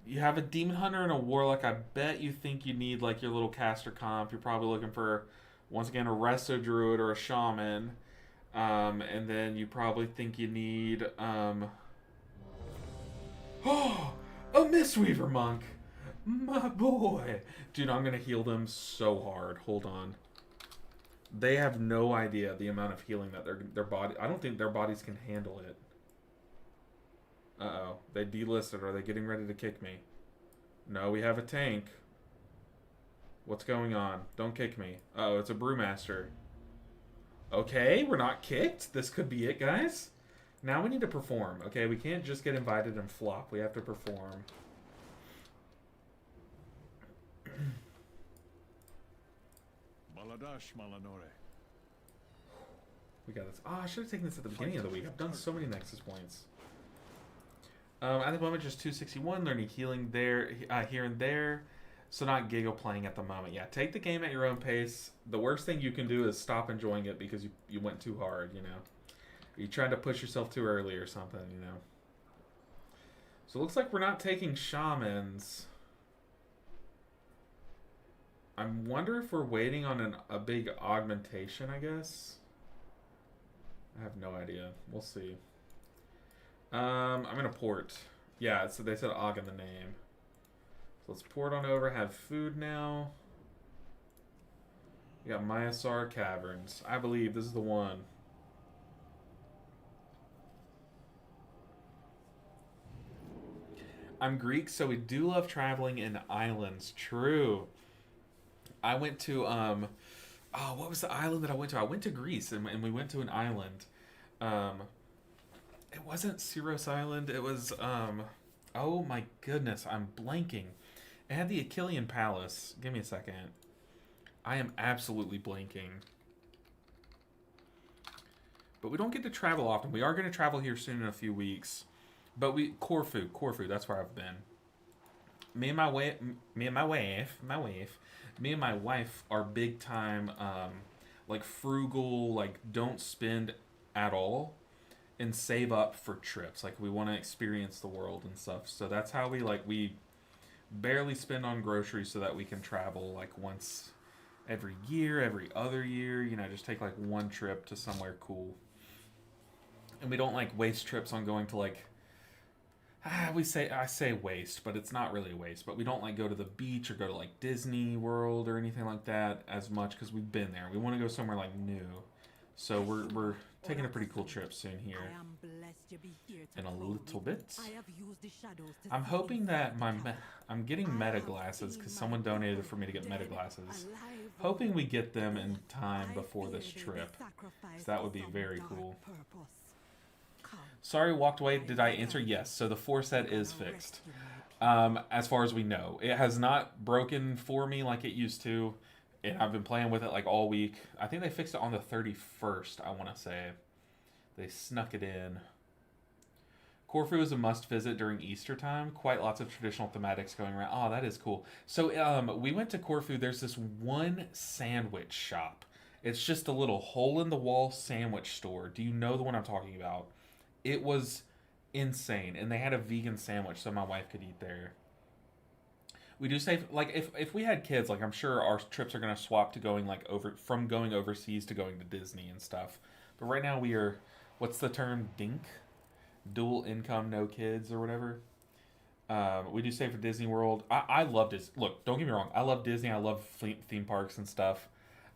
You have a Demon Hunter and a Warlock. I bet you think you need, like, your little caster comp. You're probably looking for, once again, a Resto Druid or a Shaman. And then you probably think you need, oh, a Mistweaver Monk. My boy. Dude, I'm going to heal them so hard. Hold on. They have no idea the amount of healing that their body... I don't think their bodies can handle it. Uh-oh. They delisted. Are they getting ready to kick me? No, we have a tank. What's going on? Don't kick me. Uh-oh, it's a Brewmaster. Okay, we're not kicked. This could be it, guys. Now we need to perform. Okay, we can't just get invited and flop. We have to perform. Maladash Malanore. We got this. Oh, I should have taken this at the beginning of the week. I've done so many Nexus points. At the moment, just 261. Learning healing there, here and there. So not Giga playing at the moment. Yeah, take the game at your own pace. The worst thing you can do is stop enjoying it because you went too hard, you know. You tried to push yourself too early or something, you know. So it looks like we're not taking Shamans. I wonder if we're waiting on a big augmentation, I guess. I have no idea. We'll see. I'm going to port. Yeah, so they said aug in the name. So let's port on over. Have food now. We got Myasar Caverns. I believe this is the one. I'm Greek, so we do love traveling in islands. True. I went to, oh, what was the island that I went to? I went to Greece, and we went to an island. It wasn't Syros Island. It was, oh my goodness, I'm blanking. It had the Achillean Palace. Give me a second. I am absolutely blanking. But we don't get to travel often. We are going to travel here soon in a few weeks. But Corfu, that's where I've been. Me and my wife are big time, like frugal, like don't spend at all and save up for trips. Like we want to experience the world and stuff. So that's how we barely spend on groceries so that we can travel like once every year, every other year, you know, just take like one trip to somewhere cool. And we don't like waste trips on going to like, I say waste, but it's not really a waste. But we don't like go to the beach or go to like Disney World or anything like that as much because we've been there. We want to go somewhere like new. So we're taking a pretty cool trip soon here. I am blessed you be here to In a clothe little me. bit. I have used the shadows to I'm see hoping that inside the tower. I'm getting meta glasses because someone donated for me to get meta glasses. Hoping we get them in time before this trip. So that would be very cool. Sorry, walked away. Did I answer? Yes. So the 4 set is fixed. As far as we know, it has not broken for me like it used to, and I've been playing with it like all week. I think they fixed it on the 31st. I want to say they snuck it in. Corfu is a must visit during Easter time. Quite lots of traditional thematics going around. Oh, that is cool. So we went to Corfu. There's this one sandwich shop. It's just a little hole in the wall sandwich store. Do you know the one I'm talking about? It was insane, and they had a vegan sandwich so my wife could eat there. We do say, like, if we had kids, like, I'm sure our trips are going to swap to going like from going overseas to going to Disney and stuff. But right now we are, what's the term, DINK? Dual income, no kids, or whatever. We do say for Disney World. I love Disney. Look, don't get me wrong, I love Disney. I love theme parks and stuff.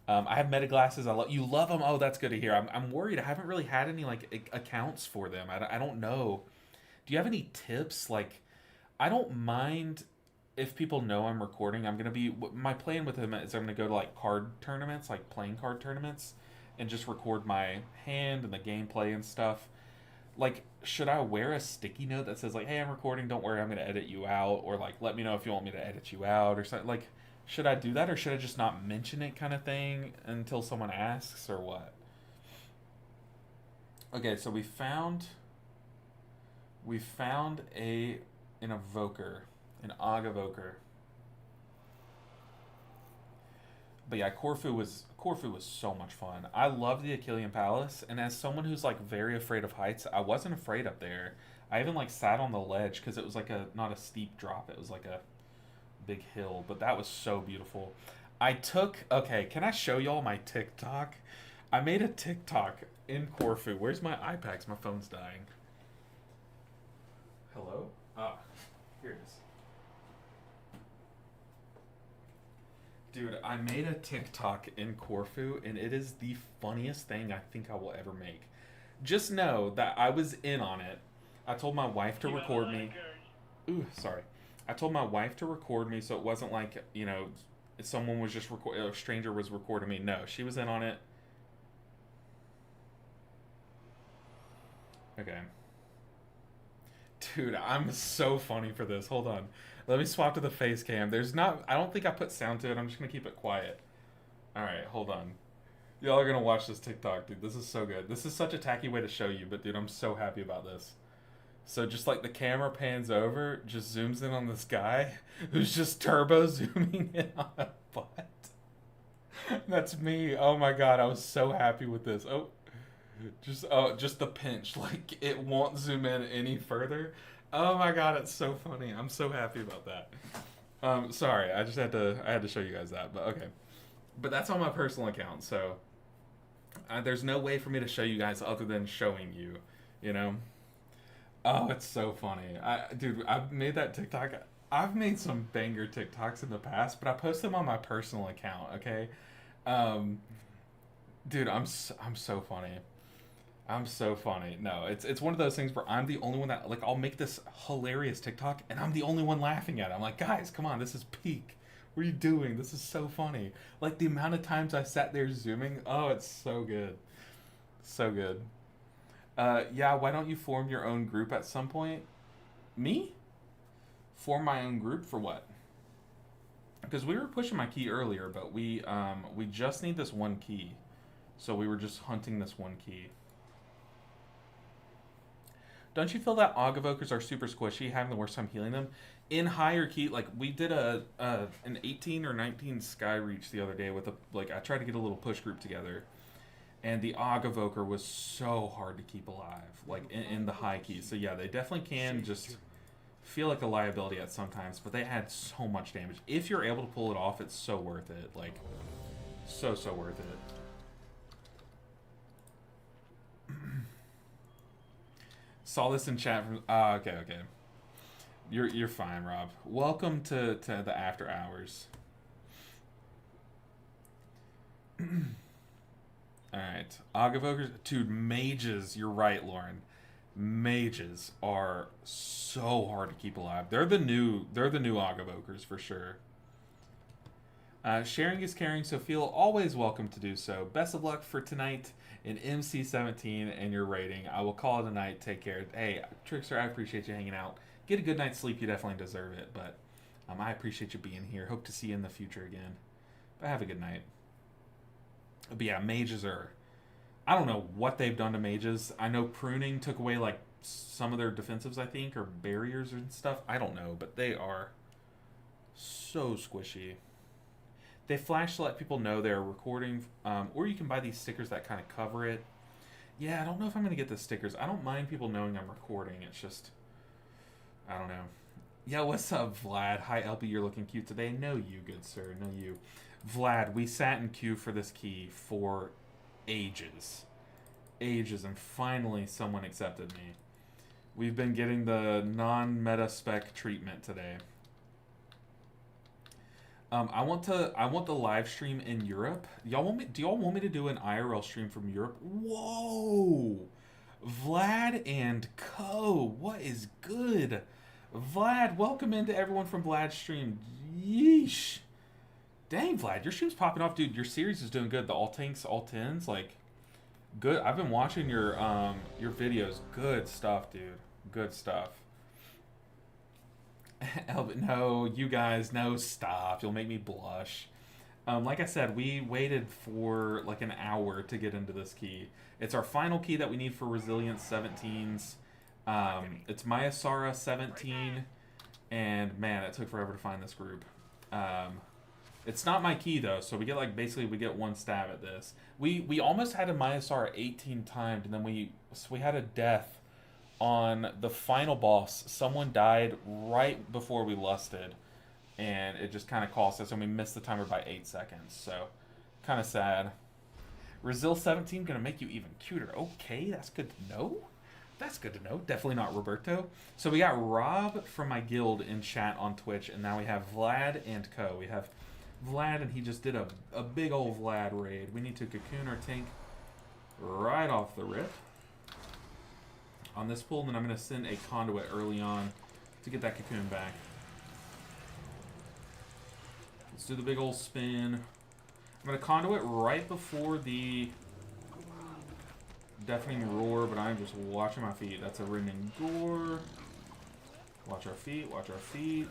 I have meta glasses. You love them. Oh, that's good to hear. I'm worried. I haven't really had any like accounts for them. I don't know. Do you have any tips? Like, I don't mind if people know I'm recording. I'm gonna be, my plan with them is I'm gonna go to like card tournaments, like playing card tournaments, and just record my hand and the gameplay and stuff. Like, should I wear a sticky note that says like, "Hey, I'm recording. Don't worry, I'm gonna edit you out," or like, "Let me know if you want me to edit you out," or something like. Should I do that, or should I just not mention it, kind of thing, until someone asks, or what? Okay, so we found an evoker, an Og evoker. But yeah, Corfu was so much fun. I love the Achillean Palace, and as someone who's like very afraid of heights, I wasn't afraid up there. I even like sat on the ledge because it was like not a steep drop. It was like a big hill, but that was so beautiful. Okay, can I show y'all my TikTok? I made a TikTok in Corfu. Where's my iPad? My phone's dying. Hello? Ah, here it is. Dude, I made a TikTok in Corfu, and it is the funniest thing I think I will ever make. Just know that I was in on it. I told my wife to record me. Ooh, sorry. I told my wife to record me, so it wasn't like, you know, someone was just a stranger was recording me. No, she was in on it. Okay. Dude, I'm so funny for this. Hold on. Let me swap to the face cam. I don't think I put sound to it. I'm just going to keep it quiet. Alright, hold on. Y'all are going to watch this TikTok, dude. This is so good. This is such a tacky way to show you, but dude, I'm so happy about this. So just like the camera pans over, just zooms in on this guy who's just turbo zooming in on a butt. That's me. Oh my god, I was so happy with this. Just the pinch. Like, it won't zoom in any further. Oh my god, it's so funny. I'm so happy about that. Sorry, I had to show you guys that, but okay. But that's on my personal account, so there's no way for me to show you guys other than showing you, you know? Oh, it's so funny. Dude, I've made that TikTok. I've made some banger TikToks in the past, but I post them on my personal account, okay? Dude, I'm so funny. I'm so funny. No, it's one of those things where I'm the only one that, like, I'll make this hilarious TikTok, and I'm the only one laughing at it. I'm like, guys, come on, this is peak. What are you doing? This is so funny. Like, the amount of times I sat there zooming, oh, it's so good. So good. Yeah, why don't you form your own group at some point? Me? Form my own group for what? Because we were pushing my key earlier, but we just need this one key. So we were just hunting this one key. Don't you feel that Og Evokers are super squishy, having the worst time healing them? In higher key, like, we did an 18 or 19 Sky Reach the other day with I tried to get a little push group together. And the Og Evoker was so hard to keep alive, like, in the high keys. So yeah, they definitely can just feel like a liability at sometimes, but they had so much damage. If you're able to pull it off, it's so worth it. Like, so worth it. Saw this in chat from... okay. You're fine, Rob. Welcome to the After Hours. Alright. Ogevokers. Dude, mages. You're right, Lauren. Mages are so hard to keep alive. They're the new Ogevokers for sure. Sharing is caring, so feel always welcome to do so. Best of luck for tonight in MC17 and your rating. I will call it a night. Take care. Hey, Trickster, I appreciate you hanging out. Get a good night's sleep. You definitely deserve it. But I appreciate you being here. Hope to see you in the future again. But have a good night. But yeah, mages are... I don't know what they've done to mages. I know pruning took away like some of their defensives, I think, or barriers and stuff. I don't know, but they are so squishy. They flash to let people know they're recording, or you can buy these stickers that kind of cover it. Yeah, I don't know if I'm going to get the stickers. I don't mind people knowing I'm recording. It's just, I don't know. Yeah, what's up, Vlad? Hi, LB, you're looking cute today. No, you, good sir. No, you. Vlad, we sat in queue for this key for ages. Ages, and finally someone accepted me. We've been getting the non-meta spec treatment today. I want the live stream in Europe. Do y'all want me to do an IRL stream from Europe? Whoa! Vlad and Co. What is good? Vlad, welcome into everyone from Vlad's stream. Yeesh. Dang, Vlad, your stream's popping off, dude. Your series is doing good. The all tanks, all tens, like good. I've been watching your videos. Good stuff, dude. Good stuff. No, you guys, no, stop. You'll make me blush. Like I said, we waited for like an hour to get into this key. It's our final key that we need for Resilience 17s. It's Myasara 17, and man, it took forever to find this group. It's not my key though, so we get like basically we get one stab at this. We almost had a Myasara 18 timed, and then we had a death on the final boss. Someone died right before we lusted, and it just kind of cost us, and we missed the timer by 8 seconds. So, kind of sad. Resil 17 gonna make you even cuter. Okay, that's good to know. That's good to know. Definitely not Roberto. So we got Rob from my guild in chat on Twitch, and now we have Vlad and Co. We have Vlad, and he just did a big old Vlad raid. We need to cocoon our tank right off the rip on this pull, and then I'm going to send a conduit early on to get that cocoon back. Let's do the big old spin. I'm going to conduit right before the deafening roar, but I'm just watching my feet. That's a rending gore. Watch our feet, watch our feet.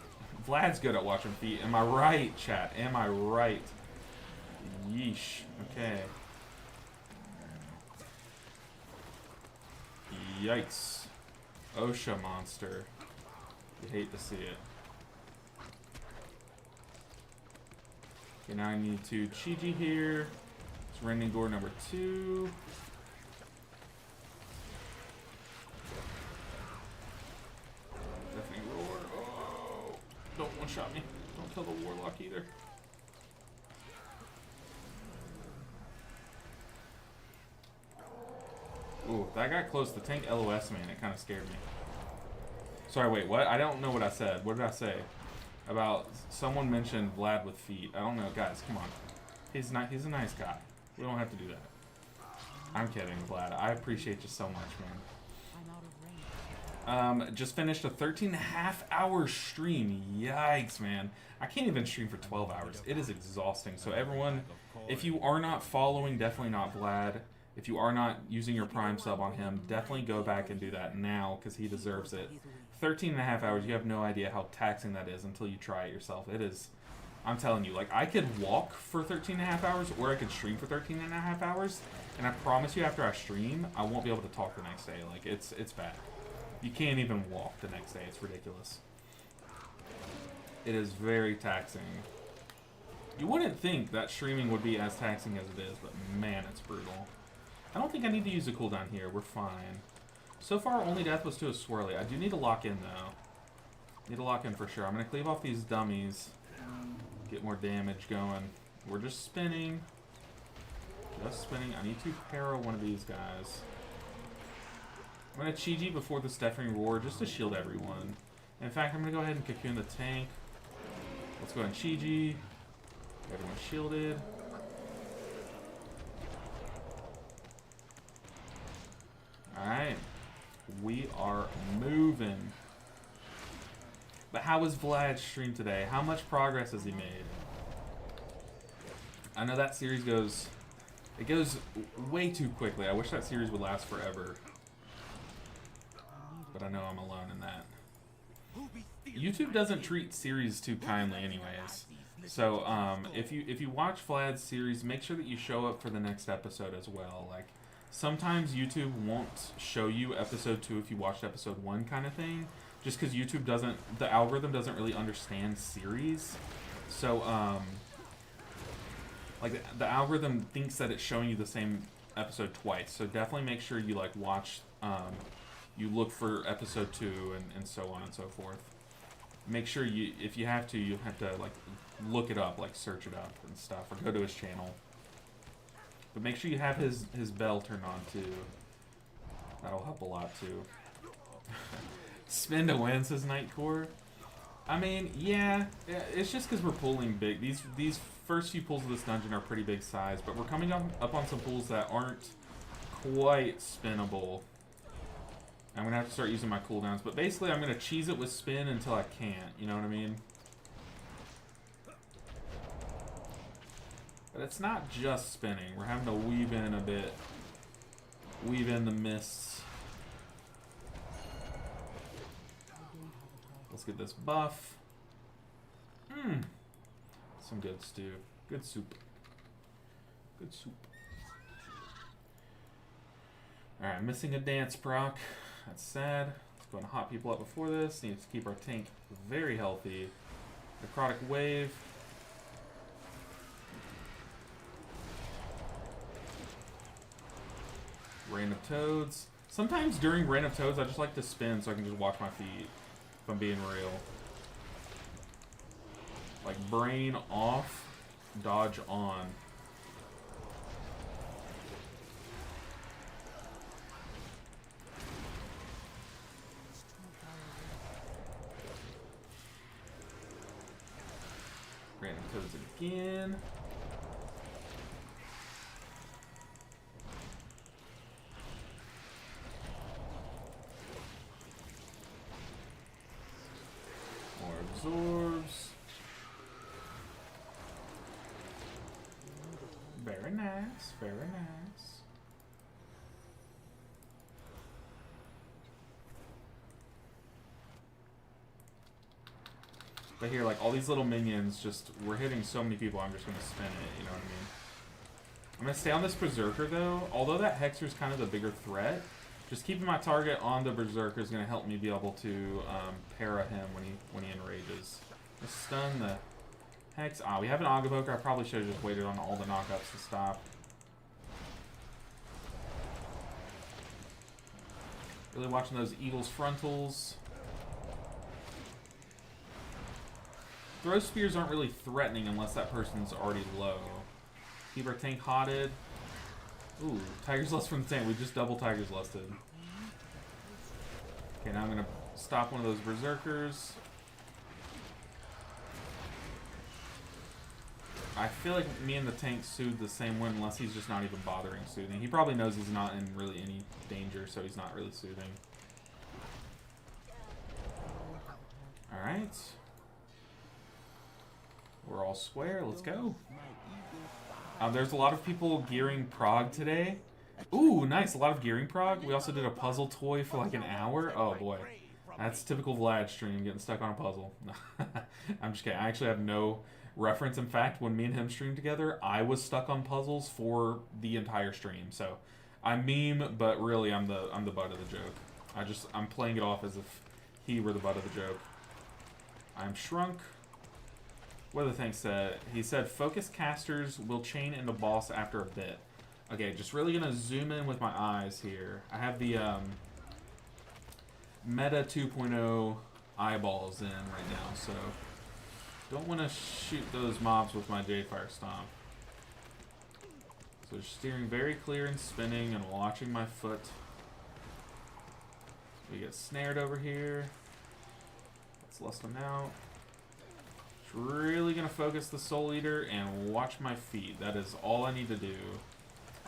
Vlad's good at watching feet. Am I right, chat? Am I right? Yeesh. Okay. Yikes. OSHA monster. You hate to see it. Okay, now I need to Chi-Ji here. It's rending gore number 2. Deafening roar. Oh! Don't one-shot me. Don't kill the warlock either. Ooh, that got close. The tank LOS, man. It kind of scared me. Sorry, wait, what? I don't know what I said. What did I say? About someone mentioned Vlad with feet. I don't know. Guys, come on. He's a nice guy. We don't have to do that. I'm kidding, Vlad. I appreciate you so much, man. Just finished a 13.5 hour stream. Yikes, man. I can't even stream for 12 hours. It is exhausting. So everyone, if you are not following, definitely not Vlad. If you are not using your Prime sub on him, definitely go back and do that now, because he deserves it. 13.5 hours, you have no idea how taxing that is until you try it yourself. It is, I'm telling you, like, I could walk for 13.5 hours, or I could stream for 13.5 hours, and I promise you after I stream, I won't be able to talk the next day. Like, it's bad. You can't even walk the next day. It's ridiculous. It is very taxing. You wouldn't think that streaming would be as taxing as it is, but man, it's brutal. I don't think I need to use a cooldown here. We're fine. So far, only death was to a swirly. I do need to lock in, though. Need to lock in for sure. I'm going to cleave off these dummies. Get more damage going. We're just spinning. Just spinning. I need to para one of these guys. I'm going to Chi-Ji before the deafening roar just to shield everyone. In fact, I'm going to go ahead and cocoon the tank. Let's go ahead and Chi-Ji. Everyone's shielded. Alright. We are moving. But how was Vlad's stream today? How much progress has he made? I know that series goes... It goes way too quickly. I wish that series would last forever. But I know I'm alone in that. YouTube doesn't treat series too kindly anyways. So if you watch Vlad's series, make sure that you show up for the next episode as well. Like, sometimes YouTube won't show you episode 2 if you watched episode 1 kind of thing. Just because YouTube doesn't... The algorithm doesn't really understand series. So, like, the algorithm thinks that it's showing you the same episode twice. So definitely make sure you, like, watch... you look for episode 2 and so on and so forth. Make sure you, if you have to like look it up, like search it up and stuff, or go to his channel. But make sure you have his bell turned on too. That'll help a lot too. Spin to win, says Nightcore. I mean, yeah, it's just because we're pulling big. These first few pulls of this dungeon are pretty big size, but we're coming up on some pulls that aren't quite spinnable. I'm going to have to start using my cooldowns. But basically, I'm going to cheese it with spin until I can't. You know what I mean? But it's not just spinning. We're having to weave in a bit. Weave in the mists. Let's get this buff. Some good stew. Good soup. Good soup. Alright, missing a dance proc. That's sad. Let's go and hot people up before this. Need to keep our tank very healthy. Necrotic wave. Rain of Toads. Sometimes during Rain of Toads, I just like to spin so I can just watch my feet. If I'm being real. Like, brain off, dodge on. Random Toads again. More absorbs. Very nice, very nice. But here, like, all these little minions, just, we're hitting so many people, I'm just going to spin it, you know what I mean? I'm going to stay on this Berserker, though. Although that Hexer's kind of the bigger threat, just keeping my target on the Berserker is going to help me be able to para him when he enrages. Just stun the Hex. Ah, we have an Agaboker. I probably should have just waited on all the knockups to stop. Really watching those Eagles frontals. Throw spears aren't really threatening unless that person's already low. Keep our tank hotted. Ooh, Tiger's Lust from the tank. We just double Tiger's Lusted. Okay, now I'm gonna stop one of those Berserkers. I feel like me and the tank soothe the same one unless he's just not even bothering soothing. He probably knows he's not in really any danger, so he's not really soothing. Alright. We're all square. Let's go. There's a lot of people gearing prog today. Ooh, nice. A lot of gearing prog. We also did a puzzle toy for like an hour. Oh, boy. That's typical Vlad stream, getting stuck on a puzzle. I'm just kidding. I actually have no reference. In fact, when me and him streamed together, I was stuck on puzzles for the entire stream. So I meme, but really I'm the butt of the joke. I'm playing it off as if he were the butt of the joke. I'm shrunk. What other thing said? He said focus casters will chain into boss after a bit. Okay, just really gonna zoom in with my eyes here. I have the Meta 2.0 eyeballs in right now, so don't want to shoot those mobs with my J-Fire Stomp. So just steering very clear and spinning and watching my foot. We get snared over here. Let's lust them out. Really gonna focus the Soul Eater and watch my feet. That is all I need to do.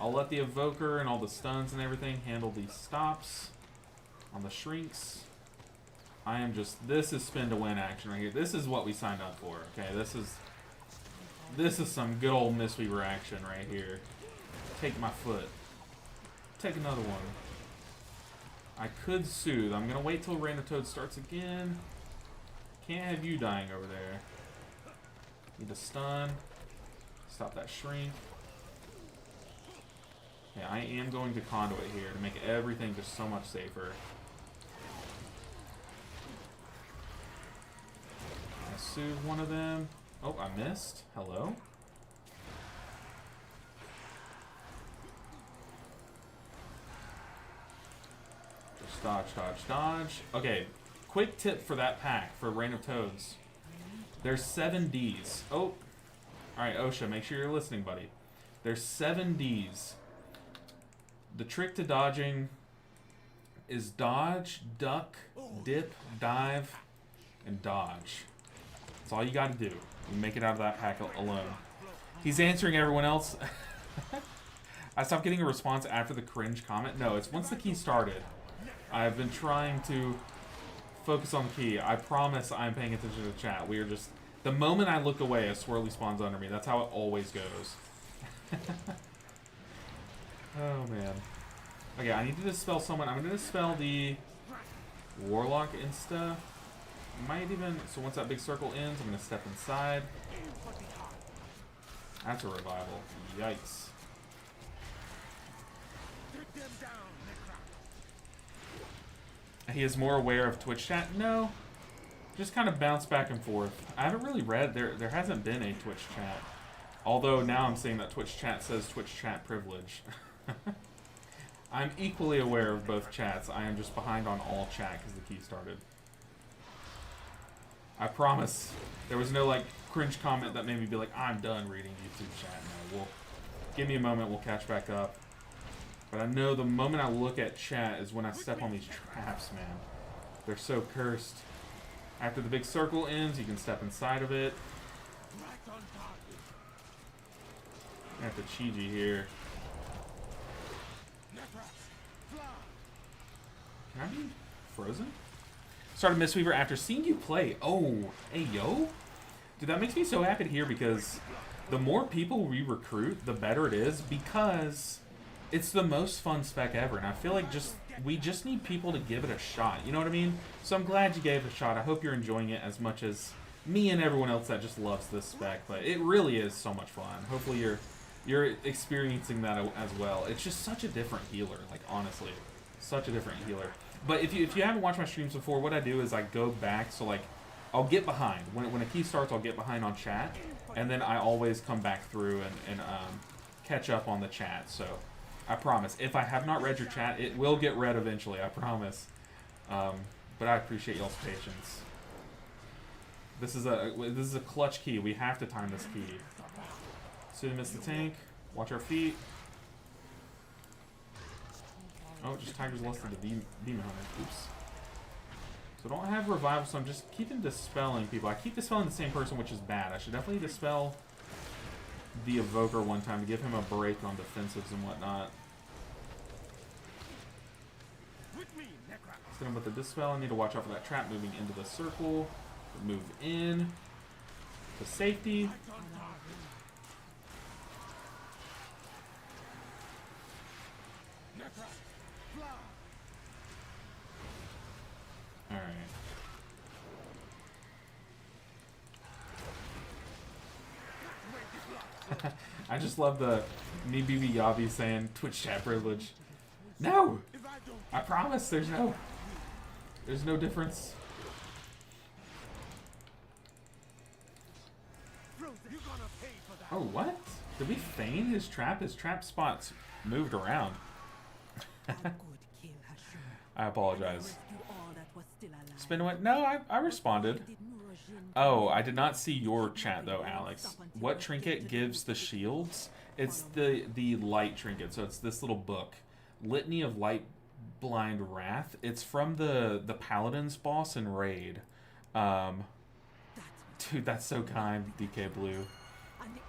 I'll let the Evoker and all the stuns and everything handle these stops on the shrinks. I am just, this is spin to win action right here. This is what we signed up for, okay? This is some good old Mistweaver action right here. Take my foot. Take another one. I could soothe. I'm gonna wait till Random Toad starts again. Can't have you dying over there. Need a stun. Stop that shrink. Yeah, I am going to conduit here to make everything just so much safer. I soothe one of them. Oh, I missed. Hello? Just dodge, dodge, dodge. Okay, quick tip for that pack for Reign of Toads. There's 7 Ds. Oh, alright, Osha, make sure you're listening, buddy. There's 7 Ds. The trick to dodging is dodge, duck, dip, dive, and dodge. That's all you gotta do. You make it out of that pack alone. He's answering everyone else. I stopped getting a response after the cringe comment. No, it's once the key started. I've been trying to focus on the key. I promise I'm paying attention to the chat. We are just... The moment I look away, a swirly spawns under me. That's how it always goes. Oh, man. Okay, I need to dispel someone. I'm going to dispel the Warlock insta. Might even... So once that big circle ends, I'm going to step inside. That's a revival. Yikes. He is more aware of Twitch chat? No. Just kind of bounce back and forth. I haven't really read. There hasn't been a Twitch chat. Although now I'm seeing that Twitch chat says Twitch chat privilege. I'm equally aware of both chats. I am just behind on all chat because the key started. I promise. There was no like cringe comment that made me be like, I'm done reading YouTube chat. No, we'll give me a moment. We'll catch back up. But I know the moment I look at chat is when I step on these traps, man. They're so cursed. After the big circle ends, you can step inside of it. I have to Chi-Ji here. Can I be frozen? Started Mistweaver after seeing you play. Oh, hey, yo. Dude, that makes me so happy to hear because the more people we recruit, the better it is because it's the most fun spec ever. And I feel like we just need people to give it a shot. You know what I mean? So I'm glad you gave it a shot. I hope you're enjoying it as much as me and everyone else that just loves this spec. But it really is so much fun. Hopefully you're experiencing that as well. It's just such a different healer. Like, honestly. Such a different healer. But if you haven't watched my streams before, what I do is I go back. So, like, I'll get behind. When a key starts, I'll get behind on chat. And then I always come back through and catch up on the chat. So, I promise. If I have not read your chat, it will get read eventually. I promise. But I appreciate y'all's patience. This is a clutch key. We have to time this key. So to miss the tank. Watch our feet. Oh, just Tiger's Lust of the Demon Hunter. Oops. So don't have revival, so I'm just keeping dispelling people. I keep dispelling the same person, which is bad. I should definitely dispel the Evoker one time to give him a break on defensives and whatnot. Still with the dispel, I need to watch out for that trap moving into the circle. Move in to safety. Alright. I just love the me BB Yabi saying Twitch chat privilege. No! I promise there's no difference. Oh, what? Did we feign his trap? His trap spots moved around. I apologize. Spin away. No, I responded. Oh, I did not see your chat though, Alex. What trinket gives the shields? It's the light trinket. So it's this little book, Litany of Light Blind Wrath. It's from the Paladins boss in Raid. Dude, that's so kind, DK Blue.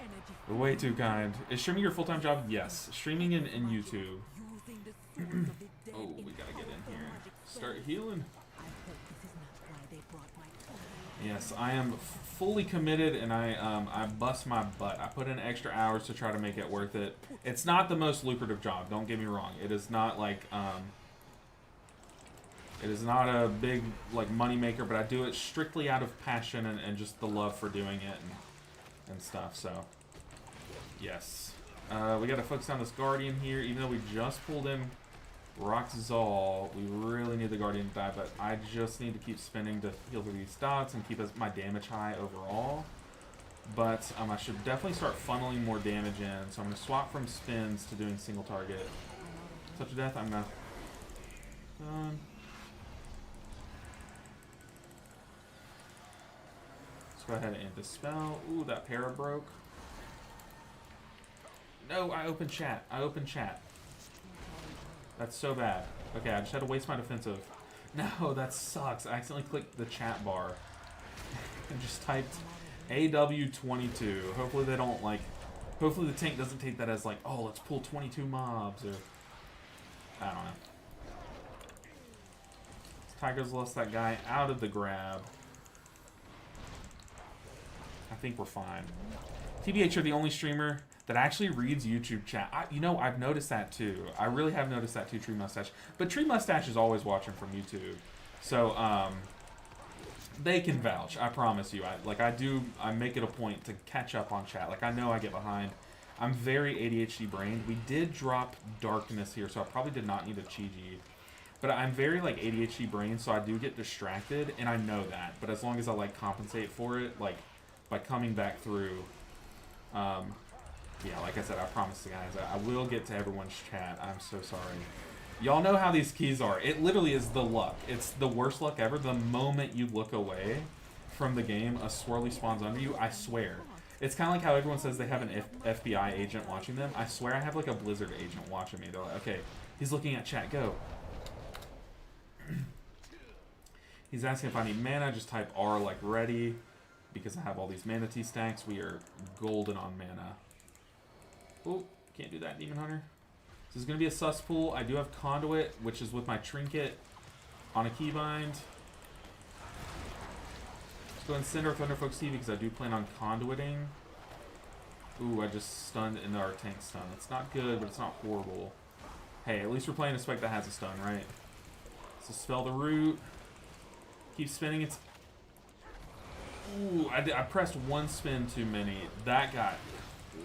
energy. Way too kind. Is streaming your full-time job? Yes. Streaming in YouTube. Using the souls of the dead Oh, we gotta get in here. Start healing. I hope this is not why they brought my toy. Yes, I am fully committed, and I bust my butt. I put in extra hours to try to make it worth it. It's not the most lucrative job. Don't get me wrong. It is not like it is not a big like money maker, but I do it strictly out of passion and just the love for doing it and stuff. So yes, we got to focus on this Guardian here. Even though we just pulled in Roxzal, we really need the Guardian to die, but I just need to keep spinning to heal through these dots and keep my damage high overall. But I should definitely start funneling more damage in, so I'm going to swap from spins to doing single target. Touch of Death, I'm going to... Let's go ahead and dispel. Ooh, that para broke. No, I opened chat. That's so bad. Okay, I just had to waste my defensive. No, that sucks. I accidentally clicked the chat bar and just typed AW22. Hopefully they don't like... Hopefully the tank doesn't take that as like, oh, let's pull 22 mobs or... I don't know. Tigers lost that guy out of the grab. I think we're fine. TBH, you're the only streamer that actually reads YouTube chat. You know, I've noticed that too. I really have noticed that too, Tree Mustache. But Tree Mustache is always watching from YouTube. So, they can vouch. I promise you. I make it a point to catch up on chat. Like, I know I get behind. I'm very ADHD brained. We did drop Darkness here, so I probably did not need a Chi-Ji. But I'm very, like, ADHD brained, so I do get distracted, and I know that. But as long as I, like, compensate for it, like, by coming back through, yeah, like I said, I promise you guys, I will get to everyone's chat. I'm so sorry. Y'all know how these keys are. It literally is the luck. It's the worst luck ever. The moment you look away from the game, a swirly spawns under you, I swear. It's kind of like how everyone says they have an FBI agent watching them. I swear I have like a Blizzard agent watching me. They're like, okay, he's looking at chat, go. He's asking if I need mana, just type R like ready. Because I have all these Mana Tea stacks, we are golden on mana. Oh, can't do that, Demon Hunter. This is going to be a sus pool. I do have Conduit, which is with my Trinket on a Keybind. Let's go and send our Thunderfolks TV because I do plan on Conduiting. Ooh, I just stunned into our tank stun. It's not good, but it's not horrible. Hey, at least we're playing a spec that has a stun, right? So spell the root. Keep spinning. It's... Ooh, I pressed one spin too many. That got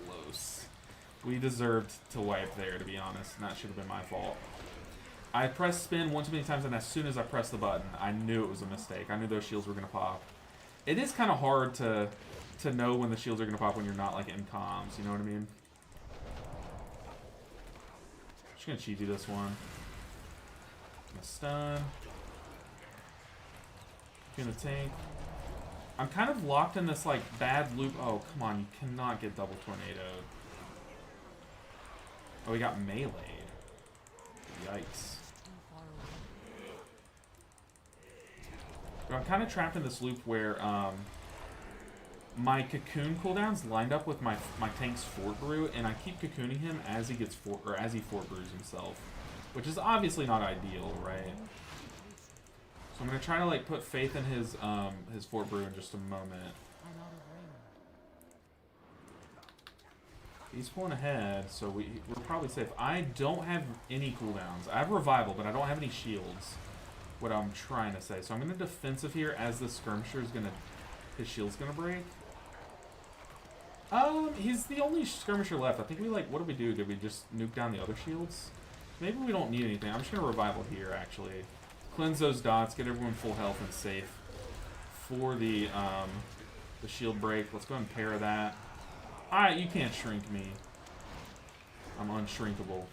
close. We deserved to wipe there, to be honest, and that should have been my fault. I pressed spin one too many times, and as soon as I pressed the button, I knew it was a mistake. I knew those shields were going to pop. It is kind of hard to know when the shields are going to pop when you're not, like, in comms, you know what I mean? Just going to cheat you this one. Gonna stun. Gonna tank. I'm kind of locked in this, like, bad loop. Oh, come on. You cannot get double tornadoed. Oh, we got meleeed. Yikes. But I'm kind of trapped in this loop where my cocoon cooldowns lined up with my tank's Fort Brew, and I keep cocooning him as he gets as he Fort Brews himself, which is obviously not ideal, right? So I'm gonna try to like put faith in his Fort Brew in just a moment. He's pulling ahead, so we're probably safe. I don't have any cooldowns. I have Revival, but I don't have any shields. What I'm trying to say. So I'm gonna defensive here as the skirmisher is gonna... His shield's gonna break. He's the only skirmisher left. I think we like... What did we do? Did we just nuke down the other shields? Maybe we don't need anything. I'm just gonna Revival here, actually. Cleanse those dots, get everyone full health and safe for the shield break. Let's go ahead and pair that. Alright, you can't shrink me. I'm unshrinkable.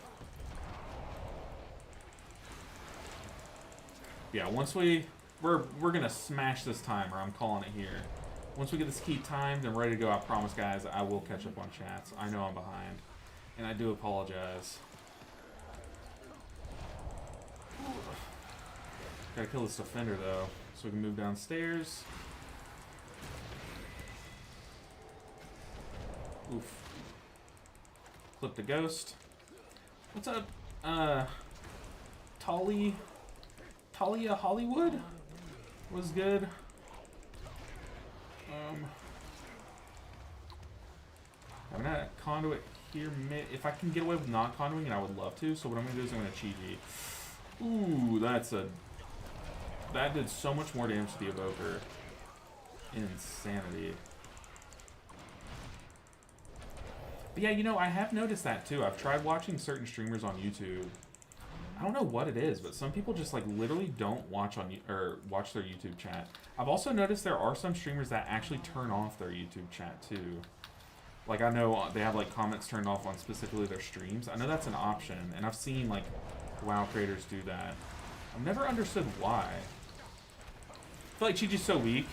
Yeah, once we're gonna smash this timer. I'm calling it here. Once we get this key timed and ready to go, I promise, guys, I will catch up on chats. I know I'm behind, and I do apologize. Gotta kill this defender though, so we can move downstairs. Oof. Clip the ghost. What's up? Talia Hollywood was good. I'm gonna conduit here mid. If I can get away with not conduiting, I would love to. So what I'm gonna do is I'm gonna Chi-Ji. Ooh, that did so much more damage to the evoker. Insanity. But yeah, you know, I have noticed that too. I've tried watching certain streamers on YouTube. I don't know what it is, but some people just like literally don't watch watch their YouTube chat. I've also noticed there are some streamers that actually turn off their YouTube chat too. Like I know they have like comments turned off on specifically their streams. I know that's an option, and I've seen like WoW creators do that. I've never understood why. I feel like Chi-Ji's so weak.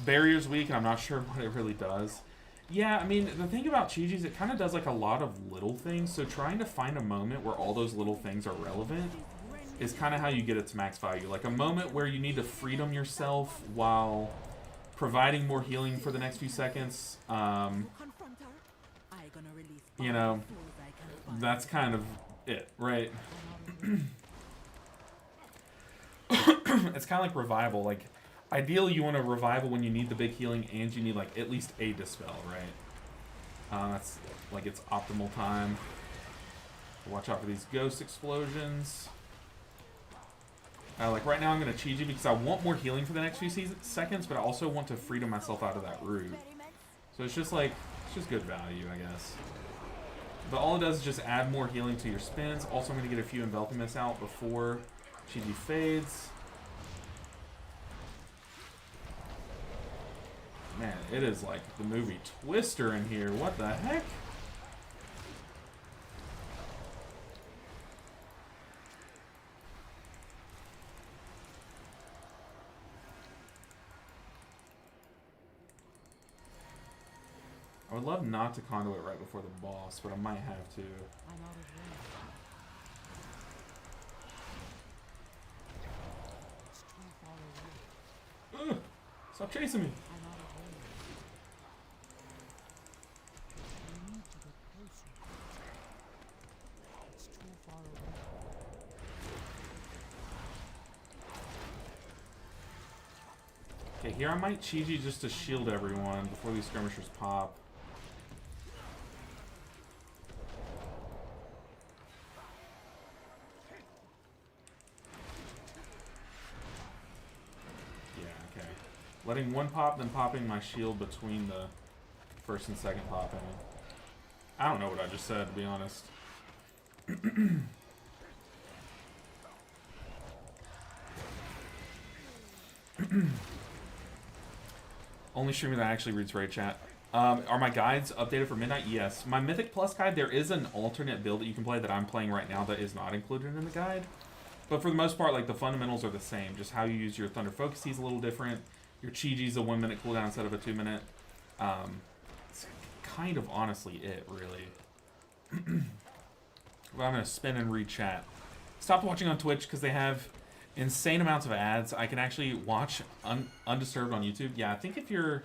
Barrier's weak, and I'm not sure what it really does. Yeah, I mean, the thing about Chi-Ji is it kind of does like a lot of little things, so trying to find a moment where all those little things are relevant is kind of how you get its max value. Like a moment where you need to freedom yourself while providing more healing for the next few seconds. You know, that's kind of it, right? It's kind of like revival. Like, ideally, you want a revival when you need the big healing and you need like at least a dispel, right? That's like its optimal time. Watch out for these ghost explosions. Like right now, I'm gonna Chi-Ji because I want more healing for the next few seconds, but I also want to freedom myself out of that root. So it's just like good value, I guess. But all it does is just add more healing to your spins. Also, I'm gonna get a few envelopments out before Chi-Ji fades. Man, it is like the movie Twister in here. What the heck? I would love not to conduit right before the boss, but I might have to. I'm out of range. It's too far away. Ugh, stop chasing me. I'm out of range. We need to get closer. It's too far away. Okay, here I might Chi-Ji just to shield everyone before these skirmishers pop. Yeah, okay. Letting one pop, then popping my shield between the first and second popping. I don't know what I just said, to be honest. Only streamer that actually reads raid chat. Are my guides updated for midnight? Yes. My Mythic Plus guide, there is an alternate build that you can play that I'm playing right now that is not included in the guide. But for the most part, like the fundamentals are the same. Just how you use your Thunder Focus Tea is a little different. Your Chi-Ji's a 1 minute cooldown instead of a 2 minute. It's kind of honestly it, really. But I'm going to spin and read chat. Stopped watching on Twitch because they have insane amounts of ads. I can actually watch undisturbed on YouTube. Yeah, I think if you're...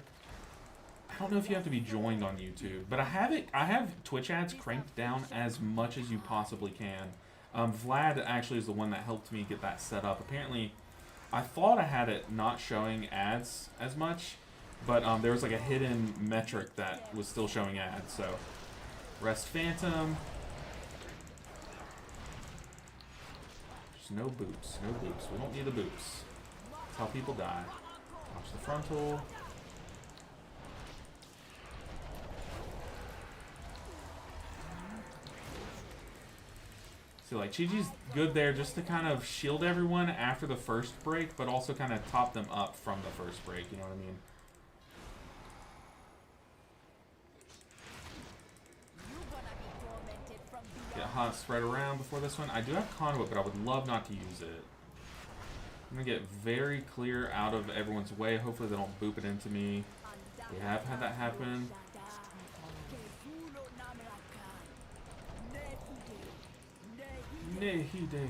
I don't know if you have to be joined on YouTube, but I have Twitch ads cranked down as much as you possibly can. Vlad actually is the one that helped me get that set up. Apparently, I thought I had it not showing ads as much, but there was like a hidden metric that was still showing ads. So, Rest Phantom. No boots, no boots. We don't need the boots. That's how people die. Watch the frontal. So like Chi-Ji's good there just to kind of shield everyone after the first break, but also kind of top them up from the first break, you know what I mean? Get hot spread around before this one. I do have conduit, but I would love not to use it. I'm gonna get very clear out of everyone's way. Hopefully they don't boop it into me. We have had that happen. Nehide.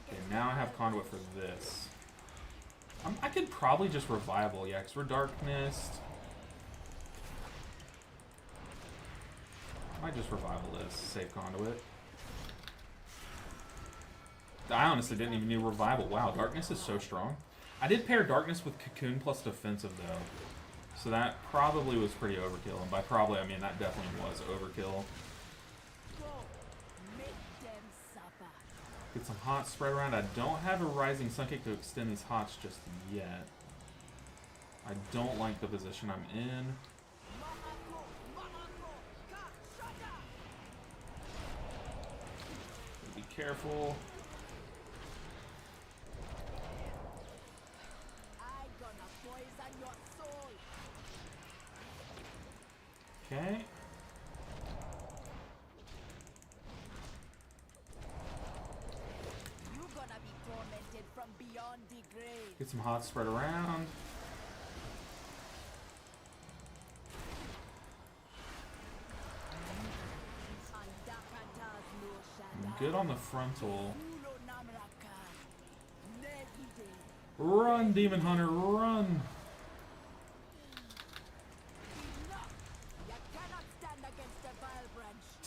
Okay, now I have conduit for this. I could probably just revival, yeah, because we're Darkness. I might just revival this, save conduit. I honestly didn't even need revival. Wow, Darkness is so strong. I did pair Darkness with Cocoon plus defensive though. So that probably was pretty overkill. And by probably, I mean that definitely was overkill. Get some hots spread around. I don't have a Rising Sun Kick to extend these hots just yet. I don't like the position I'm in. Be careful. Okay. Get some hots spread around. I'm good on the frontal. Run, Demon Hunter, run!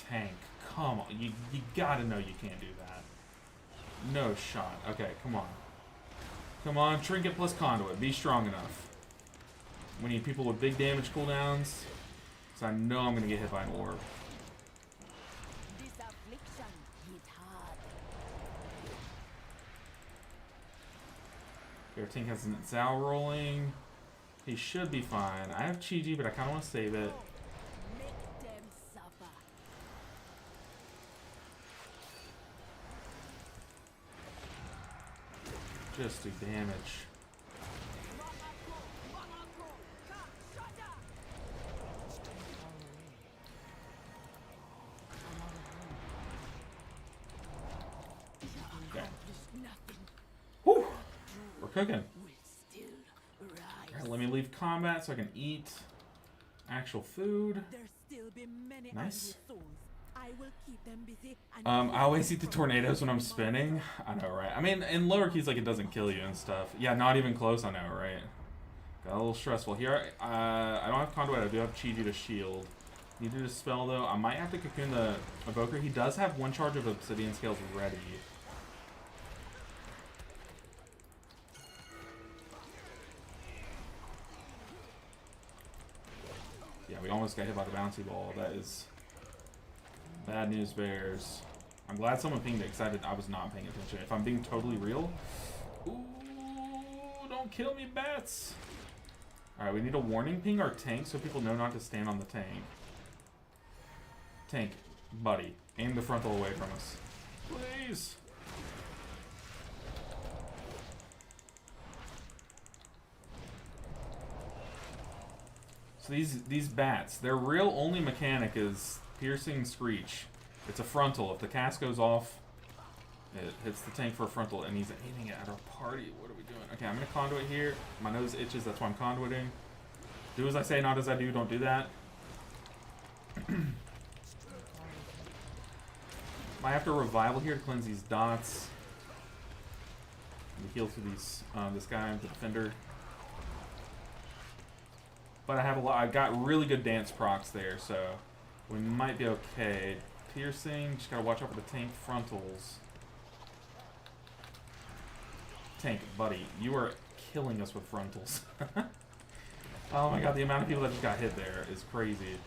Tank, come on. You gotta know you can't do that. No shot. Okay, come on. Come on, Trinket plus Conduit. Be strong enough. We need people with big damage cooldowns. So I know I'm gonna get hit by an orb. Our tank has an Zao rolling. He should be fine. I have Chi-Ji, but I kind of want to save it. Just do damage. Okay. Whew. We're cooking. Alright, let me leave combat so I can eat actual food. Nice. I always eat the tornadoes when I'm spinning. I know, right? I mean, in lower keys, like, it doesn't kill you and stuff. Yeah, not even close, I know, right? Got a little stressful. Here, I don't have Conduit. I do have Chi-Ji to shield. Need to dispel, though. I might have to cocoon the Evoker. He does have one charge of Obsidian Scales ready. Yeah, we almost got hit by the bouncy ball. That is bad news, Bears. I'm glad someone pinged it because I was not paying attention. If I'm being totally real. Ooh, don't kill me, bats. Alright, we need a warning ping our tank so people know not to stand on the tank. Tank, buddy, aim the frontal away from us. Please. So these bats, their real only mechanic is piercing screech. It's a frontal. If the cast goes off, it hits the tank for a frontal, and he's aiming it at our party. What are we doing? Okay, I'm gonna conduit here. My nose itches, that's why I'm conduiting. Do as I say, not as I do. Don't do that. I have to revival here to cleanse these dots. Heal through these this guy, the defender. But I have a lot. I've got really good dance procs there, so we might be okay. Piercing, just gotta watch out for the tank frontals. Tank, buddy, you are killing us with frontals. Oh my god, the amount of people that just got hit there is crazy.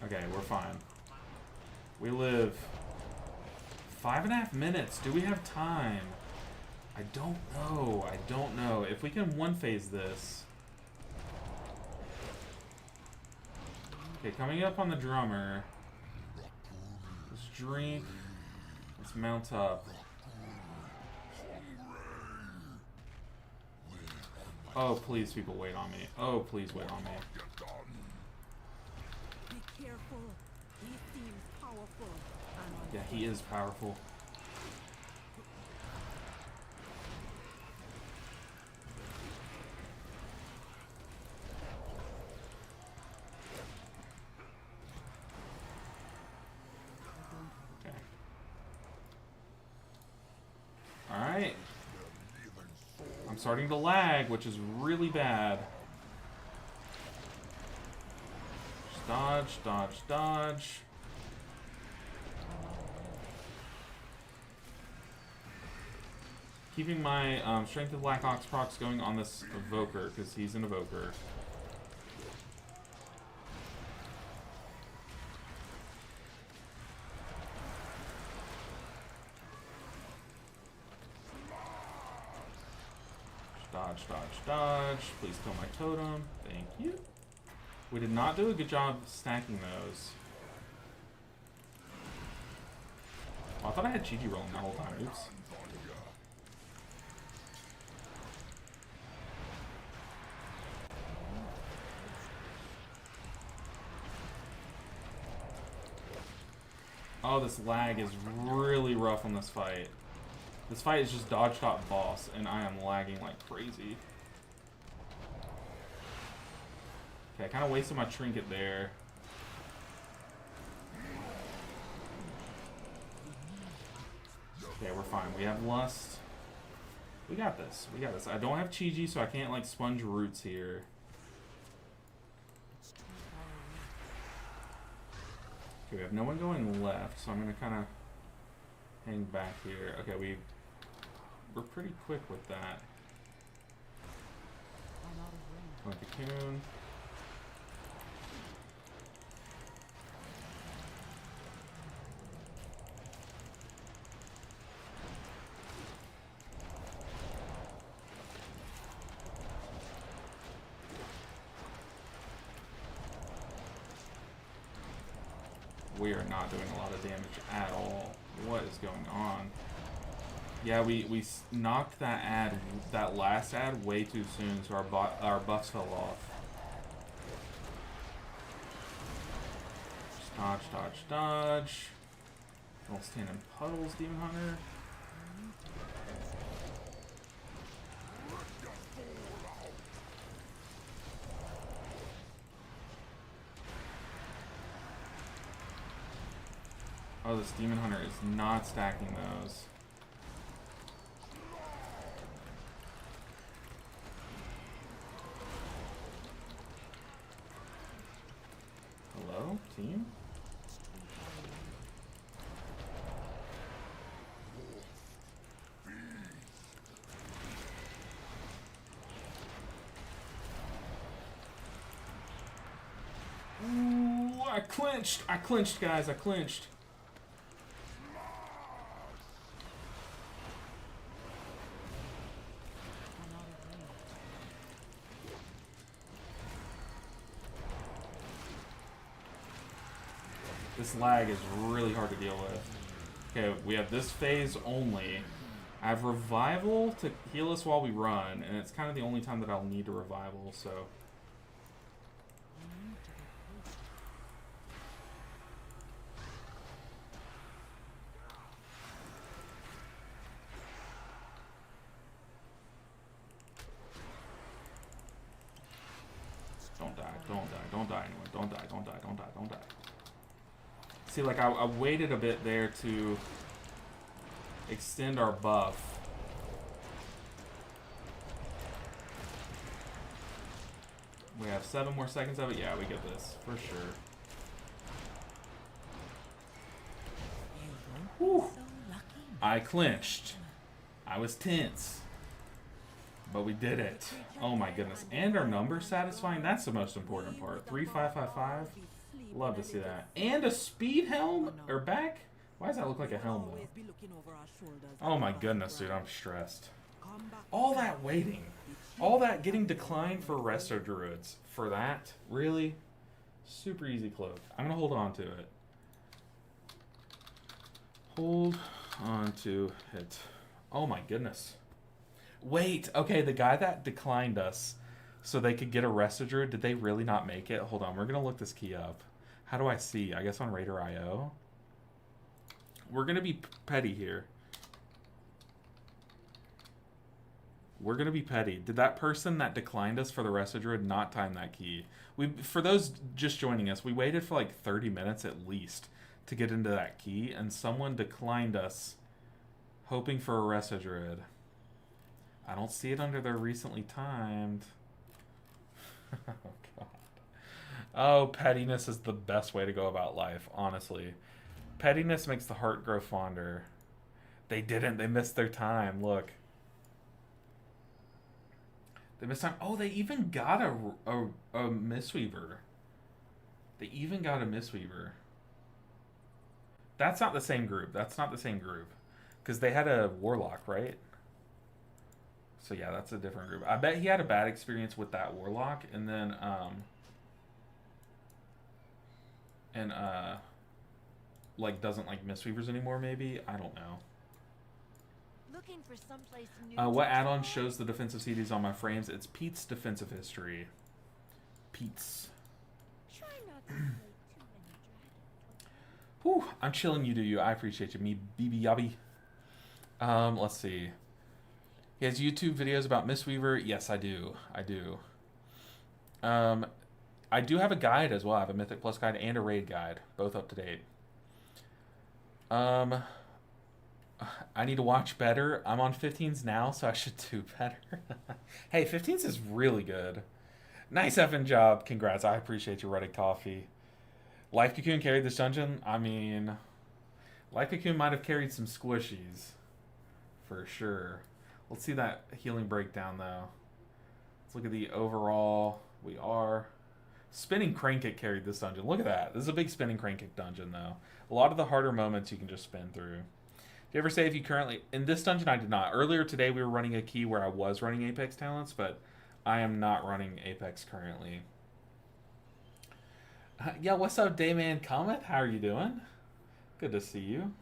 Okay, we're fine. We live 5.5 minutes. Do we have time? I don't know. I don't know. If we can one-phase this. Okay, coming up on the drummer. Let's drink. Let's mount up. Oh, please, people, wait on me. Oh, please, wait on me. Be careful. He seems powerful. Yeah, he is powerful. I'm starting to lag, which is really bad. Just dodge, dodge, dodge. Keeping my Strength of Black Ox procs going on this Evoker, because he's an Evoker. Dodge, dodge, dodge. Please kill my totem. Thank you. We did not do a good job stacking those. Oh, I thought I had Chi-Chi rolling the whole time. Oops. Oh, this lag is really rough on this fight. This fight is just dodge top boss, and I am lagging like crazy. Okay, I kind of wasted my trinket there. Okay, we're fine. We have Lust. We got this. We got this. I don't have Chi-Chi, so I can't like sponge roots here. Okay, we have no one going left, so I'm gonna kind of hang back here. Okay, we're pretty quick with that. Cocoon. We are not doing a lot of damage at all. What is going on? Yeah, we knocked that last ad way too soon, so our buffs fell off. Just dodge, dodge, dodge. Don't stand in puddles, Demon Hunter. Oh, this Demon Hunter is not stacking those. Hello, team? Ooh, I clinched! I clinched, guys, I clinched. This lag is really hard to deal with. Okay, we have this phase only. I have Revival to heal us while we run, and it's kind of the only time that I'll need a Revival, so... Don't die, don't die, don't die anyone. Don't die, don't die, don't die, don't die. See, like, I waited a bit there to extend our buff. We have 7 more seconds of it. Yeah, we get this, for sure. Whew. I clinched. I was tense. But we did it. Oh my goodness. And our number's satisfying. That's the most important part. 3555. Love to see that. And a speed helm? Or back? Why does that look like a helm though? Oh my goodness, dude. I'm stressed. All that waiting. All that getting declined for Resto Druids. For that? Really? Super easy cloak. I'm going to hold on to it. Hold on to it. Oh my goodness. Wait. Okay, the guy that declined us so they could get a Resto Druid, did they really not make it? Hold on. We're going to look this key up. How do I see? I guess on Raider.io. We're going to be petty here. We're going to be petty. Did that person that declined us for the Resto Druid not time that key? For those just joining us, we waited for like 30 minutes at least to get into that key, and someone declined us hoping for a Resto Druid. I don't see it under their recently timed. Oh, God. Oh, pettiness is the best way to go about life, honestly. Pettiness makes the heart grow fonder. They didn't. They missed their time. Look. They missed time. Oh, they even got a Mistweaver. They even got a Mistweaver. That's not the same group. That's not the same group. Because they had a Warlock, right? So yeah, that's a different group. I bet he had a bad experience with that Warlock, and then like doesn't like Mistweavers anymore. Maybe, I don't know. Looking for someplace new. What add-on shows the defensive CDs on my frames? It's Pete's defensive history. Pete's. Try not to play too many dragons. Whew, I'm chilling you, do you? I appreciate you, me BB Yabby. Let's see. He has YouTube videos about Mistweaver. Yes, I do. I do. I do have a guide as well. I have a Mythic Plus guide and a Raid guide, both up to date. I need to watch better. I'm on 15s now, so I should do better. Hey, 15s is really good. Nice effing job. Congrats. I appreciate you, Reddick Toffee. Life Cocoon carried this dungeon. I mean, Life Cocoon might have carried some squishies. For sure. Let's see that healing breakdown, though. Let's look at the overall. We are... Spinning Crane Kick carried this dungeon. Look at that. This is a big Spinning Crane Kick dungeon, though. A lot of the harder moments you can just spin through. Do you ever say if you currently... In this dungeon, I did not. Earlier today, we were running a key where I was running Apex talents, but I am not running Apex currently. Yeah, what's up, Dayman Cometh? How are you doing? Good to see you.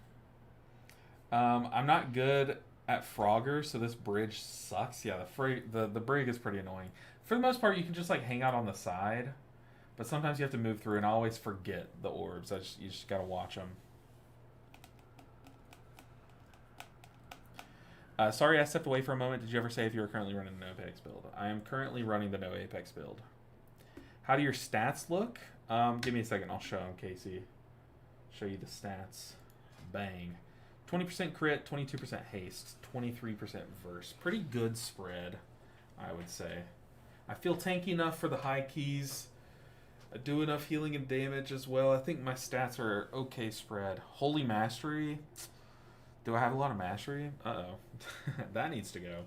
I'm not good at Frogger, so this bridge sucks. Yeah, the brig is pretty annoying. For the most part, you can just like hang out on the side, but sometimes you have to move through, and I always forget the orbs. You just gotta watch them. Sorry I stepped away for a moment. Did you ever say if you were currently running the No Apex build? I am currently running the No Apex build. How do your stats look? Give me a second. I'll show them, Casey. Show you the stats. Bang. 20% crit, 22% haste, 23% verse. Pretty good spread, I would say. I feel tanky enough for the high keys. I do enough healing and damage as well. I think my stats are okay spread. Holy Mastery. Do I have a lot of Mastery? Uh-oh. That needs to go.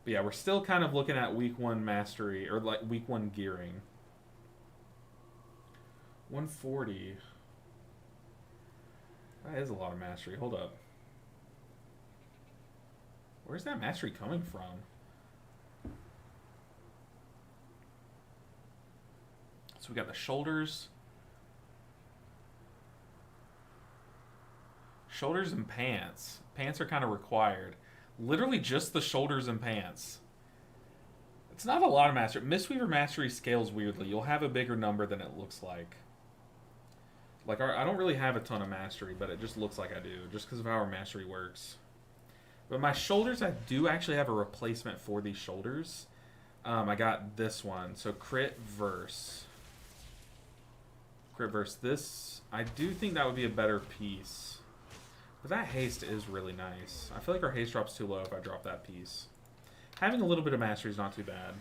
But yeah, we're still kind of looking at week 1 Mastery, or like week 1 gearing. 140. That is a lot of Mastery. Hold up. Where's that Mastery coming from? So we got the shoulders. Shoulders and pants. Pants are kind of required. Literally just the shoulders and pants. It's not a lot of Mastery. Mistweaver Mastery scales weirdly. You'll have a bigger number than it looks like. Like, I don't really have a ton of Mastery, but it just looks like I do, just because of how our Mastery works. But my shoulders, I do actually have a replacement for these shoulders. I got this one. So, crit verse. Crit verse. This, I do think that would be a better piece. But that haste is really nice. I feel like our haste drop's too low if I drop that piece. Having a little bit of Mastery is not too bad.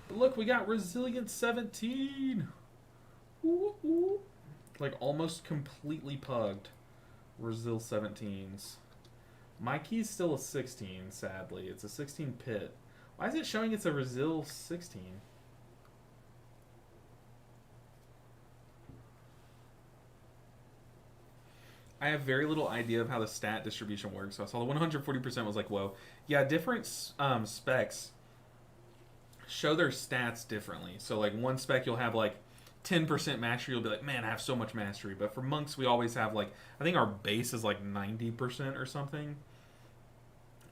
But look, we got Resilient 17. Ooh, ooh. Like almost completely pugged. Resil 17s. My key's still a 16, sadly. It's a 16 pit. Why is it showing it's a Resil 16? I have very little idea of how the stat distribution works. So I saw the 140% was like, whoa. Yeah, different specs show their stats differently. So like one spec you'll have like 10% mastery, you'll be like, man, I have so much mastery. But for monks, we always have like, I think our base is like 90% or something.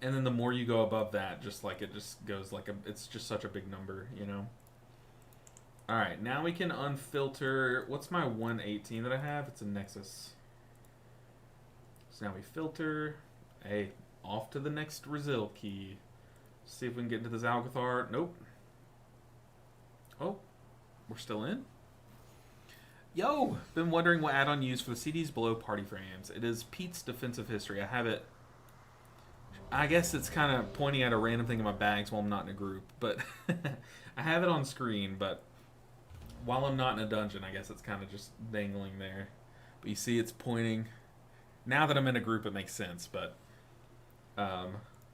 And then the more you go above that, just like it just goes like it's just such a big number, you know? All right, now we can unfilter. What's my 118 that I have? It's a Nexus. So now we filter. Hey, off to the next Resil key. See if we can get into this Alcathar. Nope. Oh, we're still in. Yo, been wondering what add-on used for the CDs below party frames. It is Pete's defensive history. I have it. I guess it's kind of pointing at a random thing in my bags while I'm not in a group, but I have it on screen, but while I'm not in a dungeon, I guess it's kind of just dangling there. But you see it's pointing. Now that I'm in a group, it makes sense, but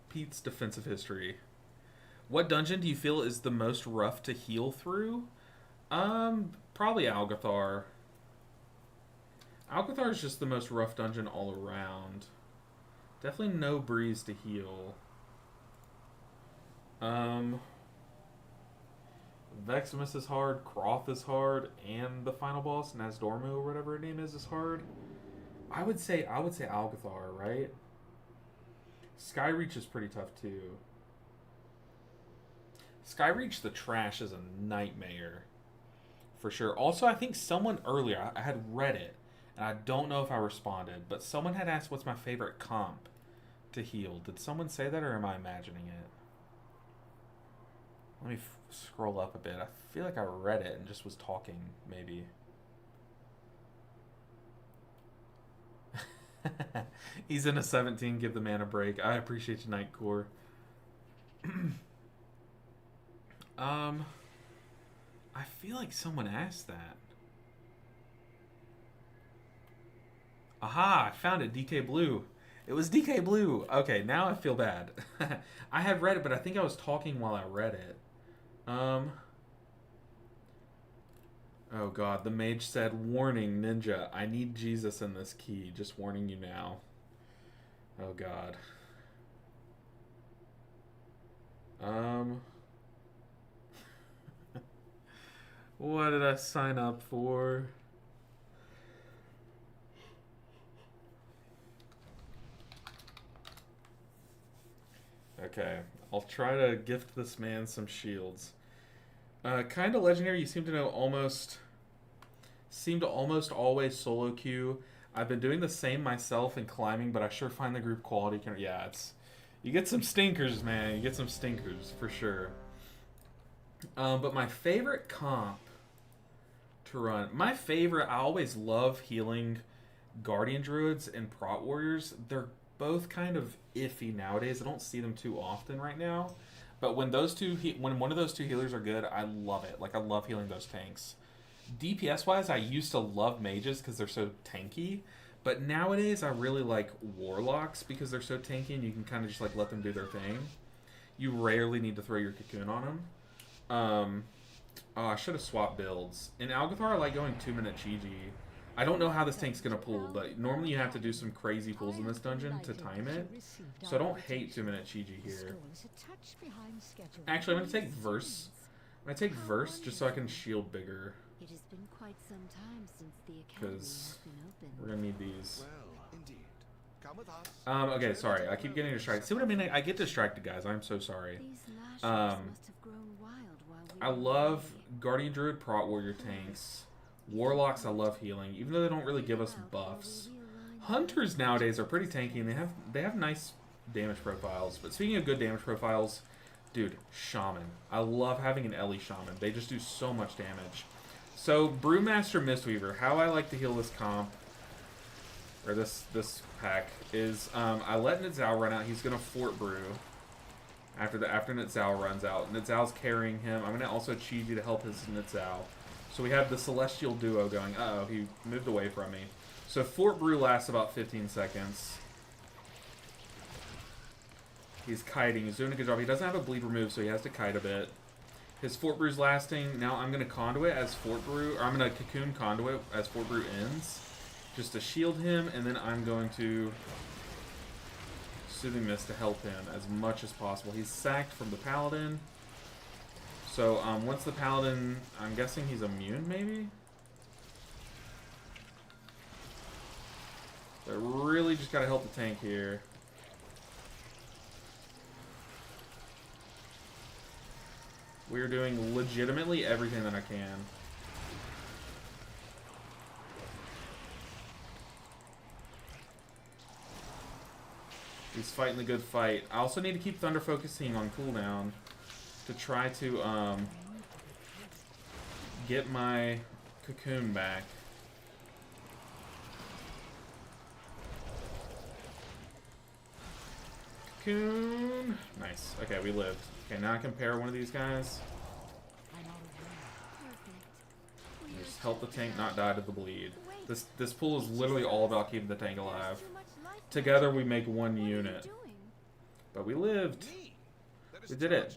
Pete's defensive history. What dungeon do you feel is the most rough to heal through? Probably Algathar. Algathar is just the most rough dungeon all around. Definitely no breeze to heal. Veximus is hard, Croth is hard, and the final boss, Nazdormu or whatever her name is hard. I would say Algathar, right? Skyreach is pretty tough too. Skyreach the trash is a nightmare. For sure. Also, I think someone earlier, I had read it, and I don't know if I responded, but someone had asked what's my favorite comp to heal. Did someone say that, or am I imagining it? Let me scroll up a bit. I feel like I read it and just was talking, maybe. He's in a 17, give the man a break. I appreciate you, Nightcore. I feel like someone asked that. Aha, I found it, DK Blue. It was DK Blue. Okay, now I feel bad. I had read it, but I think I was talking while I read it. Oh god, the mage said, "Warning, ninja, I need Jesus in this key. Just warning you now." Oh god. What did I sign up for? Okay, I'll try to gift this man some shields. Kind of legendary. You seem to almost always solo queue. I've been doing the same myself in climbing, but I sure find the group quality can. Yeah, you get some stinkers, man. You get some stinkers for sure. But my favorite comp to run, I always love healing Guardian Druids and Prot Warriors. They're both kind of iffy nowadays. I don't see them too often right now. But when when one of those two healers are good, I love it. Like, I love healing those tanks. DPS-wise, I used to love mages because they're so tanky. But nowadays, I really like warlocks because they're so tanky and you can kind of just like let them do their thing. You rarely need to throw your cocoon on them. I should have swapped builds. In Algathar, I like going 2-minute Chi-Ji. I don't know how this tank's going to pull, but normally you have to do some crazy pulls in this dungeon to time it. So I don't hate 2-minute Chi-Ji here. Actually, I'm going to take Verse. I'm going to take Verse just so I can shield bigger. It has been quite some time since the academy has been open. We're going to need these. Well, indeed. Come with us. Okay, sorry. I keep getting distracted. See what I mean? I get distracted, guys. I'm so sorry. These lashes must have grown wild while we I love Guardian Druid Prot Warrior tanks. Warlocks I love healing, even though they don't really give us buffs. Hunters nowadays are pretty tanky and they have nice damage profiles. But speaking of good damage profiles, dude, Shaman. I love having an Ellie Shaman. They just do so much damage. So Brewmaster Mistweaver, how I like to heal this comp, or this pack, is I let Nitzao run out. He's gonna Fort Brew after Nitzao runs out. Nitzao's carrying him. I'm gonna also Chi-Ji to help his Nitzao. So we have the Celestial duo going. Uh-oh, he moved away from me. So Fort Brew lasts about 15 seconds. He's kiting. He's doing a good job. He doesn't have a bleed remove, so he has to kite a bit. His Fort Brew's lasting. Now I'm going to Conduit as Fort Brew. Or I'm going to Cocoon Conduit as Fort Brew ends. Just to shield him, and then I'm going to Soothing Mist to help him as much as possible. He's sacked from the Paladin. So, once the Paladin, I'm guessing he's immune, maybe? So I really just gotta help the tank here. We're doing legitimately everything that I can. He's fighting the good fight. I also need to keep Thunder focusing on cooldown to try to get my cocoon back. cocoon. Nice. Okay, we lived. Okay, now I can pair one of these guys. Just help the tank not die to the bleed. This pool is literally all about keeping the tank alive. Together we make one unit. But we lived. We did it.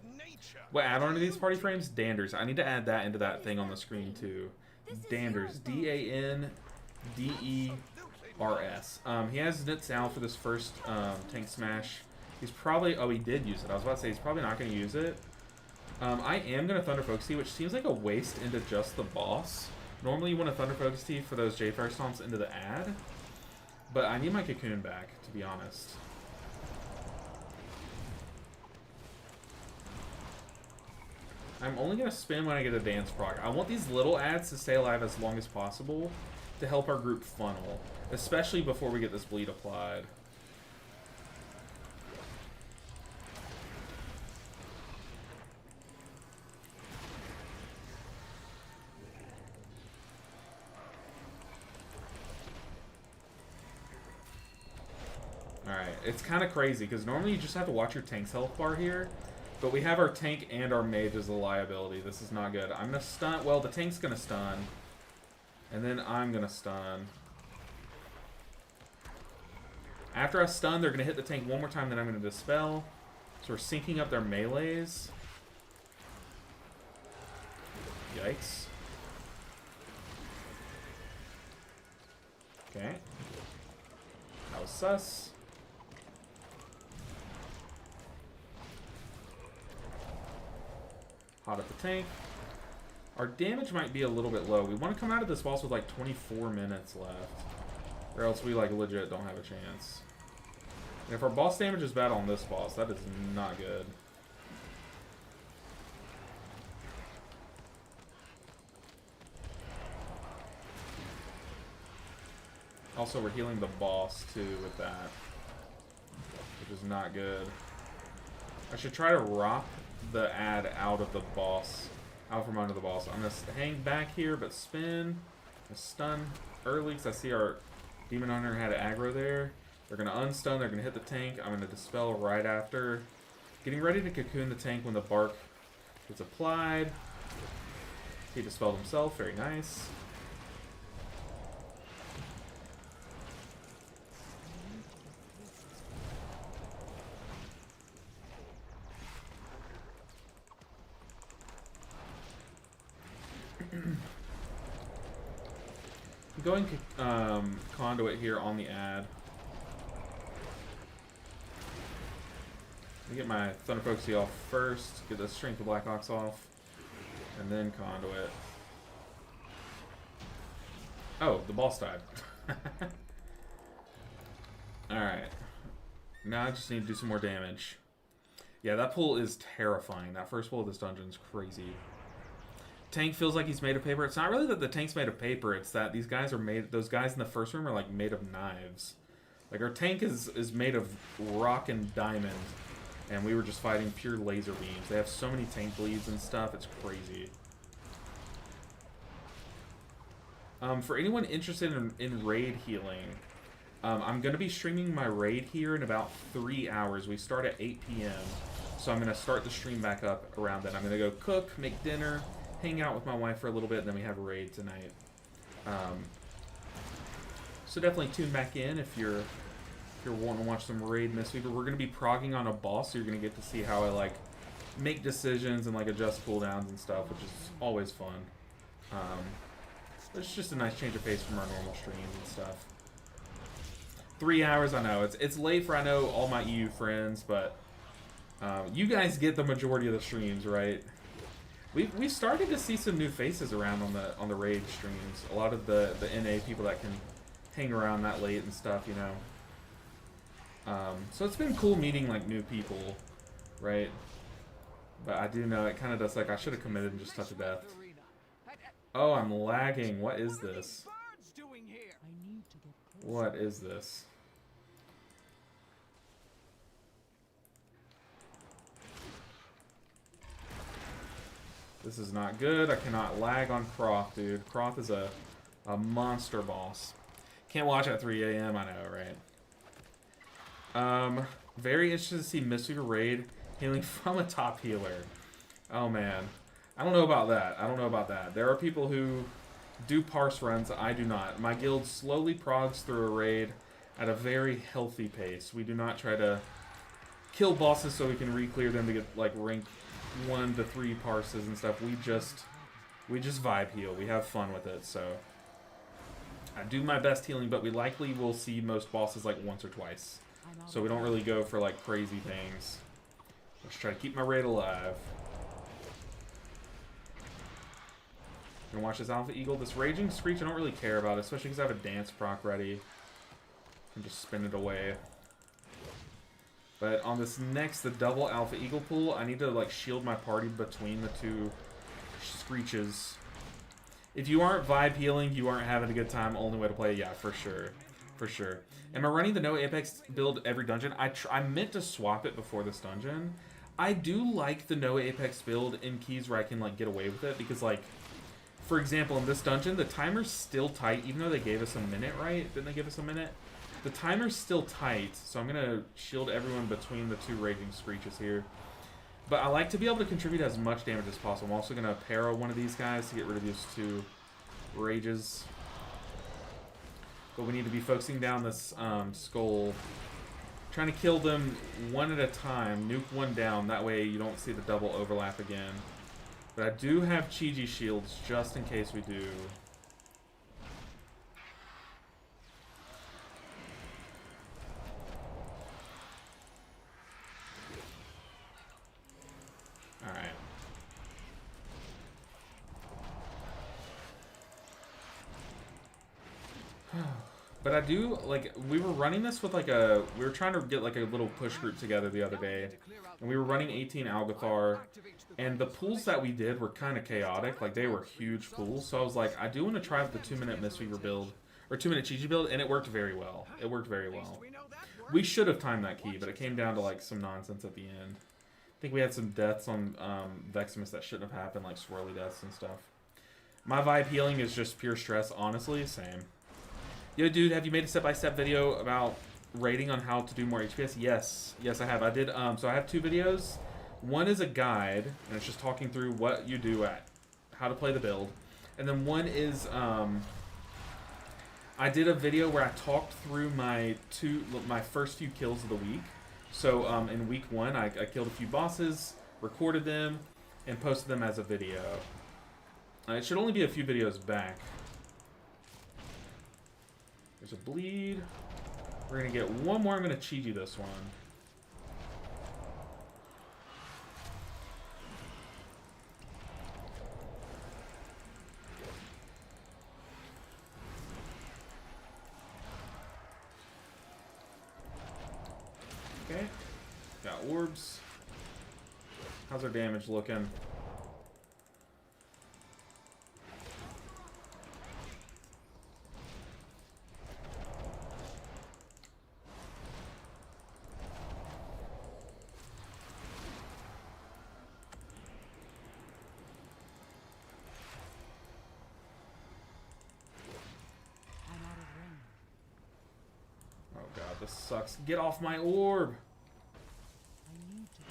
What add-on to these party frames? Danders. I need to add that into that thing on the screen too. Danders. D-A-N-D-E-R-S. He has Nits out for this first tank smash. He's probably... Oh, he did use it. I was about to say he's probably not going to use it. I am going to Thunder Focus Tea, which seems like a waste into just the boss. Normally you want to Thunder Focus Tea for those J-Fire Stomps into the ad. But I need my Cocoon back, to be honest. I'm only going to spin when I get a dance proc. I want these little ads to stay alive as long as possible to help our group funnel, especially before we get this bleed applied. Alright, it's kind of crazy because normally you just have to watch your tank's health bar here. But we have our tank and our mage as a liability. This is not good. I'm going to stun. Well, the tank's going to stun. And then I'm going to stun. After I stun, they're going to hit the tank one more time, then I'm going to dispel. So we're syncing up their melees. Yikes. Okay. That was sus. Hot at the tank. Our damage might be a little bit low. We want to come out of this boss with like 24 minutes left. Or else we like legit don't have a chance. And if our boss damage is bad on this boss, that is not good. Also, we're healing the boss too with that. Which is not good. I should try to rock the ad out of the boss, out from under the boss. I'm gonna hang back here, but spin, stun early because I see our Demon Hunter had aggro there. They're gonna unstun. They're gonna hit the tank. I'm gonna dispel right after. Getting ready to cocoon the tank when the bark gets applied. He dispelled himself. Very nice. Going conduit here on the ad. Let me get my Thunder Focus off first, get the Strength of Black Ox off, and then conduit. Oh, the boss died. Alright. Now I just need to do some more damage. Yeah, that pull is terrifying. That first pull of this dungeon is crazy. Tank feels like he's made of paper. It's not really that the tank's made of paper, it's that these guys are made, those guys in the first room are like made of knives. Like our tank is made of rock and diamond, and we were just fighting pure laser beams. They have so many tank bleeds and stuff, it's crazy. For anyone interested in raid healing, I'm going to be streaming my raid here in about 3 hours. We start at 8 p.m. So I'm going to start the stream back up around then. I'm going to go cook, make dinner, hang out with my wife for a little bit, and then we have a raid tonight. So definitely tune back in if you're wanting to watch some raid Mistweaver. We're going to be progging on a boss, so you're going to get to see how I like make decisions and like adjust cooldowns and stuff, which is always fun. It's just a nice change of pace from our normal streams and stuff. 3 hours, I know it's late for I know all my EU friends, but you guys get the majority of the streams, right? We started to see some new faces around on the raid streams. A lot of the NA people that can hang around that late and stuff, you know. So it's been cool meeting like new people, right? But I do know it kind of does like I should have committed and just touched death. Oh, I'm lagging. What is this? What is this? This is not good. I cannot lag on Croth, dude. Croth is a monster boss. Can't watch at 3 a.m. I know, right? Very interested to see Mistweaver raid healing from a top healer. Oh man. I don't know about that. I don't know about that. There are people who do parse runs. I do not. My guild slowly progs through a raid at a very healthy pace. We do not try to kill bosses so we can re-clear them to get like rank 1 to 3 parses and stuff. We just vibe heal. We have fun with it. So I do my best healing, but we likely will see most bosses like once or twice. So we don't really go for like crazy things. Let's try to keep my raid alive. Gonna watch this Alpha Eagle. This Raging Screech I don't really care about, especially because I have a dance proc ready. Can just spin it away. But on this next, the double Alpha Eagle pool, I need to like shield my party between the two Screeches. If you aren't vibe healing, you aren't having a good time. Only way to play, yeah, for sure. For sure. Am I running the no Apex build every dungeon? I meant to swap it before this dungeon. I do like the no Apex build in keys where I can like get away with it because like, for example, in this dungeon, the timer's still tight, even though they gave us a minute, right? Didn't they give us a minute? The timer's still tight, so I'm gonna shield everyone between the two Raging Screeches here. But I like to be able to contribute as much damage as possible. I'm also gonna para one of these guys to get rid of these two Rages. But we need to be focusing down this skull. Trying to kill them one at a time. Nuke one down. That way you don't see the double overlap again. But I do have Chi-Ji shields just in case we do. Alright. But I do, like, we were running this with, like, we were trying to get, like, a little push group together the other day. And we were running 18 Algathar. And the pools that we did were kind of chaotic. Like, they were huge pools. So I was like, I do want to try the 2-minute Mistweaver build. Or 2-minute Chi-Ji build. And it worked very well. It worked very well. We should have timed that key, but it came down to, like, some nonsense at the end. I think we had some deaths on Veximus that shouldn't have happened. Like, swirly deaths and stuff. My vibe healing is just pure stress, honestly. Same. Yo, dude, have you made a step-by-step video about rating on how to do more HPS? Yes. Yes, I have. I did, so I have 2 videos. One is a guide, and it's just talking through what you do at how to play the build. And then one is, I did a video where I talked through my first few kills of the week. So, in week 1, I killed a few bosses, recorded them, and posted them as a video. It should only be a few videos back. There's a bleed. We're going to get one more. I'm going to Chi-Ji this one. Okay. Got orbs. How's our damage looking? This sucks. Get off my orb! I need to be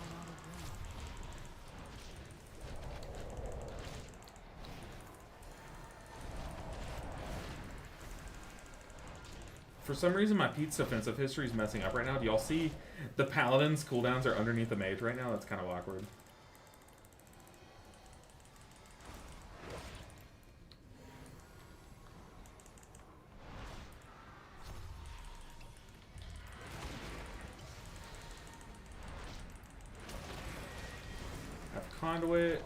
I'm out of range. For some reason, my Pete's defensive history is messing up right now. Do y'all see the Paladin's cooldowns are underneath the mage right now? That's kind of awkward. Conduit.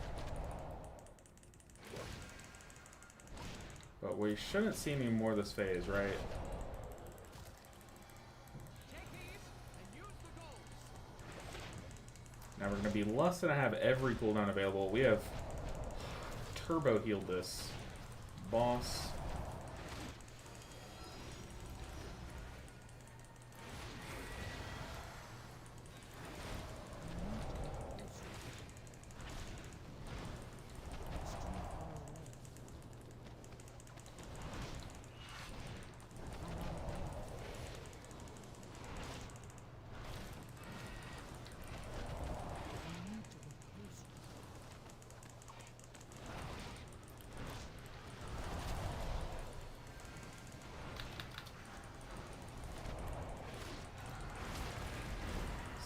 But we shouldn't see any more this phase, right? Now we're going to be lusted to have every cooldown available. We have turbo healed this boss.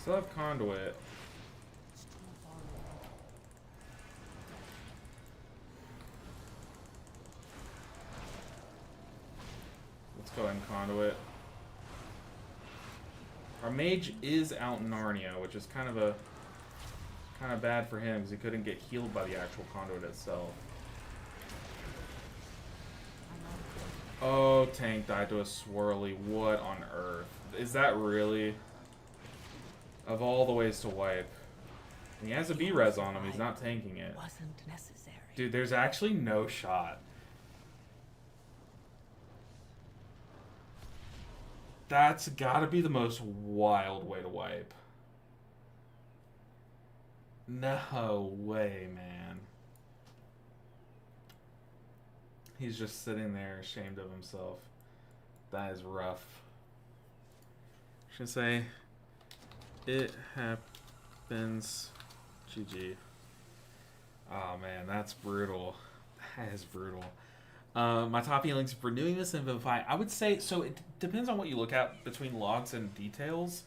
Still have conduit. It's too far away. Let's go ahead and conduit. Our mage is out in Narnia, which is kind of bad for him because he couldn't get healed by the actual conduit itself. Oh, tank died to a swirly. What on earth? Is that really? Of all the ways to wipe. And he has a B-res on him. He's not tanking it. Wasn't necessary. Dude, there's actually no shot. That's gotta be the most wild way to wipe. No way, man. He's just sitting there ashamed of himself. That is rough. I should say, it happens. GG. Oh man, that's brutal. That is brutal. My top feelings for doing this in Vivify, I would say, so it depends on what you look at between logs and details.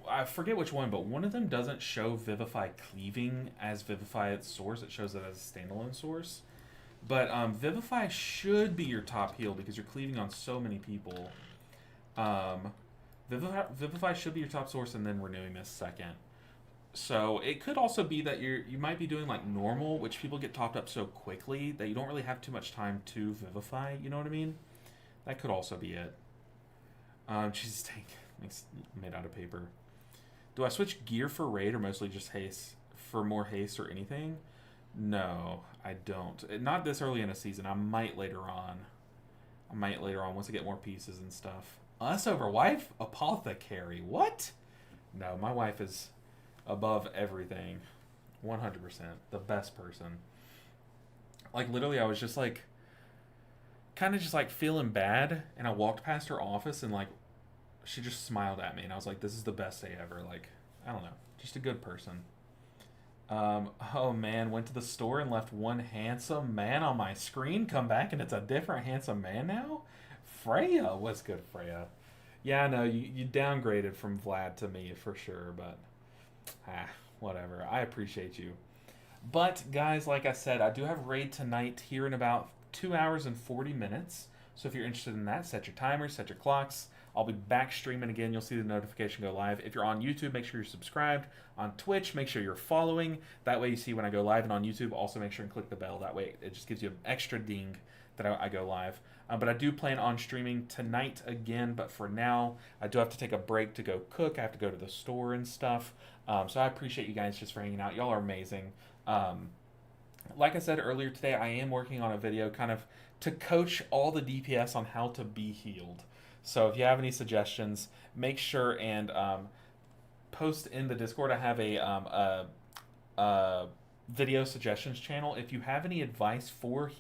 I forget which one, but one of them doesn't show Vivify cleaving as Vivify its source. It shows it as a standalone source. But Vivify should be your top heal because you're cleaving on so many people. Vivify should be your top source and then renewing this second. So it could also be that you might be doing like normal, which people get topped up so quickly that you don't really have too much time to Vivify. You know what I mean? That could also be it. Jesus, tank made out of paper. Do I switch gear for raid or mostly just haste for more haste or anything? No, I don't. Not this early in a season. I might later on. Once I get more pieces and stuff. Us over wife? Apothecary. What? No, my wife is above everything. 100%. The best person. Like, literally, I was just, like, kind of just, like, feeling bad, and I walked past her office, and, like, she just smiled at me, and I was like, this is the best day ever. Like, I don't know. Just a good person. Oh, man. Went to the store and left one handsome man on my screen. Come back, and it's a different handsome man now? Freya. What's good, Freya? Yeah, I know. You downgraded from Vlad to me, for sure, but whatever. I appreciate you. But guys, like I said, I do have raid tonight here in about 2 hours and 40 minutes. So if you're interested in that, set your timers, set your clocks. I'll be back streaming again. You'll see the notification go live. If you're on YouTube, make sure you're subscribed. On Twitch, make sure you're following. That way you see when I go live. And on YouTube, also make sure and click the bell. That way it just gives you an extra ding that I go live. But I do plan on streaming tonight again. But for now, I do have to take a break to go cook. I have to go to the store and stuff. So I appreciate you guys just for hanging out. Y'all are amazing. Like I said earlier today, I am working on a video kind of to coach all the DPS on how to be healed. So if you have any suggestions, make sure and post in the Discord. I have a video suggestions channel. If you have any advice for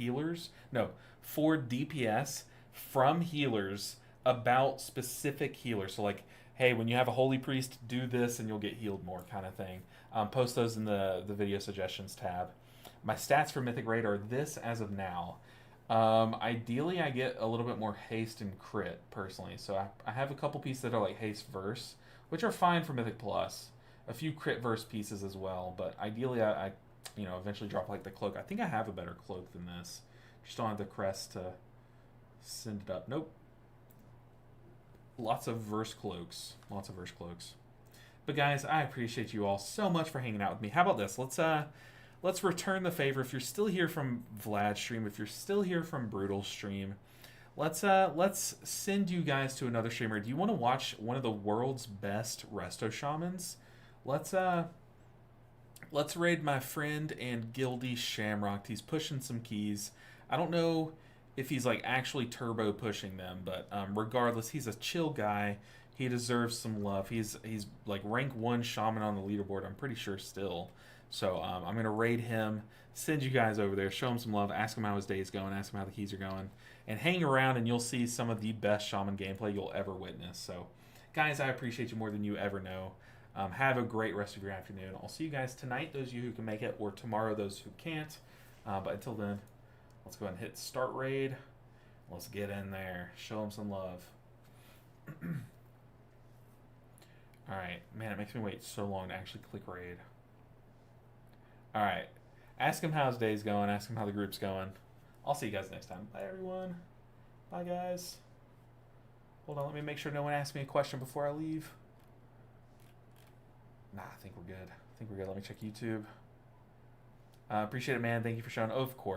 for DPS from healers about specific healers, so like, hey, when you have a holy priest, do this and you'll get healed more kind of thing. Post those in the video suggestions tab. My stats for Mythic Raid are this as of now. Ideally, I get a little bit more haste and crit, personally. So I have a couple pieces that are like haste verse, which are fine for Mythic Plus. A few crit verse pieces as well, but ideally I eventually drop like the cloak. I think I have a better cloak than this. Just don't have the crest to send it up. Nope. Lots of verse cloaks. But guys, I appreciate you all so much for hanging out with me. How about this? Let's return the favor. If you're still here from Vlad's stream, if you're still here from Brutal's stream, let's send you guys to another streamer. Do you want to watch one of the world's best resto shamans? Let's raid my friend and guildie Shamrock. He's pushing some keys. I don't know if he's like actually turbo pushing them, but regardless, he's a chill guy. He deserves some love. He's like rank 1 shaman on the leaderboard, I'm pretty sure still. So I'm going to raid him, send you guys over there, show him some love, ask him how his day's going, ask him how the keys are going, and hang around and you'll see some of the best shaman gameplay you'll ever witness. So, guys, I appreciate you more than you ever know. Have a great rest of your afternoon. I'll see you guys tonight, those of you who can make it, or tomorrow, those who can't. But until then, let's go ahead and hit start raid. Let's get in there. Show him some love. Alright. Man, it makes me wait so long to actually click raid. Alright. Ask him how his day's going. Ask him how the group's going. I'll see you guys next time. Bye, everyone. Bye, guys. Hold on, let me make sure no one asks me a question before I leave. Nah, I think we're good. Let me check YouTube. Appreciate it, man. Thank you for showing. Of course.